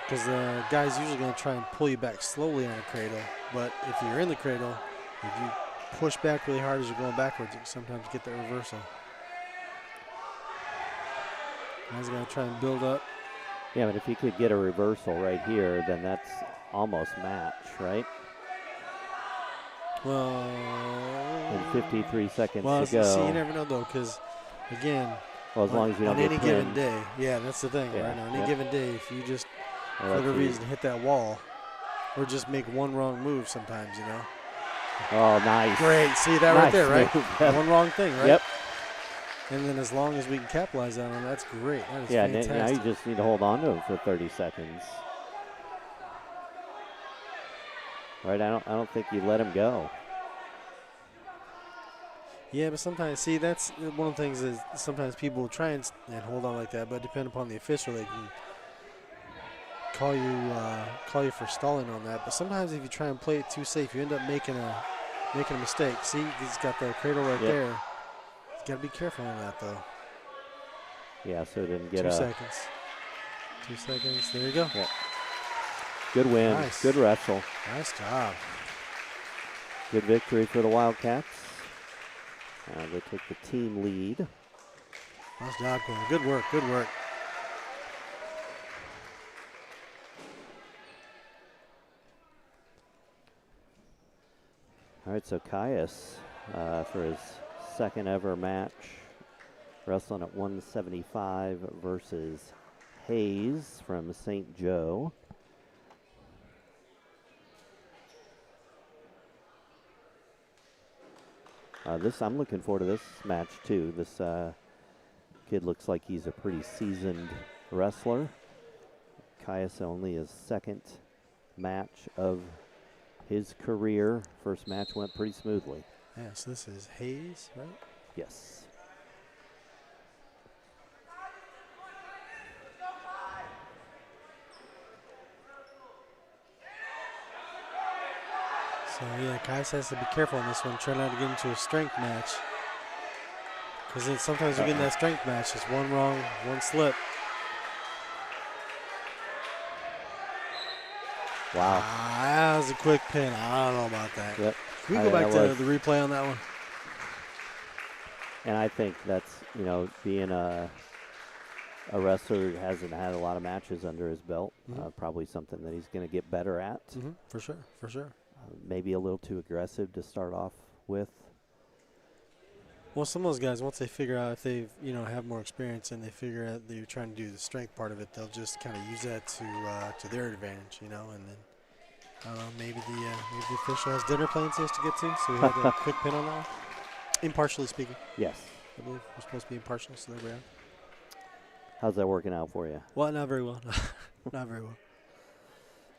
Speaker 2: Because the guy's usually going to try and pull you back slowly on a cradle. But if you're in the cradle, if you push back really hard as you're going backwards, you can sometimes get that reversal. Now he's going to try and build up.
Speaker 1: yeah, but if he could get a reversal right here, then that's almost match, right?
Speaker 2: Well,
Speaker 1: And 53 seconds
Speaker 2: well,
Speaker 1: to go.
Speaker 2: see, you never know though, because again,
Speaker 1: Well, as long as you don't
Speaker 2: on
Speaker 1: get
Speaker 2: any given
Speaker 1: pinned.
Speaker 2: day, yeah, that's the thing.
Speaker 1: Yeah,
Speaker 2: Right now, on any
Speaker 1: yep.
Speaker 2: given day, if you just
Speaker 1: Well,
Speaker 2: for
Speaker 1: that's
Speaker 2: whatever
Speaker 1: the-
Speaker 2: reason hit that wall, or just make one wrong move, sometimes you know.
Speaker 1: Oh, nice.
Speaker 2: Great, see that right
Speaker 1: Nice
Speaker 2: there, right?
Speaker 1: move. Yep.
Speaker 2: One wrong thing, right?
Speaker 1: Yep.
Speaker 2: And then as long as we can capitalize on it, that's great. That is
Speaker 1: Yeah,
Speaker 2: fantastic.
Speaker 1: now you just need to hold on to him for 30 seconds. Right, I don't think you let him go.
Speaker 2: Yeah, but sometimes, see, that's one of the things is sometimes people will try and hold on like that, but depending upon the official, they can call you for stalling on that. But sometimes if you try and play it too safe, you end up making a mistake. See, he's got the cradle right
Speaker 1: Yep.
Speaker 2: there. Got to be careful on that, though.
Speaker 1: Yeah, so it didn't get
Speaker 2: 2 seconds. 2 seconds. There you go.
Speaker 1: Yep. Good win.
Speaker 2: Nice.
Speaker 1: Good wrestle.
Speaker 2: Nice job.
Speaker 1: Good victory for the Wildcats. They take the team lead.
Speaker 2: Nice job, Corey. Good work. Good work.
Speaker 1: All right, so Caius, for his second ever match, wrestling at 175 versus Hayes from St. Joe. I'm looking forward to this match too. This kid looks like he's a pretty seasoned wrestler. Caius only his second match of his career. First match went pretty smoothly.
Speaker 2: Yeah, so this is Hayes, right?
Speaker 1: Yes.
Speaker 2: So, yeah, Kais has to be careful on this one. Try not to get into a strength match. Because then sometimes we get in that strength match. Just one wrong, one slip.
Speaker 1: Wow.
Speaker 2: That was a quick pin. I don't know about that.
Speaker 1: Yep.
Speaker 2: Can we go back to the replay on that one?
Speaker 1: And I think that's, being a wrestler who hasn't had a lot of matches under his belt, probably something that he's going to get better at.
Speaker 2: For sure, for sure.
Speaker 1: Maybe a little too aggressive to start off with.
Speaker 2: Well, some of those guys, once they figure out if they, have more experience and they figure out that you're trying to do the strength part of it, they'll just kind of use that to their advantage, and then I don't know, maybe the official has dinner plans he has to get to, so we have a quick pin on that one. Impartially speaking.
Speaker 1: Yes.
Speaker 2: I believe we're supposed to be impartial, so there we are.
Speaker 1: How's that working out for you?
Speaker 2: Well, not very well. Not very well.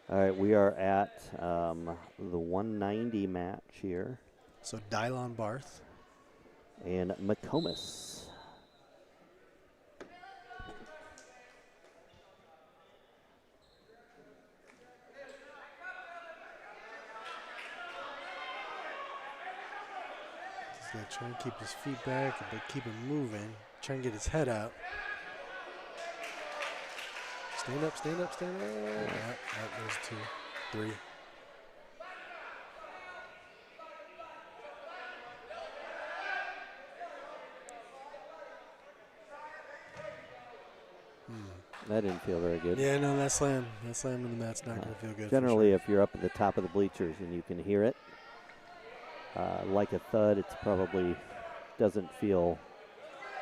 Speaker 1: All right, we are at the 190 match here.
Speaker 2: So Dylon Barth.
Speaker 1: And McComas.
Speaker 2: He's going to try and keep his feet back, but keep him moving. Try and get his head out. Stand up, stand up, stand up. There's 2, 3.
Speaker 1: That didn't feel very good.
Speaker 2: Yeah, no, that slam in the mat's not going to feel good.
Speaker 1: Generally, if you're up at the top of the bleachers and you can hear it, like a thud, it's probably doesn't feel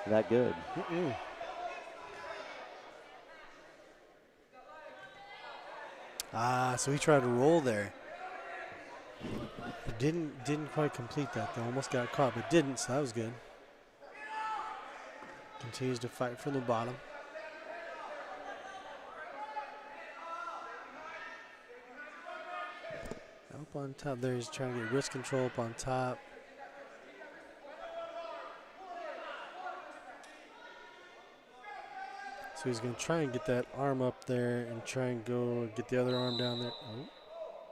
Speaker 1: that good.
Speaker 2: So he tried to roll there. Didn't quite complete that though. Almost got caught, but didn't, so that was good. Continues to fight from the bottom. Up on top there, he's trying to get wrist control up on top. So he's going to try and get that arm up there and try and go get the other arm down there. Oh,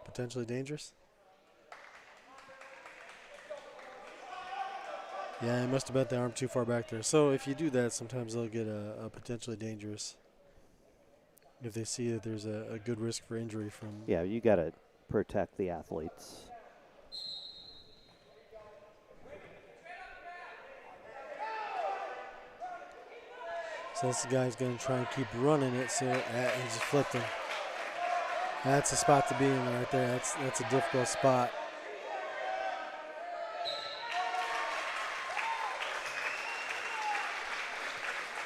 Speaker 2: potentially dangerous. Yeah, he must have bent the arm too far back there. So if you do that, sometimes they'll get a potentially dangerous if they see that there's a good risk for injury from.
Speaker 1: Yeah, you got to protect the athletes.
Speaker 2: So this guy's going to try and keep running it, so he just flipped him. That's a spot to be in right there. That's a difficult spot.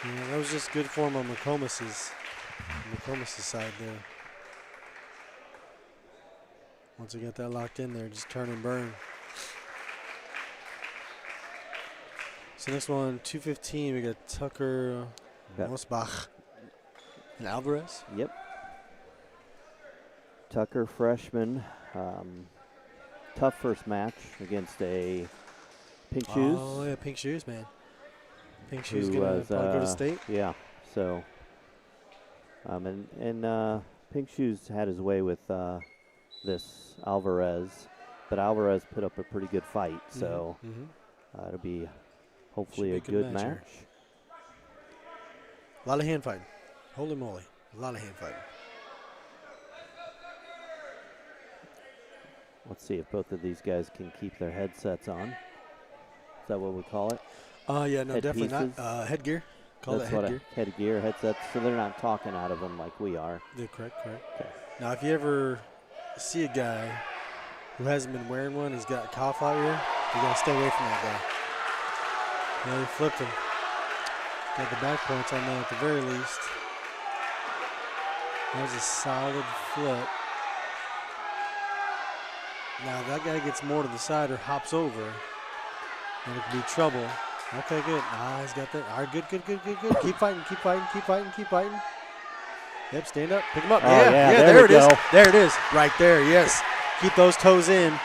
Speaker 2: Yeah, that was just good form on McComas's side there. Once we got that locked in there, just turn and burn. So next one, 215, we got Tucker Mosbach and Alvarez.
Speaker 1: Yep. Tucker, freshman. Tough first match against a Pink Shoes.
Speaker 2: Oh, yeah, Pink Shoes, man. Pink Shoes going to go to state.
Speaker 1: Yeah, so. And Pink Shoes had his way with this Alvarez, but Alvarez put up a pretty good fight, so it'll be hopefully
Speaker 2: Should
Speaker 1: a
Speaker 2: be
Speaker 1: good
Speaker 2: match here.
Speaker 1: match.
Speaker 2: A lot of hand fighting. Holy moly. A lot of hand fighting.
Speaker 1: Let's see if both of these guys can keep their headsets on. Is that what we call it?
Speaker 2: Yeah, no, definitely
Speaker 1: Headpieces?
Speaker 2: not. Headgear. Call
Speaker 1: That's
Speaker 2: that
Speaker 1: what
Speaker 2: headgear.
Speaker 1: headgear, headsets. So they're not talking out of them like we are.
Speaker 2: Yeah, correct.
Speaker 1: Okay.
Speaker 2: Now, if you ever see a guy who hasn't been wearing one, he's got a cough out here, you got to stay away from that guy. Yeah, he flipped him. Got the back points on that at the very least. That was a solid flip. Now, if that guy gets more to the side or hops over, then it could be trouble. Okay, good. He's got that. All right, good. Keep fighting. Yep, stand up. Pick him up.
Speaker 1: Oh,
Speaker 2: yeah,
Speaker 1: there
Speaker 2: there
Speaker 1: we
Speaker 2: it is.
Speaker 1: go.
Speaker 2: There it is. Right there, yes. Keep those toes in.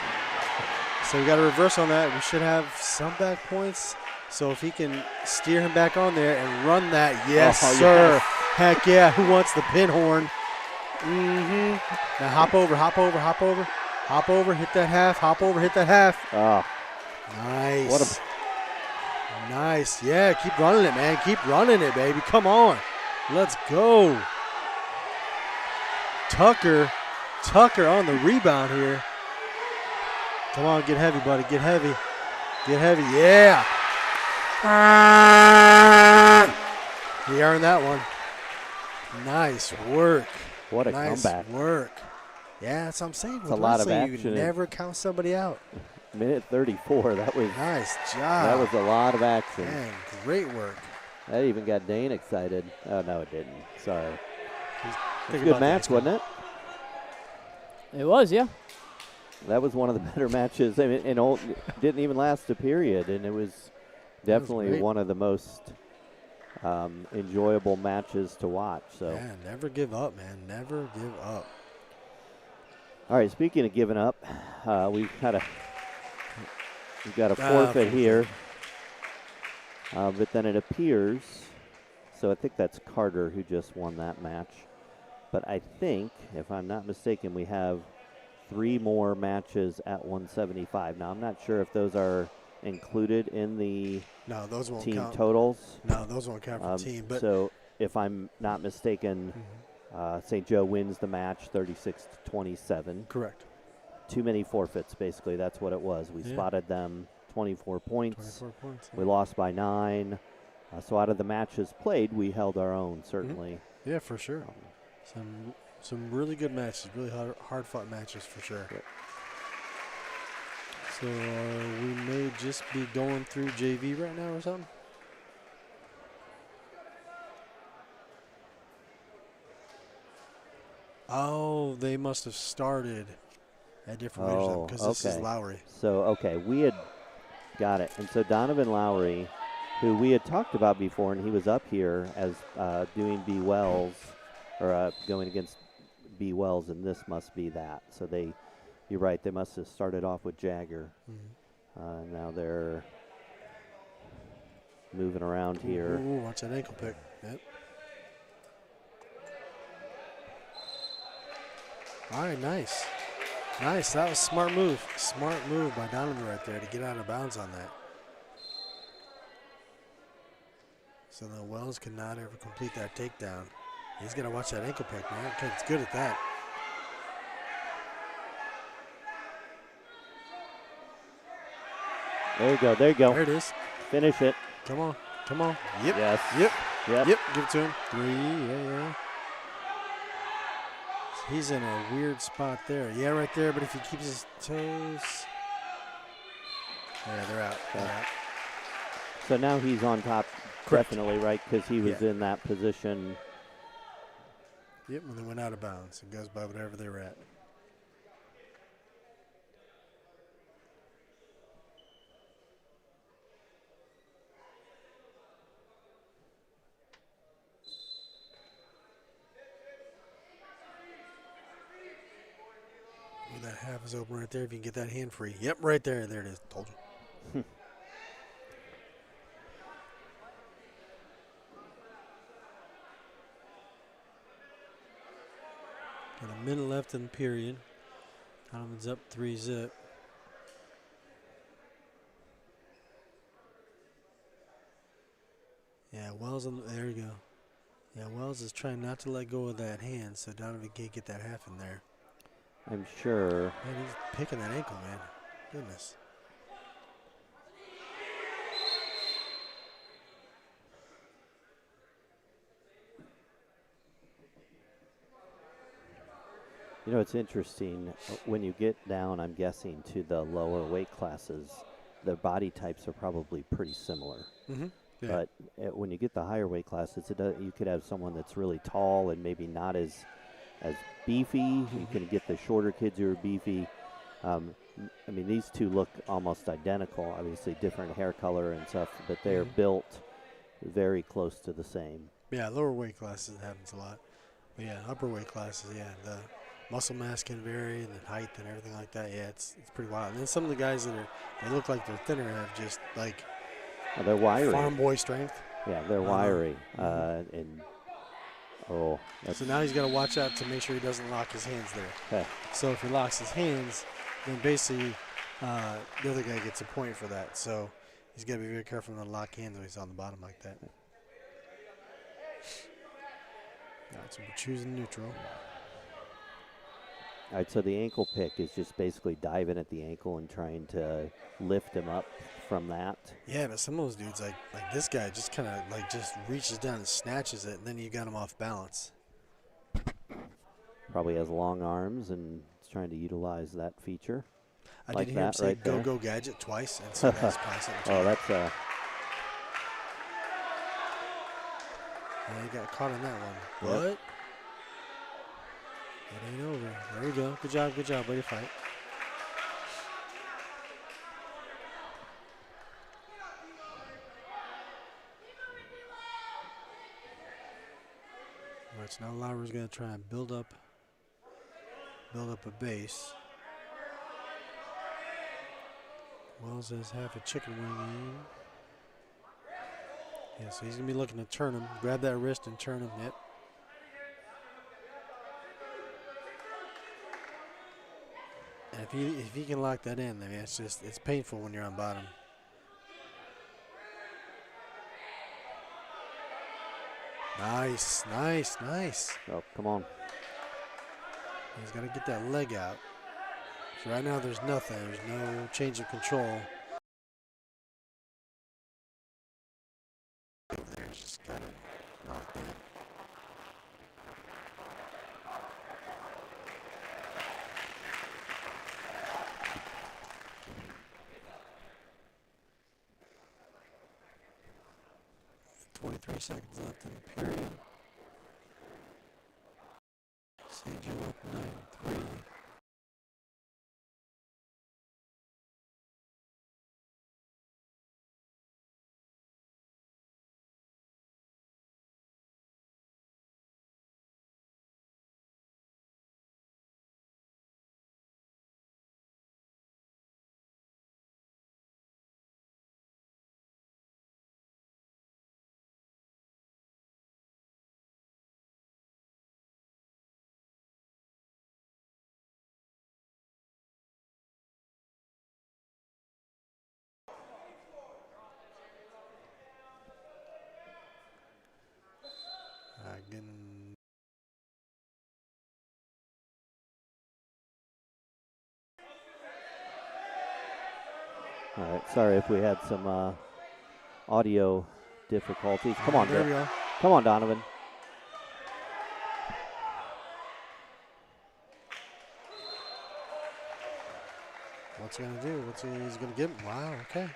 Speaker 2: So we got a reverse on that. We should have some back points. So if he can steer him back on there and run that, yes, sir.
Speaker 1: Yes.
Speaker 2: Heck yeah. Who wants the pin horn? Now hop over. Hit that half. Hop over, hit that half.
Speaker 1: Oh,
Speaker 2: Nice. Nice. Yeah, keep running it, man. Keep running it, baby. Come on. Let's go. Tucker on the rebound here. Come on, get heavy, buddy. Get heavy. Yeah. He earned that one. Nice work.
Speaker 1: what a
Speaker 2: Nice
Speaker 1: comeback.
Speaker 2: work. Yeah, that's what I'm saying. With
Speaker 1: a lot of
Speaker 2: wrestling,
Speaker 1: action.
Speaker 2: You never count somebody out.
Speaker 1: Minute 34. That was
Speaker 2: Nice job.
Speaker 1: that was a lot of action.
Speaker 2: Man, great work.
Speaker 1: That even got Dane excited. Oh, no, it didn't. Sorry.
Speaker 2: Think
Speaker 1: Good
Speaker 2: about that,
Speaker 1: match,
Speaker 2: Scott.
Speaker 1: wasn't it?
Speaker 5: It was, yeah.
Speaker 1: That was one of the better matches. I mean, didn't even last a period, and it was definitely
Speaker 2: great.
Speaker 1: one of the most enjoyable matches to watch. So,
Speaker 2: Yeah, never give up, man. Never give up.
Speaker 1: all right. Speaking of giving up, we've got a forfeit here, but then it appears. So I think that's Carter who just won that match. But I think, if I'm not mistaken, we have 3 more matches at 175. Now, I'm not sure if those are included in the
Speaker 2: No, those won't
Speaker 1: team
Speaker 2: count.
Speaker 1: totals.
Speaker 2: No, those won't count for team. But
Speaker 1: So if I'm not mistaken, St. Joe wins the match 36-27.
Speaker 2: correct.
Speaker 1: Too many forfeits, basically. That's what it was. We
Speaker 2: Yeah.
Speaker 1: spotted them 24 points.
Speaker 2: 24 points.
Speaker 1: We lost by 9. So out of the matches played, we held our own, certainly.
Speaker 2: Yeah, for sure. Some really good matches, really hard fought matches for sure.
Speaker 1: Yep.
Speaker 2: So we may just be going through JV right now or something. Oh, they must have started at different ranges
Speaker 1: Oh,
Speaker 2: because this is
Speaker 1: okay.
Speaker 2: Lowry.
Speaker 1: So, okay, we had got it. And so Donovan Lowry, who we had talked about before, and he was up here as doing B. Wells, or going against B. Wells, and this must be that. So you're right, they must have started off with Jagger. Now they're moving around here.
Speaker 2: Ooh, watch that ankle pick. Yep. All right, nice. Nice. That was a smart move. Smart move by Donovan right there to get out of bounds on that. So then Wells cannot ever complete that takedown. He's got to watch that ankle pick, man. Okay, it's good at that.
Speaker 1: There you go, there you go.
Speaker 2: There it is.
Speaker 1: Finish it.
Speaker 2: Come on. Come on. Yep.
Speaker 1: Yes.
Speaker 2: Yep.
Speaker 1: Yep.
Speaker 2: Yep. Give it to him. 3. Yeah. He's in a weird spot there. Yeah, right there. But if he keeps his toes. Yeah, they're out. They're out.
Speaker 1: So now he's on top,
Speaker 2: Correct.
Speaker 1: definitely, right? Because he was in that position.
Speaker 2: Yep, when they went out of bounds. It goes by whatever they were at. Ooh, that half is open right there. If you can get that hand free. Yep, right there. There it is. Told you. Got a minute left in the period. Donovan's up 3-zip. Yeah, Wells, there you go. Yeah, Wells is trying not to let go of that hand, so Donovan can't get that half in there.
Speaker 1: I'm sure.
Speaker 2: Man, he's picking that ankle, man. Goodness.
Speaker 1: You know, it's interesting. When you get down, I'm guessing, to the lower weight classes, the body types are probably pretty similar.
Speaker 2: Mm-hmm. Yeah.
Speaker 1: But when you get the higher weight classes, you could have someone that's really tall and maybe not as beefy. You can get the shorter kids who are beefy. I mean, these two look almost identical, obviously different hair color and stuff, but they're built very close to the same.
Speaker 2: Yeah, lower weight classes it happens a lot. But yeah, upper weight classes, yeah, the muscle mass can vary and the height and everything like that. Yeah, it's pretty wild. And then some of the guys they look like they're thinner have just like
Speaker 1: they're wiry.
Speaker 2: Farm boy strength.
Speaker 1: Yeah, they're wiry. And
Speaker 2: so now he's got to watch out to make sure he doesn't lock his hands there. So if he locks his hands, then basically the other guy gets a point for that. So he's got to be very careful not to lock hands when he's on the bottom like that. All right, so we're choosing neutral.
Speaker 1: All right, so the ankle pick is just basically diving at the ankle and trying to lift him up from that.
Speaker 2: Yeah, but some of those dudes, like this guy, just kind of like just reaches down and snatches it, and then you got him off balance.
Speaker 1: Probably has long arms and is trying to utilize that feature.
Speaker 2: I
Speaker 1: like
Speaker 2: did hear him say
Speaker 1: right
Speaker 2: "go gadget" twice, and so that's possible.
Speaker 1: Oh, that's
Speaker 2: he got caught on that one.
Speaker 1: Yep.
Speaker 2: But it ain't over. There we go. Good job. Way to fight. All right, so now Lauer's going to try and build up a base. Wells has half a chicken wing in. Yeah, so he's going to be looking to turn him. Grab that wrist and turn him. Yep. And if he can lock that in, I mean, it's painful when you're on bottom. Nice.
Speaker 1: oh, come on.
Speaker 2: He's got to get that leg out. So right now there's nothing. There's no change of control. There's just got to knock in. .3 seconds left in the period. St. Joe up 9-3. Again.
Speaker 1: All right, sorry if we had some audio difficulties. Come on,
Speaker 2: there we go.
Speaker 1: Come on, Donovan.
Speaker 2: What's he gonna do? He's gonna give him? Wow. Okay.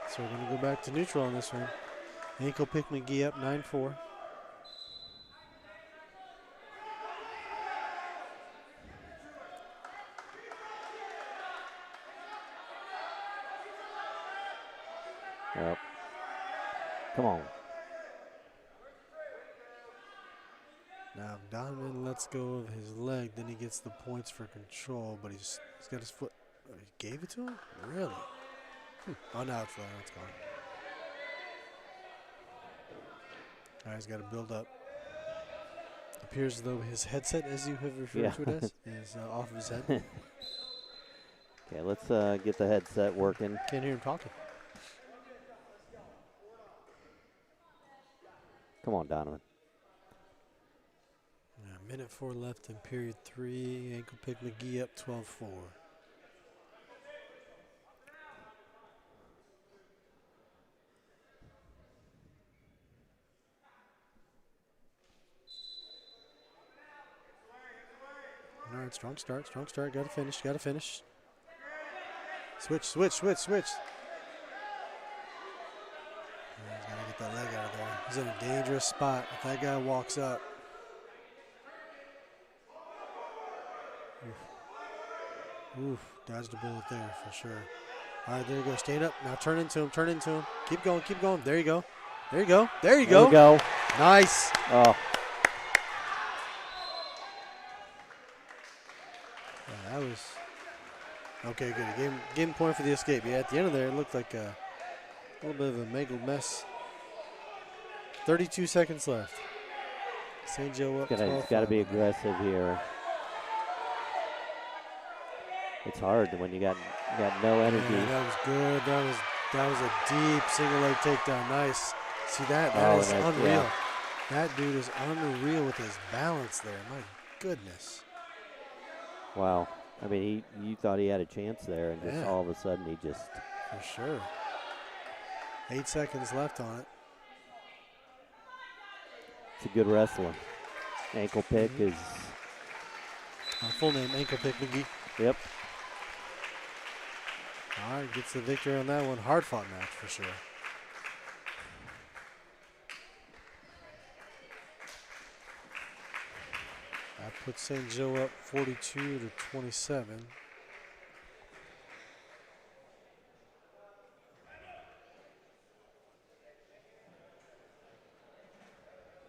Speaker 2: So we're gonna go back to neutral on this one. Ankle pick McGee up 9-4.
Speaker 1: Yep. Come on.
Speaker 2: Now if Donovan lets go of his leg, then he gets the points for control, but he's got his foot. Oh, he gave it to him? Really? Oh, now it's there. It's gone. All right, he's got to build up. Appears as though his headset, as you have referred to it as, is off of his head.
Speaker 1: Okay, let's get the headset working.
Speaker 2: Can't hear him talking.
Speaker 1: Come on, Donovan.
Speaker 2: Yeah, minute 4 left in period 3. Ankle pick McGee up 12-4. All right, strong start. Got to finish. Switch. Yeah, he's got to get that leg out of there. He's in a dangerous spot if that guy walks up. Oof, dodged a bullet there for sure. All right, there you go. Stand up. Now turn into him. Keep going. There you go. There you go. Nice.
Speaker 1: Oh.
Speaker 2: Yeah, that was okay. Good. Gave him point for the escape. Yeah, at the end of there, it looked like a little bit of a mangled mess. 32 seconds left. St. Joe up.
Speaker 1: He's got to be aggressive here. It's hard when you got no energy.
Speaker 2: Yeah, that was good. That was a deep single leg takedown. Nice. See that? That is unreal.
Speaker 1: Yeah.
Speaker 2: That dude is unreal with his balance there. My goodness.
Speaker 1: Wow. I mean, you thought he had a chance there, and just all of a sudden he just.
Speaker 2: For sure. 8 seconds left on it.
Speaker 1: It's a good wrestler. Ankle pick is.
Speaker 2: Full name, Ankle Pick McGee.
Speaker 1: Yep.
Speaker 2: All right, gets the victory on that one. Hard fought match for sure. That puts St. Joe up 42-27.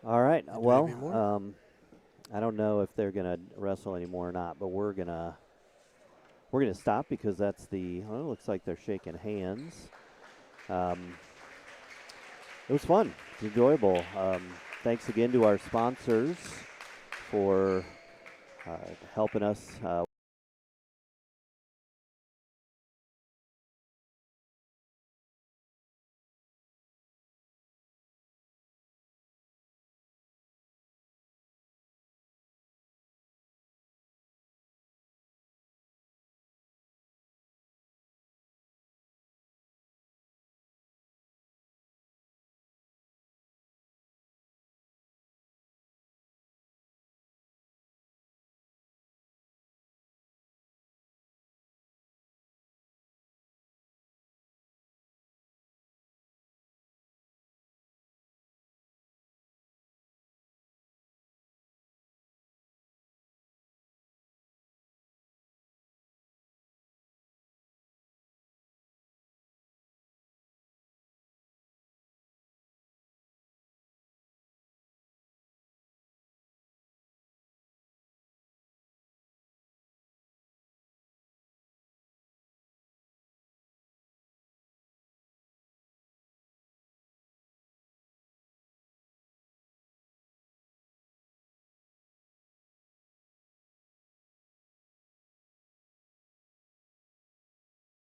Speaker 1: All right. Well, I don't know if they're gonna wrestle anymore or not, but we're gonna stop because that's the. Well, it looks like they're shaking hands. It was fun. It's enjoyable. Thanks again to our sponsors for helping us.